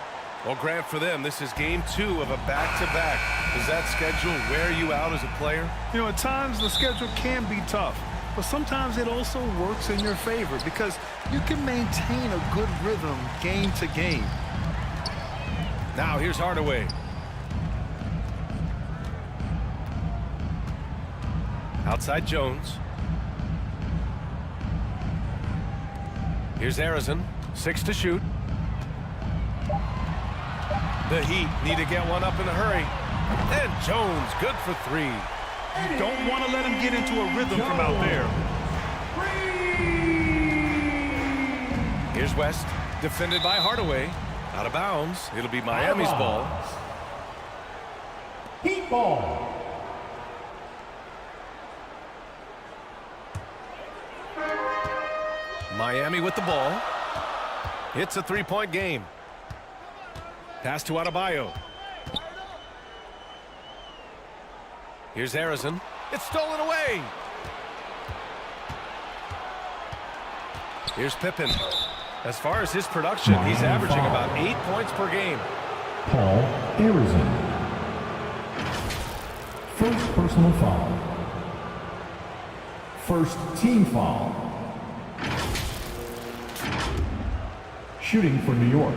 Well, Grant, for them, this is game 2 of a back-to-back. Does that schedule wear you out as a player? You know, at times the schedule can be tough, but sometimes it also works in your favor because you can maintain a good rhythm game to game. Now here's Hardaway. Outside Jones. Here's Arizon, 6 to shoot. The Heat need to get one up in a hurry. And Jones, good for 3. You don't want to let him get into a rhythm from out there. Here's West, defended by Hardaway. Out of bounds. It'll be Miami's ball. Heat ball. Miami with the ball. It's a 3-point game. Pass to Adebayo. Here's Arizon. It's stolen away. Here's Pippen. As far as his production, he's averaging about 8 points per game. Paul Arizon. First personal foul. First team foul. Shooting for New York.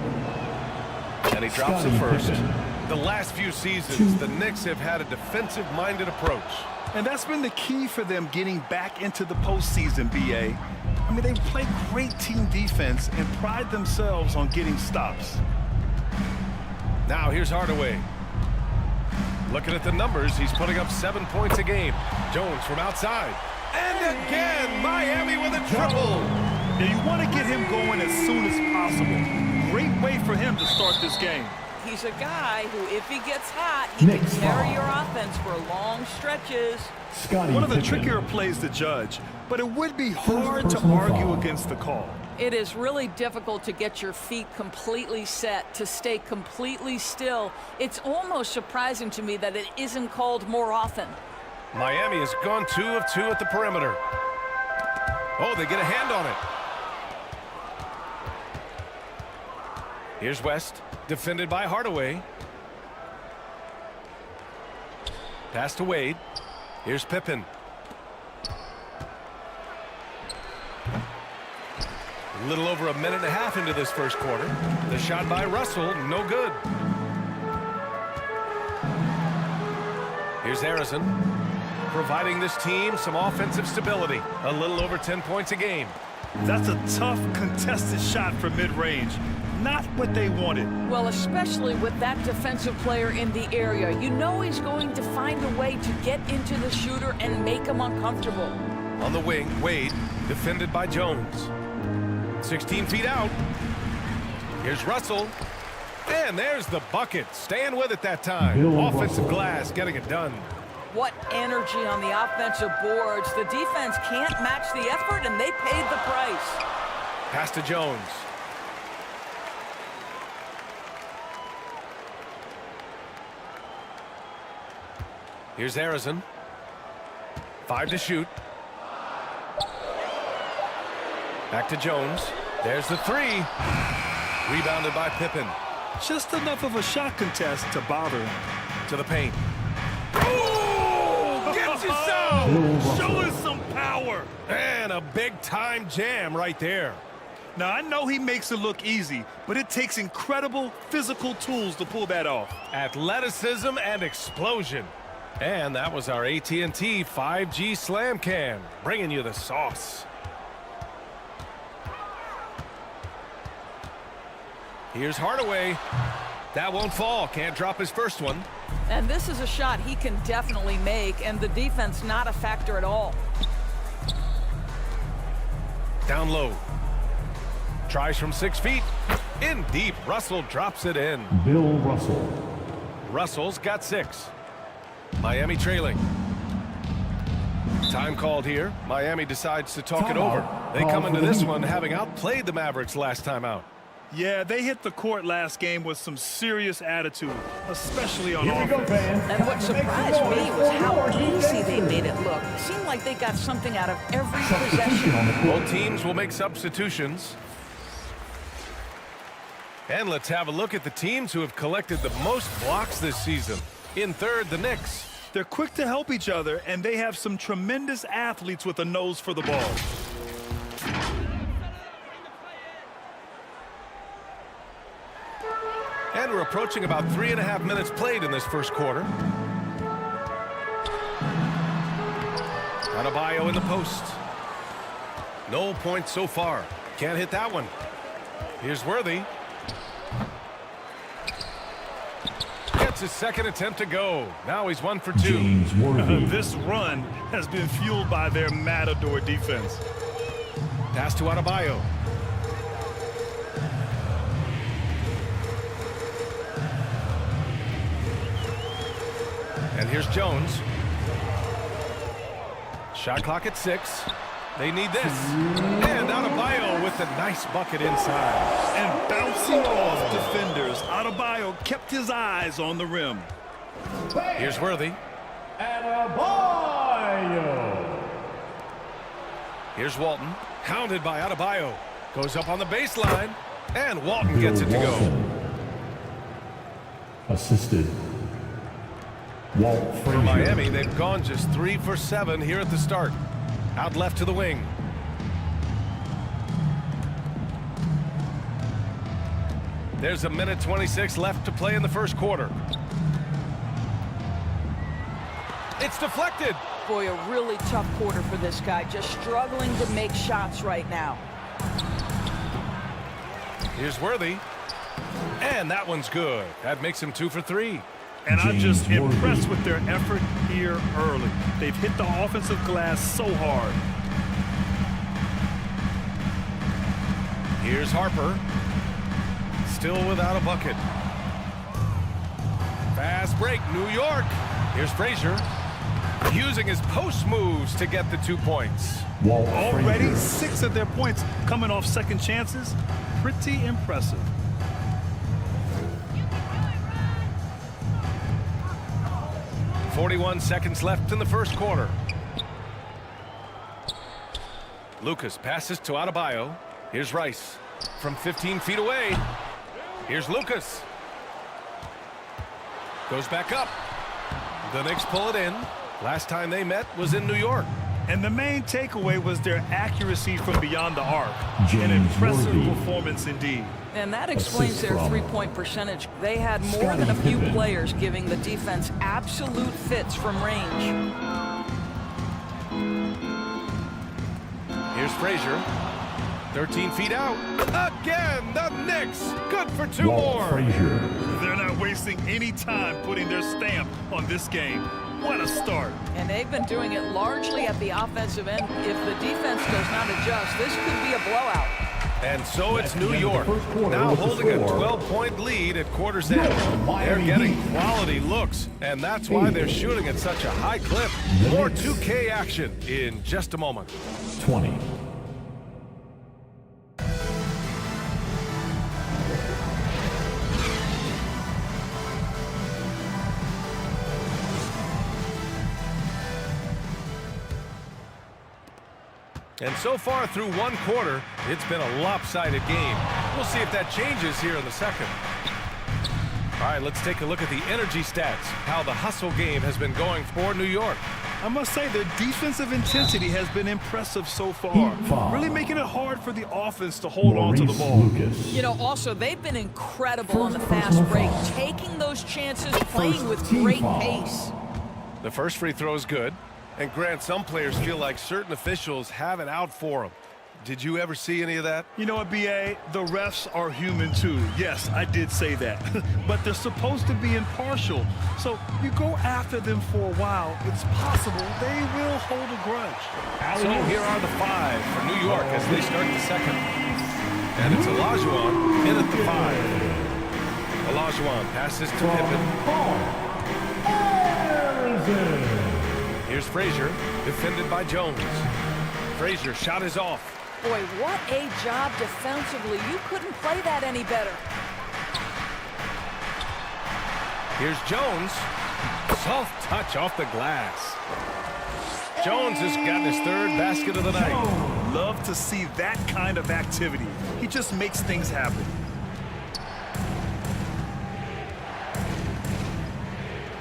And he drops it first. The last few seasons, the Knicks have had a defensive-minded approach. And that's been the key for them getting back into the postseason, B.A. I mean, they play great team defense and pride themselves on getting stops. Now here's Hardaway. Looking at the numbers, he's putting up 7 points a game. Jones from outside. And again, Miami with a triple. Now you want to get him going as soon as possible. Great way for him to start this game. He's a guy who, if he gets hot, he can carry your offense for long stretches. One of the trickier plays to judge, but it would be hard to argue against the call. It is really difficult to get your feet completely set, to stay completely still. It's almost surprising to me that it isn't called more often. Miami has gone 2 of 2 at the perimeter. Oh, they get a hand on it. Here's West, defended by Hardaway. Pass to Wade. Here's Pippen. A little over a minute and a half into this first quarter. The shot by Russell, no good. Here's Arizon, providing this team some offensive stability. A little over 10 points a game. That's a tough, contested shot from mid-range. Not what they wanted. Well, especially with that defensive player in the area. You know he's going to find a way to get into the shooter and make him uncomfortable. On the wing, Wade, defended by Jones. 16 feet out. Here's Russell. And there's the bucket. Staying with it that time. Offensive glass, getting it done. What energy on the offensive boards. The defense can't match the effort, and they paid the price. Pass to Jones. Here's Arizon. 5 to shoot. Back to Jones. There's the 3. Rebounded by Pippen. Just enough of a shot contest to bother him. To the paint. Oh! Gets you some! Show us some power! And a big-time jam right there. Now, I know he makes it look easy, but it takes incredible physical tools to pull that off. Athleticism and explosion. And that was our AT&T 5G Slam Cam, bringing you the sauce. Here's Hardaway. That won't fall. Can't drop his first one. And this is a shot he can definitely make, and the defense not a factor at all. Down low. Tries from 6 feet. In deep. Russell drops it in. Bill Russell. Russell's got 6. Miami trailing. Time called here. Miami decides to talk it over. They come into this one having outplayed the Mavericks last time out. Yeah, they hit the court last game with some serious attitude, especially on offense. And what surprised me was how easy they made it look. It seemed like they got something out of every possession. Both teams will make substitutions. And let's have a look at the teams who have collected the most blocks this season. In third, the Knicks. They're quick to help each other, and they have some tremendous athletes with a nose for the ball. And we're approaching about 3.5 minutes played in this first quarter. Adebayo in the post. No points so far. Can't hit that one. Here's Worthy. Gets his second attempt to go. Now he's 1 for 2. This run has been fueled by their Matador defense. Pass to Adebayo. And here's Jones. Shot clock at 6. They need this. And Adebayo with a nice bucket inside. And bouncing off defenders, Adebayo kept his eyes on the rim. Here's Worthy. Adebayo. Here's Walton. Hounded by Adebayo. Goes up on the baseline. And Walton gets it to go. Assisted. Walt Frazier. For Miami, they've gone just 3 for 7 here at the start. Out left to the wing. There's 1:26 left to play in the first quarter. It's deflected. Boy, a really tough quarter for this guy. Just struggling to make shots right now. Here's Worthy. And that one's good. That makes him 2 for 3. And I'm just impressed with their effort here early. They've hit the offensive glass so hard. Here's Harper. Still without a bucket. Fast break, New York. Here's Frazier. Using his post moves to get the 2 points. Already 6 of their points coming off second chances. Pretty impressive. .41 seconds left in the first quarter. Lucas passes to Adebayo. Here's Rice from 15 feet away. Here's Lucas. Goes back up. The Knicks pull it in. Last time they met was in New York. And the main takeaway was their accuracy from beyond the arc. An impressive performance indeed. And that explains their three-point percentage. They had more than a few players giving the defense absolute fits from range. Here's Frazier. 13 feet out. Again, the Knicks. Good for 2 more. They're not wasting any time putting their stamp on this game. What a start. And they've been doing it largely at the offensive end. If the defense does not adjust, this could be a blowout. And so it's New York, now holding a 12-point lead at quarter's end. They're getting quality looks, and that's why they're shooting at such a high clip. More 2K action in just a moment. 20. And so far through 1 quarter, it's been a lopsided game. We'll see if that changes here in the second. All right, let's take a look at the energy stats, how the hustle game has been going for New York. I must say their defensive intensity has been impressive so far. Really making it hard for the offense to hold on to the ball. You know, also, they've been incredible on the fast break, taking those chances, playing with great pace. The first free throw is good. And Grant, some players feel like certain officials have it out for them. Did you ever see any of that? You know what, B.A.? The refs are human too. Yes, I did say that. But they're supposed to be impartial. So you go after them for a while, it's possible they will hold a grudge. So here are the 5 for New York as they start the second. And it's Olajuwon in at the 5. Olajuwon passes to Pippen. Here's Frazier, defended by Jones. Frazier shot is off. Boy, what a job defensively. You couldn't play that any better. Here's Jones. Soft touch off the glass. Jones has gotten his 3rd basket of the night. Love to see that kind of activity. He just makes things happen.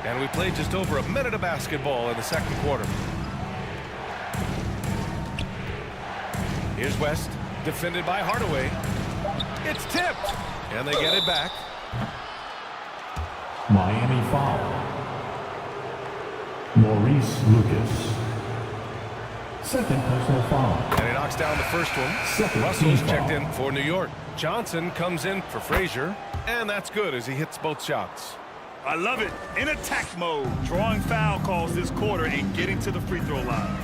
And we played just over a minute of basketball in the second quarter. Here's West, defended by Hardaway. It's tipped, and they get it back. Miami foul. Maurice Lucas. Second personal foul. And he knocks down the first one. Russell's checked in for New York. Johnson comes in for Frazier, and that's good as he hits both shots. I love it. In attack mode. Drawing foul calls this quarter and getting to the free throw line.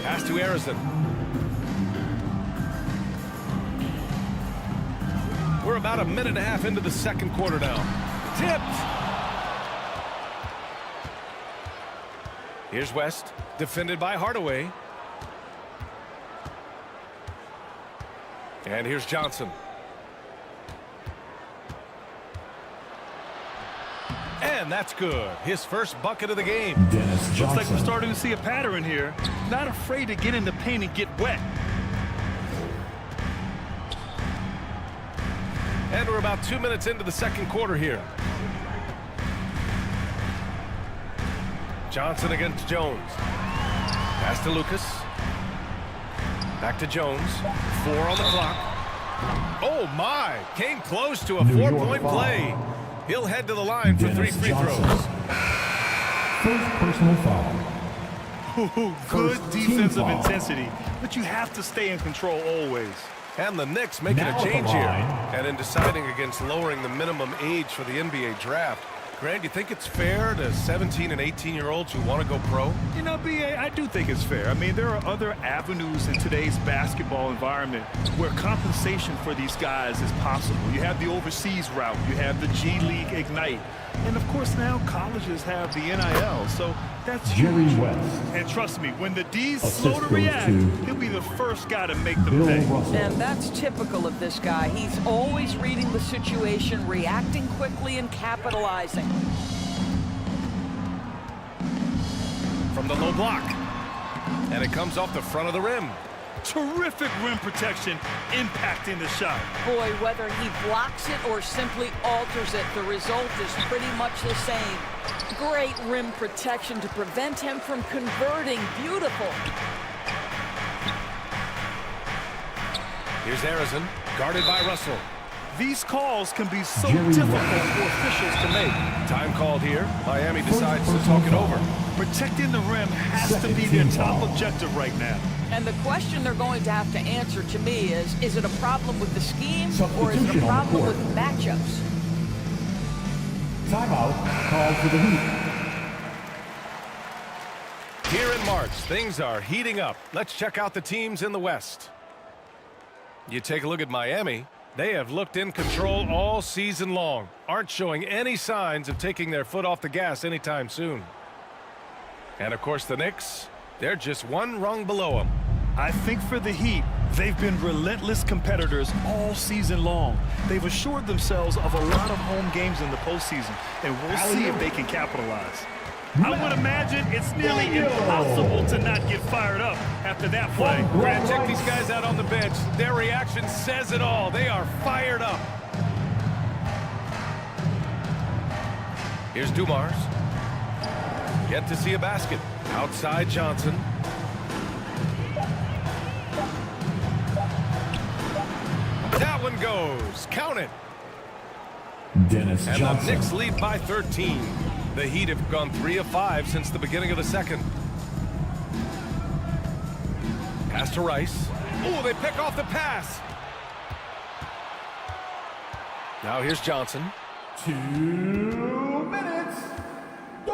Pass to Harrison. We're about a minute and a half into the second quarter now. Tipped. Here's West, defended by Hardaway. And here's Johnson. And that's good. His first bucket of the game. Looks like we're starting to see a pattern here. Not afraid to get in the paint and get wet. And we're about 2 minutes into the second quarter here. Johnson against Jones. Pass to Lucas. Back to Jones. 4 on the clock. Oh my! Came close to a 4-point play. He'll head to the line for 3 free throws. First personal foul. Good defensive intensity, but you have to stay in control always. And the Knicks making a change here. And in deciding against lowering the minimum age for the NBA draft, Grant, you think it's fair to 17 and 18-year-olds who want to go pro? You know, B.A., I do think it's fair. I mean, there are other avenues in today's basketball environment where compensation for these guys is possible. You have the overseas route. You have the G League Ignite. And, of course, now colleges have the NIL, so that's huge. And trust me, when the D's slow to react, he'll be the first guy to make them pay. And that's typical of this guy. He's always reading the situation, reacting quickly, and capitalizing. From the low block. And it comes off the front of the rim. Terrific rim protection, impacting the shot. Boy, whether he blocks it or simply alters it, the result is pretty much the same. Great rim protection to prevent him from converting. Beautiful. Here's Harrison, guarded by Russell. These calls can be so difficult for officials to make. Time called here. Miami decides to talk it over. Protecting the rim has to be their top objective right now. And the question they're going to have to answer to me is it a problem with the scheme or is it a problem with matchups? Timeout called for the Heat. Here in March, things are heating up. Let's check out the teams in the West. You take a look at Miami. They have looked in control all season long. Aren't showing any signs of taking their foot off the gas anytime soon. And of course the Knicks, they're just one rung below them. I think for the Heat, they've been relentless competitors all season long. They've assured themselves of a lot of home games in the postseason, and we'll see if they can capitalize. I would imagine it's nearly impossible to not get fired up after that play. Brad, check these guys out on the bench. Their reaction says it all. They are fired up. Here's Dumars. Yet to see a basket. Outside Johnson. That one goes. Count it. Dennis and Johnson. the Knicks lead by 13. The Heat have gone 3 of 5 since the beginning of the second. Pass to Rice. Oh, they pick off the pass. Now here's Johnson. 2 minutes. Go.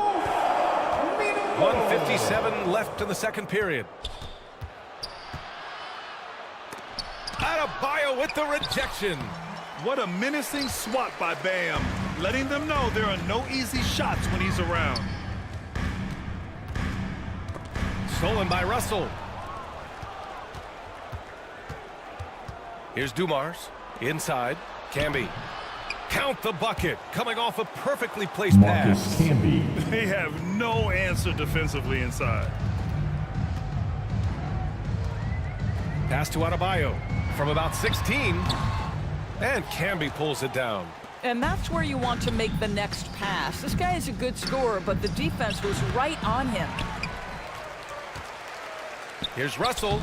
1:57 left in the second period. Adebayo with the rejection. What a menacing swat by Bam, letting them know there are no easy shots when he's around. Stolen by Russell. Here's Dumars. Inside. Camby. Count the bucket. Coming off a perfectly placed pass. They have no answer defensively inside. Pass to Adebayo from about 16. And Camby pulls it down. And that's where you want to make the next pass. This guy is a good scorer, but the defense was right on him. Here's Russell.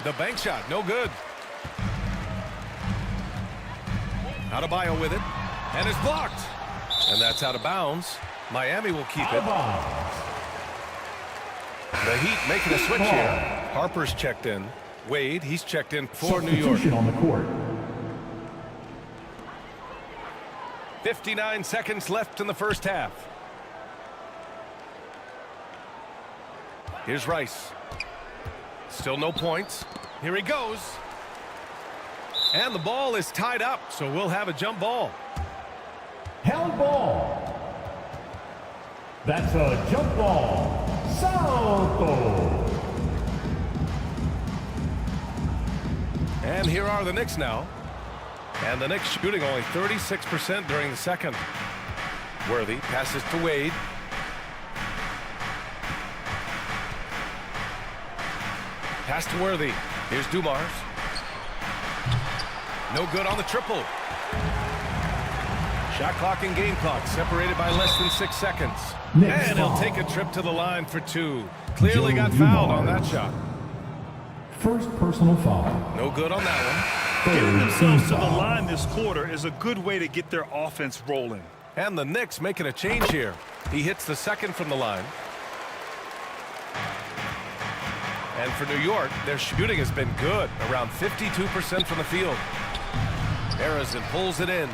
The bank shot, no good. Adebayo with it. And it's blocked. And that's out of bounds. Miami will keep it. The Heat making a switch here. Harper's checked in. Wade, he's checked in for New York. On the court. 59 seconds left in the first half. Here's Rice. Still no points. Here he goes. And the ball is tied up, so we'll have a jump ball. Held ball. That's a jump ball. Salto. And here are the Knicks now. And the Knicks shooting only 36% during the second. Worthy passes to Wade. Pass to Worthy. Here's Dumars. No good on the triple. Shot clock and game clock separated by less than 6 seconds. And he'll take a trip to the line for 2. Clearly got fouled on that shot. First personal foul. No good on that one. Getting themselves to the line this quarter is a good way to get their offense rolling. And the Knicks making a change here. He hits the second from the line. And for New York, their shooting has been good, around 52% from the field. Arizin pulls it in.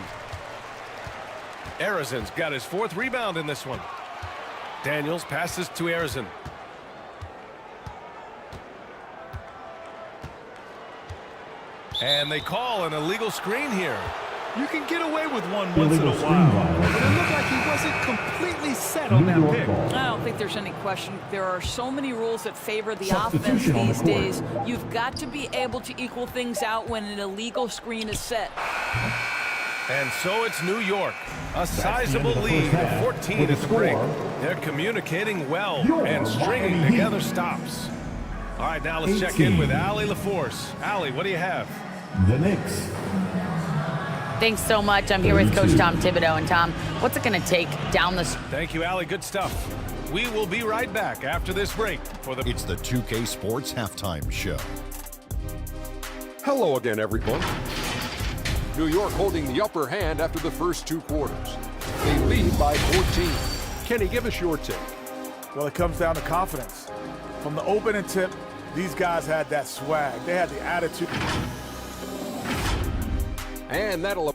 Arizin's got his 4th rebound in this one. Daniels passes to Arizin. And they call an illegal screen here. You can get away with one once in a while, but it looked like he wasn't completely set on that pick. I don't think there's any question. There are so many rules that favor the offense these days. You've got to be able to equal things out when an illegal screen is set. And so it's New York. A sizable lead of 14 at the break. They're communicating well and stringing together stops. All right, now let's check in with Allie LaForce. Allie, what do you have? The Knicks. Thanks so much. I'm here with Coach Tom Thibodeau. And Tom, what's it going to take down the... Thank you, Allie. Good stuff. We will be right back after this break for the... It's the 2K Sports Halftime Show. Hello again, everyone. New York holding the upper hand after the first 2 quarters. They lead by 14. Kenny, give us your take. Well, it comes down to confidence. From the opening tip, these guys had that swag. They had the attitude. And that'll...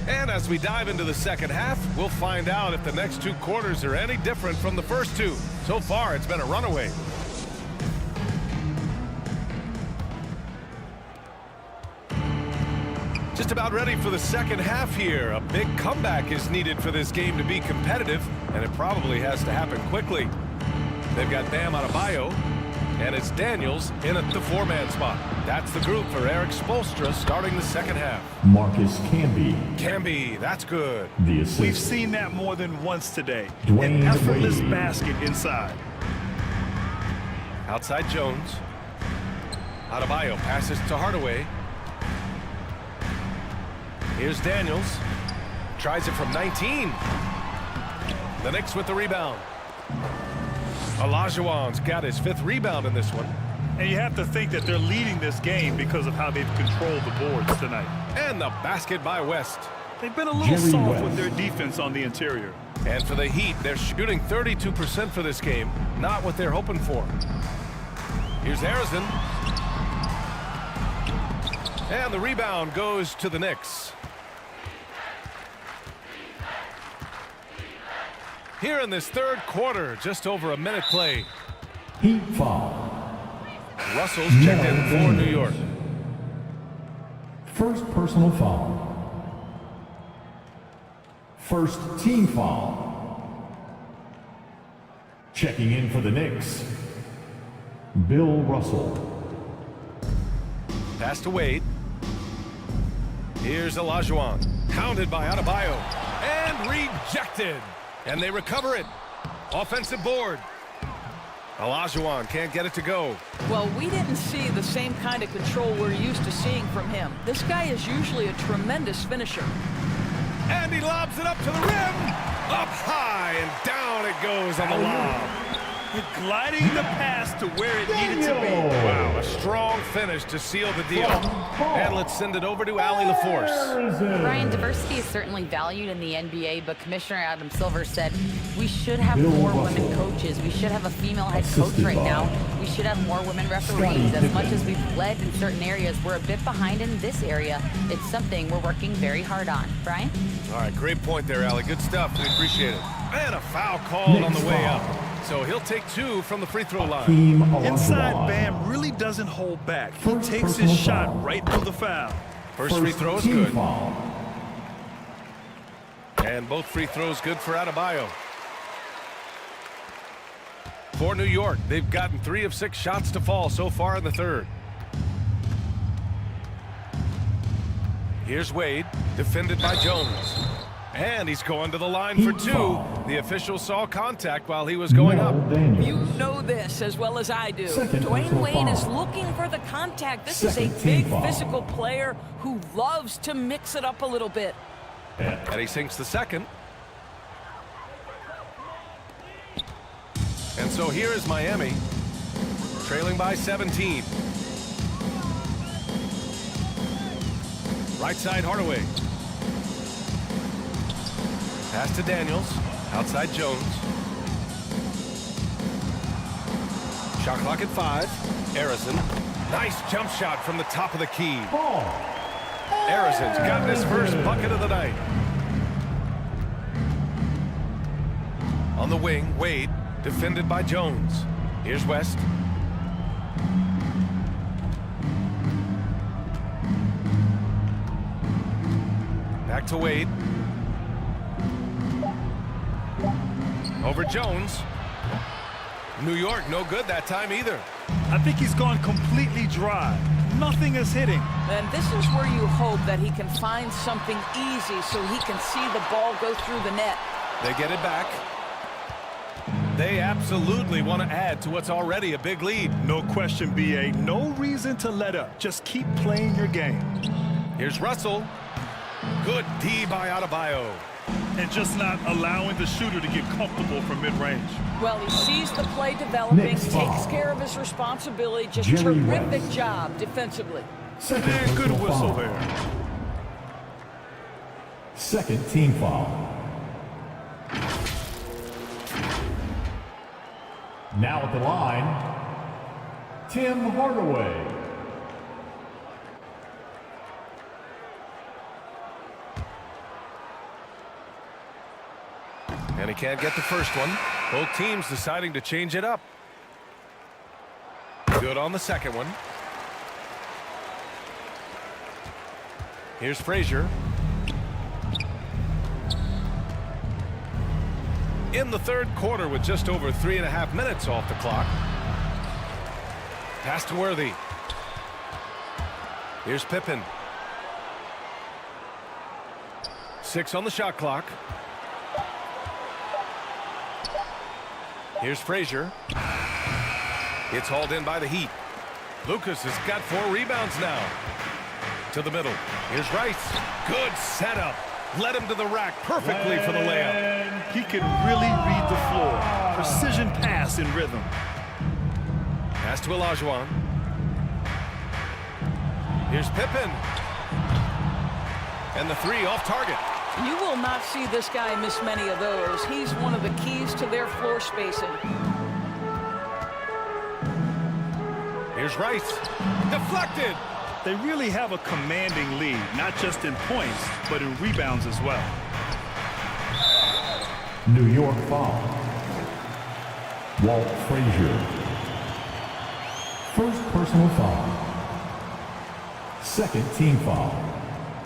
And as we dive into the second half, we'll find out if the next 2 quarters are any different from the first 2. So far, it's been a runaway. Just about ready for the second half here. A big comeback is needed for this game to be competitive, and it probably has to happen quickly. They've got Bam Adebayo, and it's Daniels in at the 4-man spot. That's the group for Eric Spoelstra starting the second half. Marcus Camby. Camby, that's good. The assist. We've seen that more than once today. Dwayne An effortless Wade. basket inside. Outside Jones. Adebayo passes to Hardaway. Here's Daniels. Tries it from 19. The Knicks with the rebound. Olajuwon's got his 5th rebound in this one. And you have to think that they're leading this game because of how they've controlled the boards tonight. And the basket by West. They've been a little soft with their defense on the interior. And for the Heat, they're shooting 32% for this game. Not what they're hoping for. Here's Harrison. And the rebound goes to the Knicks. Here in this 3rd quarter, just over a minute play. Heat foul. Russell's checked in for New York. First personal foul. First team foul. Checking in for the Knicks, Bill Russell. Pass to Wade. Here's Olajuwon. Pounded by Adebayo. And rejected. And they recover it. Offensive board. Olajuwon can't get it to go. Well, we didn't see the same kind of control we're used to seeing from him. This guy is usually a tremendous finisher. And he lobs it up to the rim. Up high and down it goes on the lob. Gliding the pass to where it needed to be. Wow, a strong finish to seal the deal. And let's send it over to Allie LaForce. Brian, diversity is certainly valued in the NBA, but Commissioner Adam Silver said we should have more women coaches. We should have a female head coach right now. We should have more women referees. As much as we've led in certain areas, we're a bit behind in this area. It's something we're working very hard on. Brian? All right, great point there, Allie. Good stuff. We appreciate it. And a foul called on the way up. So he'll take 2 from the free throw line. Inside Bam really doesn't hold back. He takes his shot right through the foul. First free throw is good. And both free throws good for Adebayo. For New York, they've gotten 3 of 6 shots to fall so far in the 3rd. Here's Wade, defended by Jones. And he's going to the line for 2. The official saw contact while he was going up. You know this as well as I do. Dwayne Wade is looking for the contact. This is a big physical player who loves to mix it up a little bit. And he sinks the 2nd. And so here is Miami, trailing by 17. Right side Hardaway. Pass to Daniels. Outside Jones. Shot clock at 5. Harrison. Nice jump shot from the top of the key. Harrison's gotten his first bucket of the night. On the wing, Wade, defended by Jones. Here's West. Back to Wade. Over Jones. New York, no good that time either. I think he's gone completely dry. Nothing is hitting. And this is where you hope that he can find something easy so he can see the ball go through the net. They get it back. They absolutely want to add to what's already a big lead. No question, B.A. No reason to let up. Just keep playing your game. Here's Russell. Good D by Adebayo. And just not allowing the shooter to get comfortable from mid-range. Well, he sees the play developing, takes care of his responsibility. Just terrific job defensively. And good whistle there. Second team foul. Now at the line, Tim Hardaway. And he can't get the first one. Both teams deciding to change it up. Good on the second one. Here's Frazier. In the 3rd quarter with just over 3.5 minutes off the clock. Pass to Worthy. Here's Pippen. 6 on the shot clock. Here's Frazier. It's hauled in by the Heat. Lucas has got 4 rebounds now. To the middle. Here's Rice. Good setup. Led him to the rack perfectly for the layup. He can really read the floor. Precision pass in rhythm. Pass to Olajuwon. Here's Pippen. And the three off target. You will not see this guy miss many of those. He's one of the keys to their floor spacing. Here's Rice. Deflected. They really have a commanding lead, not just in points, but in rebounds as well. New York foul. Walt Frazier. First personal foul. Second team foul.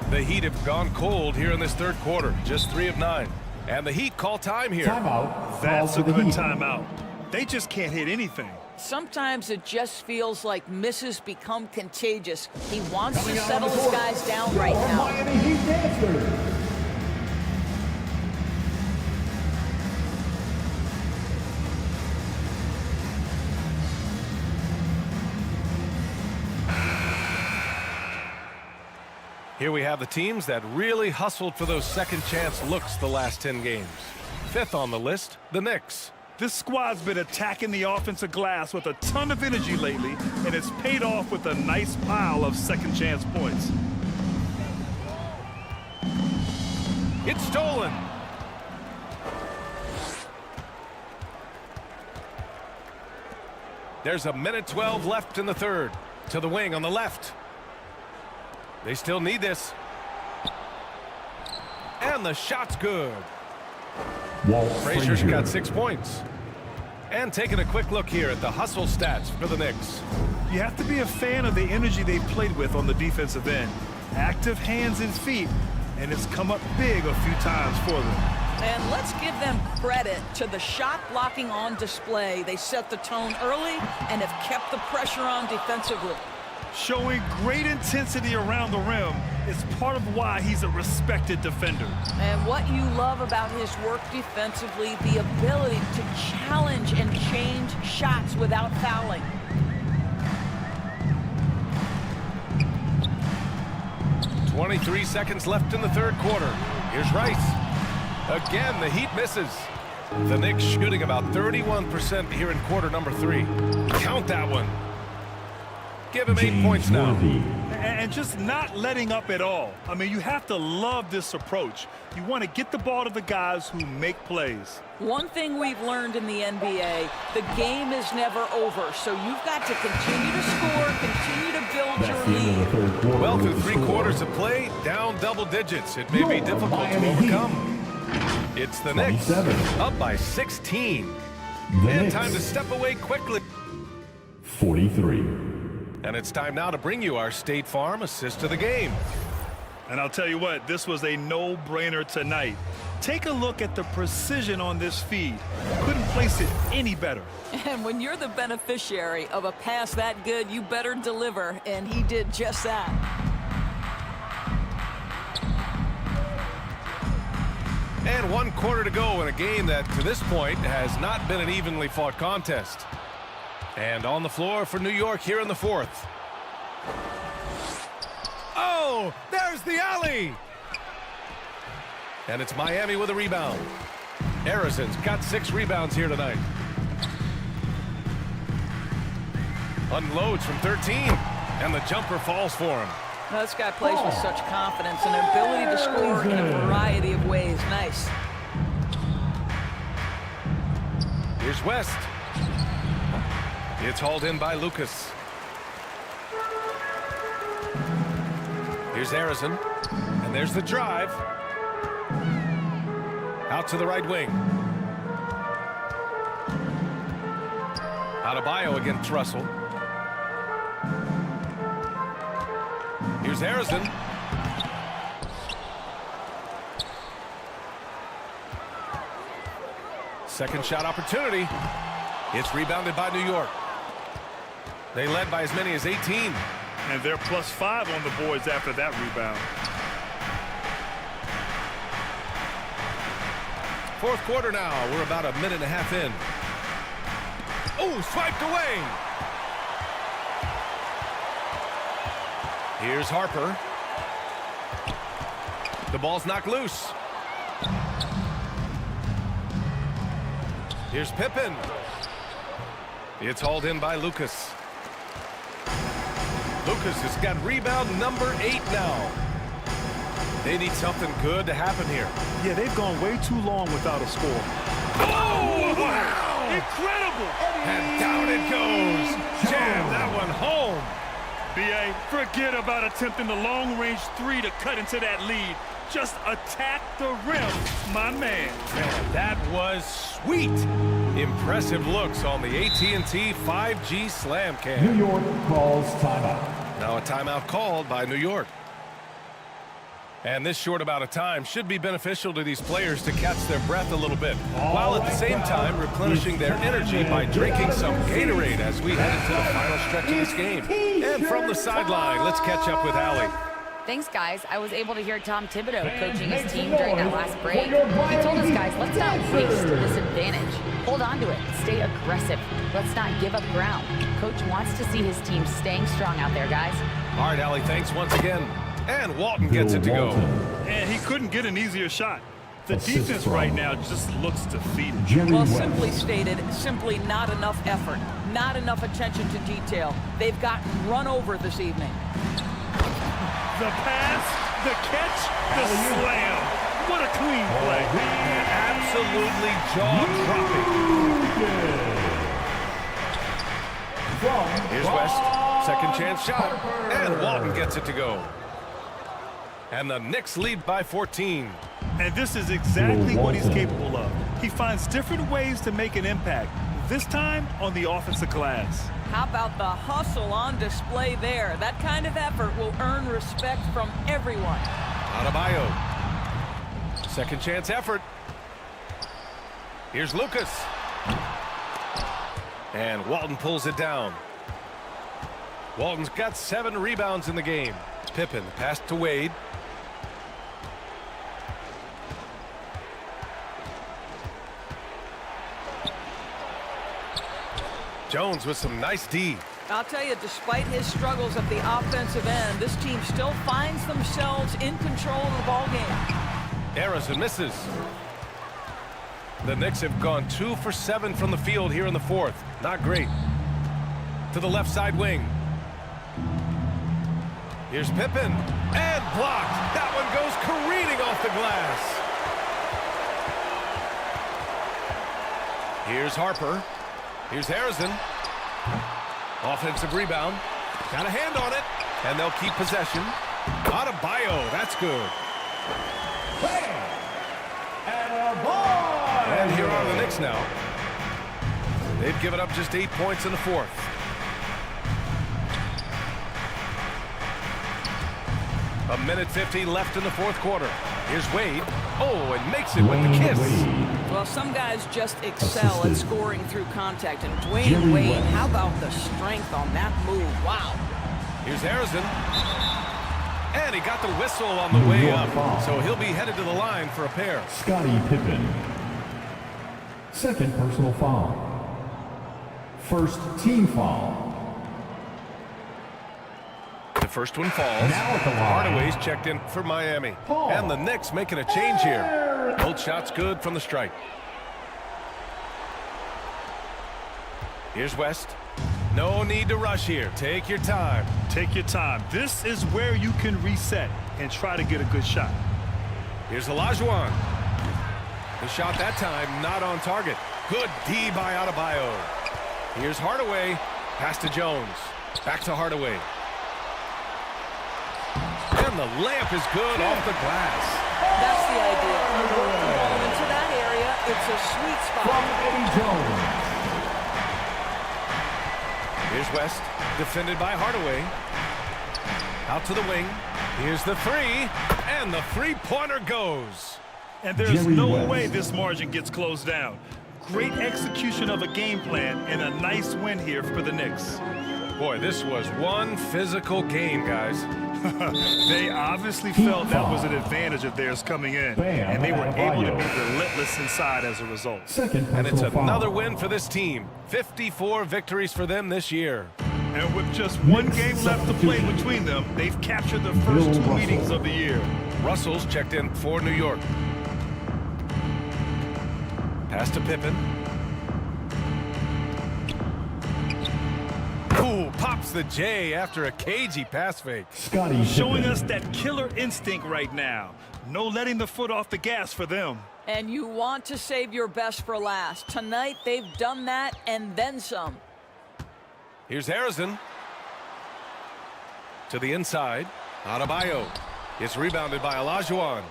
The Heat have gone cold here in this third quarter. Just 3 of 9. And the Heat call time here. Timeout. That's a good timeout. They just can't hit anything. Sometimes it just feels like misses become contagious. He wants to settle his guys down right now. Miami Heat dancers. Here we have the teams that really hustled for those second chance looks the last 10 games. 5th on the list, the Knicks. This squad's been attacking the offensive glass with a ton of energy lately, and it's paid off with a nice pile of second chance points. It's stolen. There's a minute 12 left in the third. To the wing on the left. They still need this. And the shot's good. Frazier's got 6 points. And taking a quick look here at the hustle stats for the Knicks. You have to be a fan of the energy they've played with on the defensive end. Active hands and feet, and it's come up big a few times for them. And let's give them credit to the shot blocking on display. They set the tone early and have kept the pressure on defensively. Showing great intensity around the rim is part of why he's a respected defender. And what you love about his work defensively, the ability to challenge and change shots without fouling. .23 seconds left in the third quarter. Here's Rice. Again, the Heat misses. The Knicks shooting about 31% here in quarter number 3. Count that one. Give him 8 points now. And just not letting up at all. I mean, you have to love this approach. You want to get the ball to the guys who make plays. One thing we've learned in the NBA, the game is never over. So you've got to continue to score, continue to build your lead. Well, through 3 quarters of play, down double digits. It may be difficult to overcome. It's the Knicks, up by 16. And time to step away quickly. 43. And it's time now to bring you our State Farm assist of the game. And I'll tell you what, this was a no-brainer tonight. Take a look at the precision on this feed. Couldn't place it any better. And when you're the beneficiary of a pass that good, you better deliver, and he did just that. And 1 quarter to go in a game that, to this point, has not been an evenly fought contest. And on the floor for New York here in the 4th. Oh, there's the alley! And it's Miami with a rebound. Harrison's got 6 rebounds here tonight. Unloads from 13, and the jumper falls for him. Now, this guy plays with such confidence and an ability to score in a variety of ways. Nice. Here's West. It's hauled in by Lucas. Here's Harrison. And there's the drive. Out to the right wing. Adebayo against Russell. Here's Harrison. Second shot opportunity. It's rebounded by New York. They led by as many as 18. And they're +5 on the boards after that rebound. 4th quarter now. We're about a minute and a half in. Oh, swiped away. Here's Harper. The ball's knocked loose. Here's Pippen. It's hauled in by Lucas. Lucas has got rebound number 8 now. They need something good to happen here. Yeah, they've gone way too long without a score. Oh, wow! Incredible! And down it goes. Jam that one home. B.A., forget about attempting the long-range 3 to cut into that lead. Just attack the rim, my man. Man, that was sweet. Impressive looks on the AT&T 5G Slam Cam. New York calls timeout. Now a timeout called by New York. And this short amount of time should be beneficial to these players to catch their breath a little bit, while at the same time replenishing their energy by drinking some Gatorade as we head into the final stretch of this game. And from the sideline, let's catch up with Allie. Thanks, guys. I was able to hear Tom Thibodeau coaching his team during that last break. He told us, guys, let's not waste this advantage. Hold on to it. Stay aggressive. Let's not give up ground. Coach wants to see his team staying strong out there, guys. All right, Allie, thanks once again. And Walton gets it to go. And he couldn't get an easier shot. The defense right now just looks defeated. Well, simply stated, simply not enough effort, not enough attention to detail. They've gotten run over this evening. The pass, the catch, the slam. What a clean play. Absolutely jaw-dropping. Here's West, second chance shot, and Walton gets it to go. And the Knicks lead by 14. And this is exactly what he's capable of. He finds different ways to make an impact, this time on the offensive glass. How about the hustle on display there? That kind of effort will earn respect from everyone. Adebayo. Second chance effort. Here's Lucas. And Walton pulls it down. Walton's got 7 rebounds in the game. Pippen, pass to Wade. Jones with some nice D. I'll tell you, despite his struggles at the offensive end, this team still finds themselves in control of the ball game. Errors and misses. The Knicks have gone 2 for 7 from the field here in the fourth. Not great. To the left side wing. Here's Pippen. And blocked. That one goes careening off the glass. Here's Harper. Here's Harrison. Offensive rebound. Got a hand on it. And they'll keep possession. Adebayo. That's good. And here are the Knicks now. They've given up just 8 points in the fourth. A minute 50 left in the fourth quarter. Here's Wade. Oh, and makes it with the kiss. Well, some guys just excel at scoring through contact. And Dwayne Wade, how about the strength on that move? Wow. Here's Harrison. And he got the whistle on the way up. So he'll be headed to the line for a pair. Scottie Pippen. Second personal foul. First team foul. The first one falls. Hardaway's checked in for Miami. And the Knicks making a change here. Both shots good from the strike. Here's West. No need to rush here. Take your time. Take your time. This is where you can reset and try to get a good shot. Here's Olajuwon. The shot that time not on target. Good D by Adebayo. Here's Hardaway. Pass to Jones. Back to Hardaway. And the layup is good off the glass. That's the idea. You work the ball into that area. It's a sweet spot. Here's West, defended by Hardaway. Out to the wing. Here's the three, and the three-pointer goes. And there's no way this margin gets closed down. Great execution of a game plan and a nice win here for the Knicks. Boy, this was one physical game, guys. They obviously felt that was an advantage of theirs coming in, and they were able to be relentless inside as a result. And it's another win for this team. 54 victories for them this year. And with just one game left to play between them, they've captured the first 2 meetings of the year. Russell's checked in for New York. Pass to Pippen. Ooh, pops the J after a cagey pass fake. Showing us that killer instinct right now. No letting the foot off the gas for them. And you want to save your best for last. Tonight, they've done that and then some. Here's Harrison. To the inside. Adebayo. It's rebounded by Olajuwon.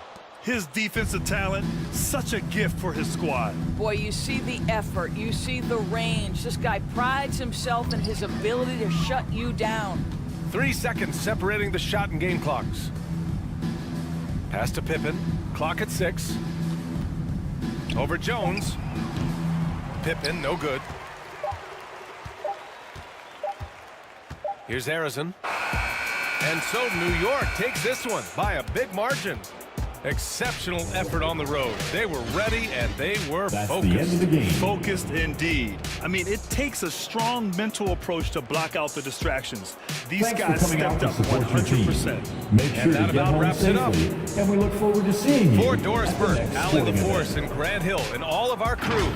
His defensive talent, such a gift for his squad. Boy, you see the effort. You see the range. This guy prides himself in his ability to shut you down. 3 seconds separating the shot and game clocks. Pass to Pippen. Clock at 6. Over Jones. Pippen, no good. Here's Harrison. And so New York takes this one by a big margin. Exceptional effort on the road. They were ready and they were focused. The end of the game. Focused indeed. I mean, it takes a strong mental approach to block out the distractions. These guys stepped up 100%. Make sure and that about wraps it up. And we look forward to seeing you. For Doris Burke, Allie LaForce, and Grant Hill, and all of our crew,